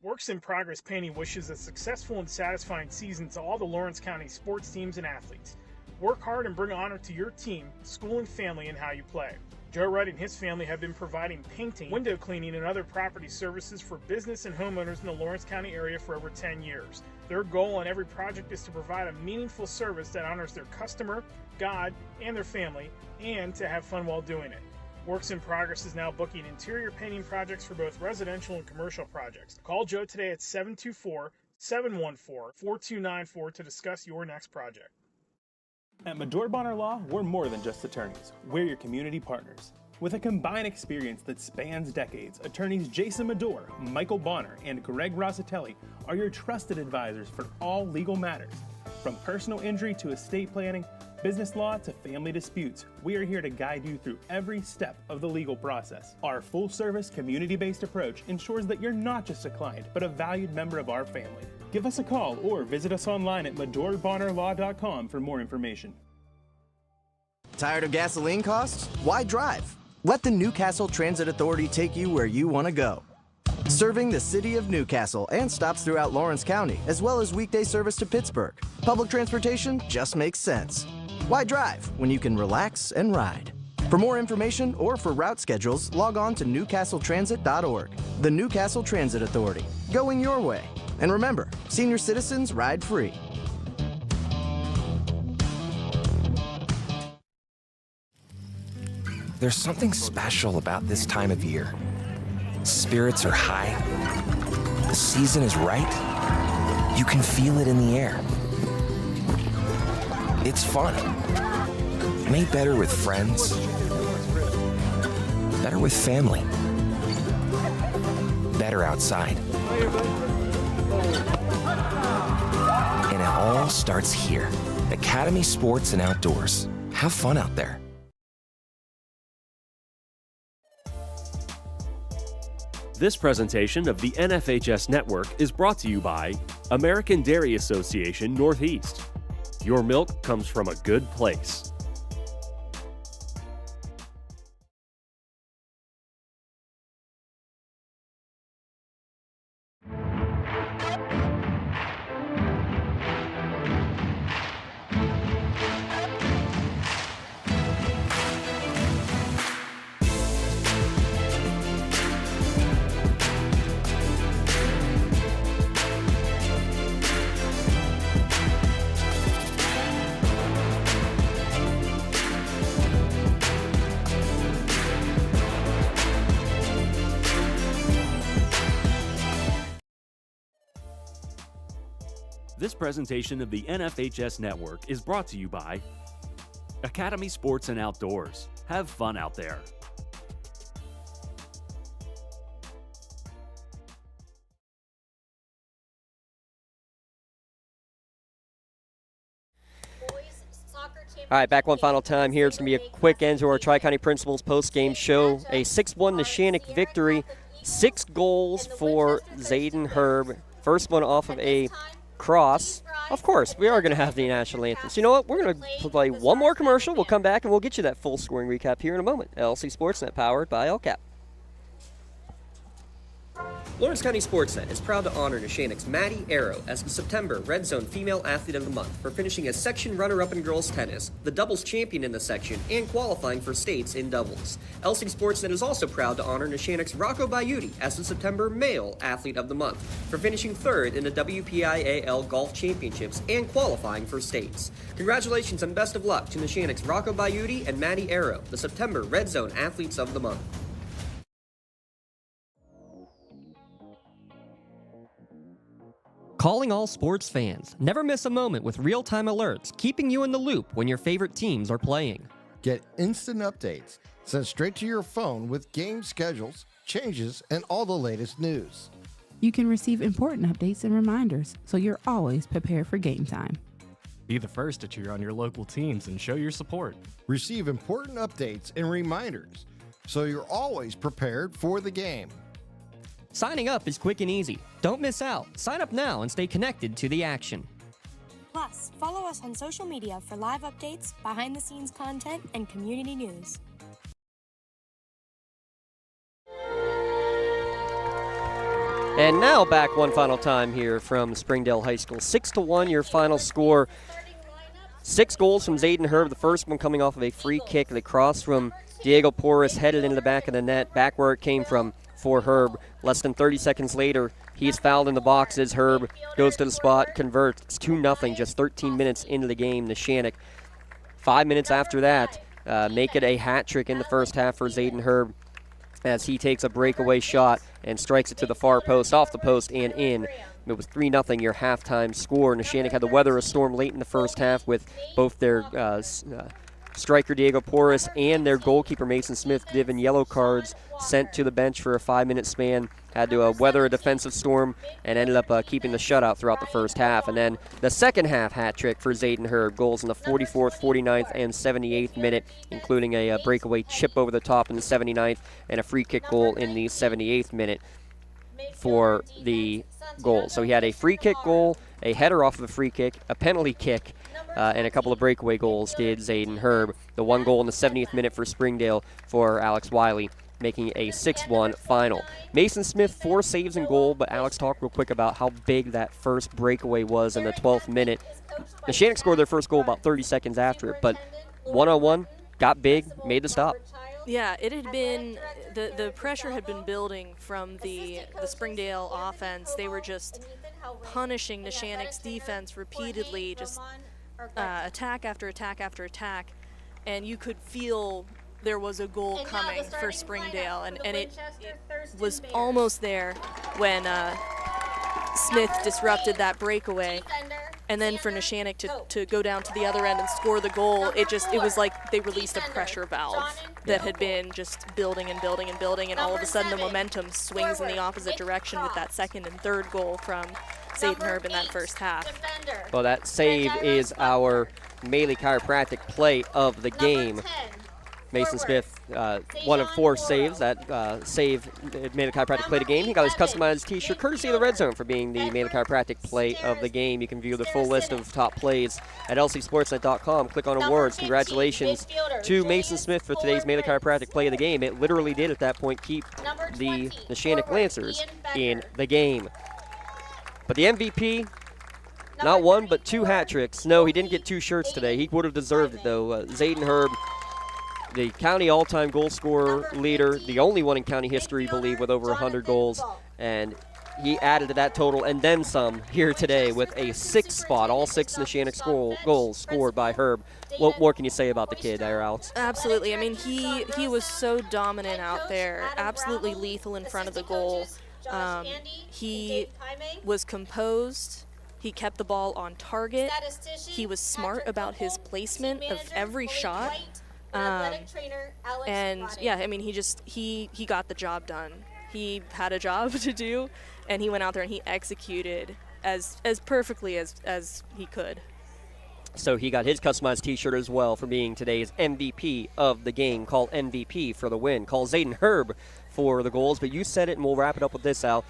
Works in Progress Painting wishes a successful and satisfying season to all the Lawrence County sports teams and athletes. Work hard and bring honor to your team, school, and family in how you play. Joe Wright and his family have been providing painting, window cleaning, and other property services for business and homeowners in the Lawrence County area for over 10 years. Their goal on every project is to provide a meaningful service that honors their customer, God, and their family, and to have fun while doing it. Works in Progress is now booking interior painting projects for both residential and commercial projects. Call Joe today at 724-714-4294 to discuss your next project. At Medore Bonner Law, we're more than just attorneys. We're your community partners. With a combined experience that spans decades, attorneys Jason Medore, Michael Bonner, and Greg Rossitelli are your trusted advisors for all legal matters. From personal injury to estate planning, business law to family disputes, we are here to guide you through every step of the legal process. Our full-service, community-based approach ensures that you're not just a client, but a valued member of our family. Give us a call or visit us online at MedoreBonnerLaw.com for more information. Tired of gasoline costs? Why drive? Let the Newcastle Transit Authority take you where you want to go. Serving the city of Newcastle and stops throughout Lawrence County, as well as weekday service to Pittsburgh. Public transportation just makes sense. Why drive when you can relax and ride? For more information or for route schedules, log on to newcastletransit.org. The Newcastle Transit Authority, going your way. And remember, senior citizens ride free. There's something special about this time of year. Spirits are high. The season is right. You can feel it in the air. It's fun. Made better with friends. Better with family. Better outside. And it all starts here. Academy Sports and Outdoors. Have fun out there. This presentation of the NFHS Network is brought to you by American Dairy Association Northeast. Your milk comes from a good place. This presentation of the NFHS Network is brought to you by Academy Sports and Outdoors. Have fun out there. All right, back one final time here. It's going to be a quick end to our Tri-County Principals post-game show. A 6-1 Neshannock victory. 6 goals for Zayden Herb. First one off of a cross. Of course, we are going to have the national anthem. So you know what? We're going to play one more commercial. We'll come back and we'll get you that full scoring recap here in a moment. LC SportsNet powered by LCAP. Lawrence County SportsNet is proud to honor Neshannock's Maddie Arrow as the September Red Zone Female Athlete of the Month for finishing as section runner-up in girls tennis, the doubles champion in the section, and qualifying for states in doubles. LC SportsNet is also proud to honor Neshannock's Rocco Baiuti as the September Male Athlete of the Month for finishing third in the WPIAL Golf Championships and qualifying for states. Congratulations and best of luck to Neshannock's Rocco Baiuti and Maddie Arrow, the September Red Zone Athletes of the Month. Calling all sports fans. Never miss a moment with real-time alerts, keeping you in the loop when your favorite teams are playing. Get instant updates sent straight to your phone with game schedules, changes, and all the latest news. You can receive important updates and reminders, so you're always prepared for game time. Be the first to cheer on your local teams and show your support. Receive important updates and reminders, so you're always prepared for the game. Signing up is quick and easy. Don't miss out. Sign up now and stay connected to the action. Plus, follow us on social media for live updates, behind-the-scenes content, and community news. And now back one final time here from Springdale High School. 6-1 your final score. 6 goals from Zayden Herb, the first one coming off of a free kick. The cross from Diego Porras headed into the back of the net, back where it came from for Herb. Less than 30 seconds later, he's fouled in the boxes. Herb goes to the spot, converts. It's 2-0 just 13 minutes into the game. Neshannock, 5 minutes after that, make it a hat trick in the first half for Zayden Herb as he takes a breakaway shot and strikes it to the far post, off the post and in. It was 3-0 your halftime score. Neshannock had to weather a storm late in the first half with both their striker Diego Porras and their goalkeeper Mason Smith given yellow cards, sent to the bench for a 5-minute span. Had to weather a defensive storm and ended up keeping the shutout throughout the first half. And then the second half hat trick for Zayden Herb. Goals in the 44th, 49th, and 78th minute, including a breakaway chip over the top in the 79th and a free kick goal in the 78th minute for the goal. So he had a free kick goal, a header off of a free kick, a penalty kick, and a couple of breakaway goals did Zayden Herb. The one goal in the 70th minute for Springdale for Alex Wiley, making a 6-1 final. Mason Smith, 4 saves in goal, but Alex, talk real quick about how big that first breakaway was in the 12th minute. Neshannock scored their first goal about 30 seconds after it, but 1-on-1, got big, made the stop. Yeah, it had been, the pressure had been building from the Springdale offense. They were just punishing Neshannock's defense repeatedly, just attack after attack after attack, and you could feel there was a goal coming for Springdale, and it was almost there when Smith disrupted that breakaway. And then for Neshannock to go down to the other end and score the goal, it was like they released a pressure valve that had been just building and building and building, and all of a sudden the momentum swings in the opposite direction with that second and third goal from Zayden Herb in that first half. Well, that save is our Melee Chiropractic play of the game. Mason Smith, 1 of 4 saves. That save made a chiropractic play of the game. He got his customized t-shirt, courtesy of the Red Zone, for being the Melee Chiropractic play of the game. You can view the full list of top plays at lcsportsnet.com. Click on awards. Congratulations to Mason Smith for today's Melee Chiropractic play of the game. It literally did at that point keep the Neshannock Lancers in the game. But the MVP, not 1 but 2 hat tricks. No, he didn't get 2 shirts today. He would have deserved it, though. Zayden Herb, the county all-time goal scorer leader, the only one in county history, I believe, with over 100 goals. And he added to that total and then some here today with a 6th spot, all 6 Neshannock goals scored by Herb. What more can you say about the kid there, Alex? Absolutely. I mean, he was so dominant out there, absolutely lethal in front of the goal. He was composed. He kept the ball on target. He was smart about his placement of every shot. And yeah, I mean, he got the job done. He had a job to do, and he went out there and he executed as perfectly as he could. So he got his customized t-shirt as well for being today's MVP of the game. Call MVP for the win. Call Zayden Herb for the goals. But you said it, and we'll wrap it up with this, Al.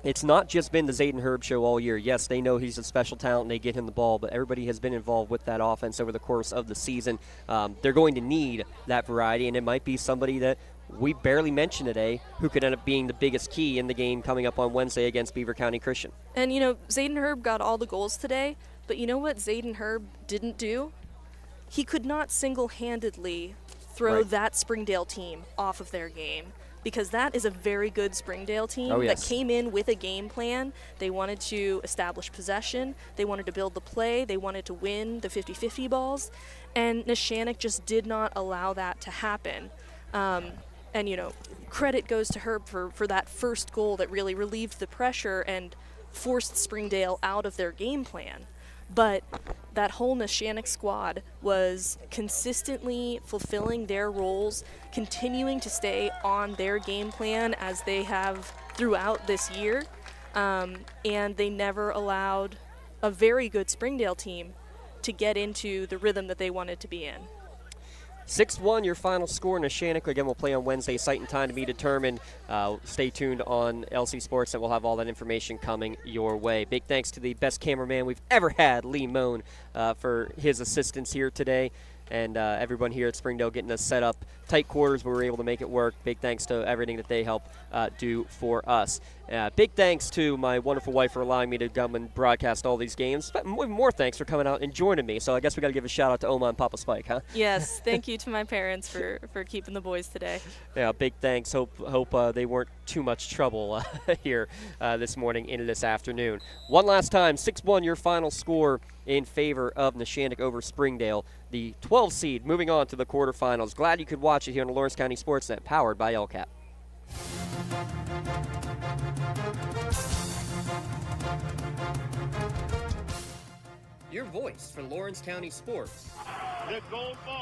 It's not just been the Zayden Herb show all year. Yes, they know he's a special talent and they get him the ball, but everybody has been involved with that offense over the course of the season. They're going to need that variety, and it might be somebody that we barely mentioned today who could end up being the biggest key in the game coming up on Wednesday against Beaver County Christian. And, you know, Zayden Herb got all the goals today, but you know what Zayden Herb didn't do? He could not single-handedly throw that Springdale team off of their game, because that is a very good Springdale team that came in with a game plan. They wanted to establish possession. They wanted to build the play. They wanted to win the 50-50 balls. And Neshannock just did not allow that to happen. And, you know, credit goes to Herb for that first goal that really relieved the pressure and forced Springdale out of their game plan. But that whole Neshannock squad was consistently fulfilling their roles, continuing to stay on their game plan as they have throughout this year, and they never allowed a very good Springdale team to get into the rhythm that they wanted to be in. 6-1 your final score. Neshannock again will play on Wednesday. Site and time to be determined. Stay tuned on LC Sports, and we'll have all that information coming your way. Big thanks to the best cameraman we've ever had, Lee Moan, for his assistance here today. And everyone here at Springdale getting us set up. Tight quarters, but we were able to make it work. Big thanks to everything that they help do for us. Big thanks to my wonderful wife for allowing me to come and broadcast all these games. But more thanks for coming out and joining me. So I guess we got to give a shout out to Oma and Papa Spike, huh? Yes, thank you to my parents for keeping the boys today. Yeah, big thanks. Hope they weren't too much trouble here this morning into this afternoon. One last time, 6-1 your final score in favor of Neshannock over Springdale, the 12 seed moving on to the quarterfinals. Glad you could watch it here on the Lawrence County SportsNet, powered by LCAP. Your voice for Lawrence County sports. The gold ball.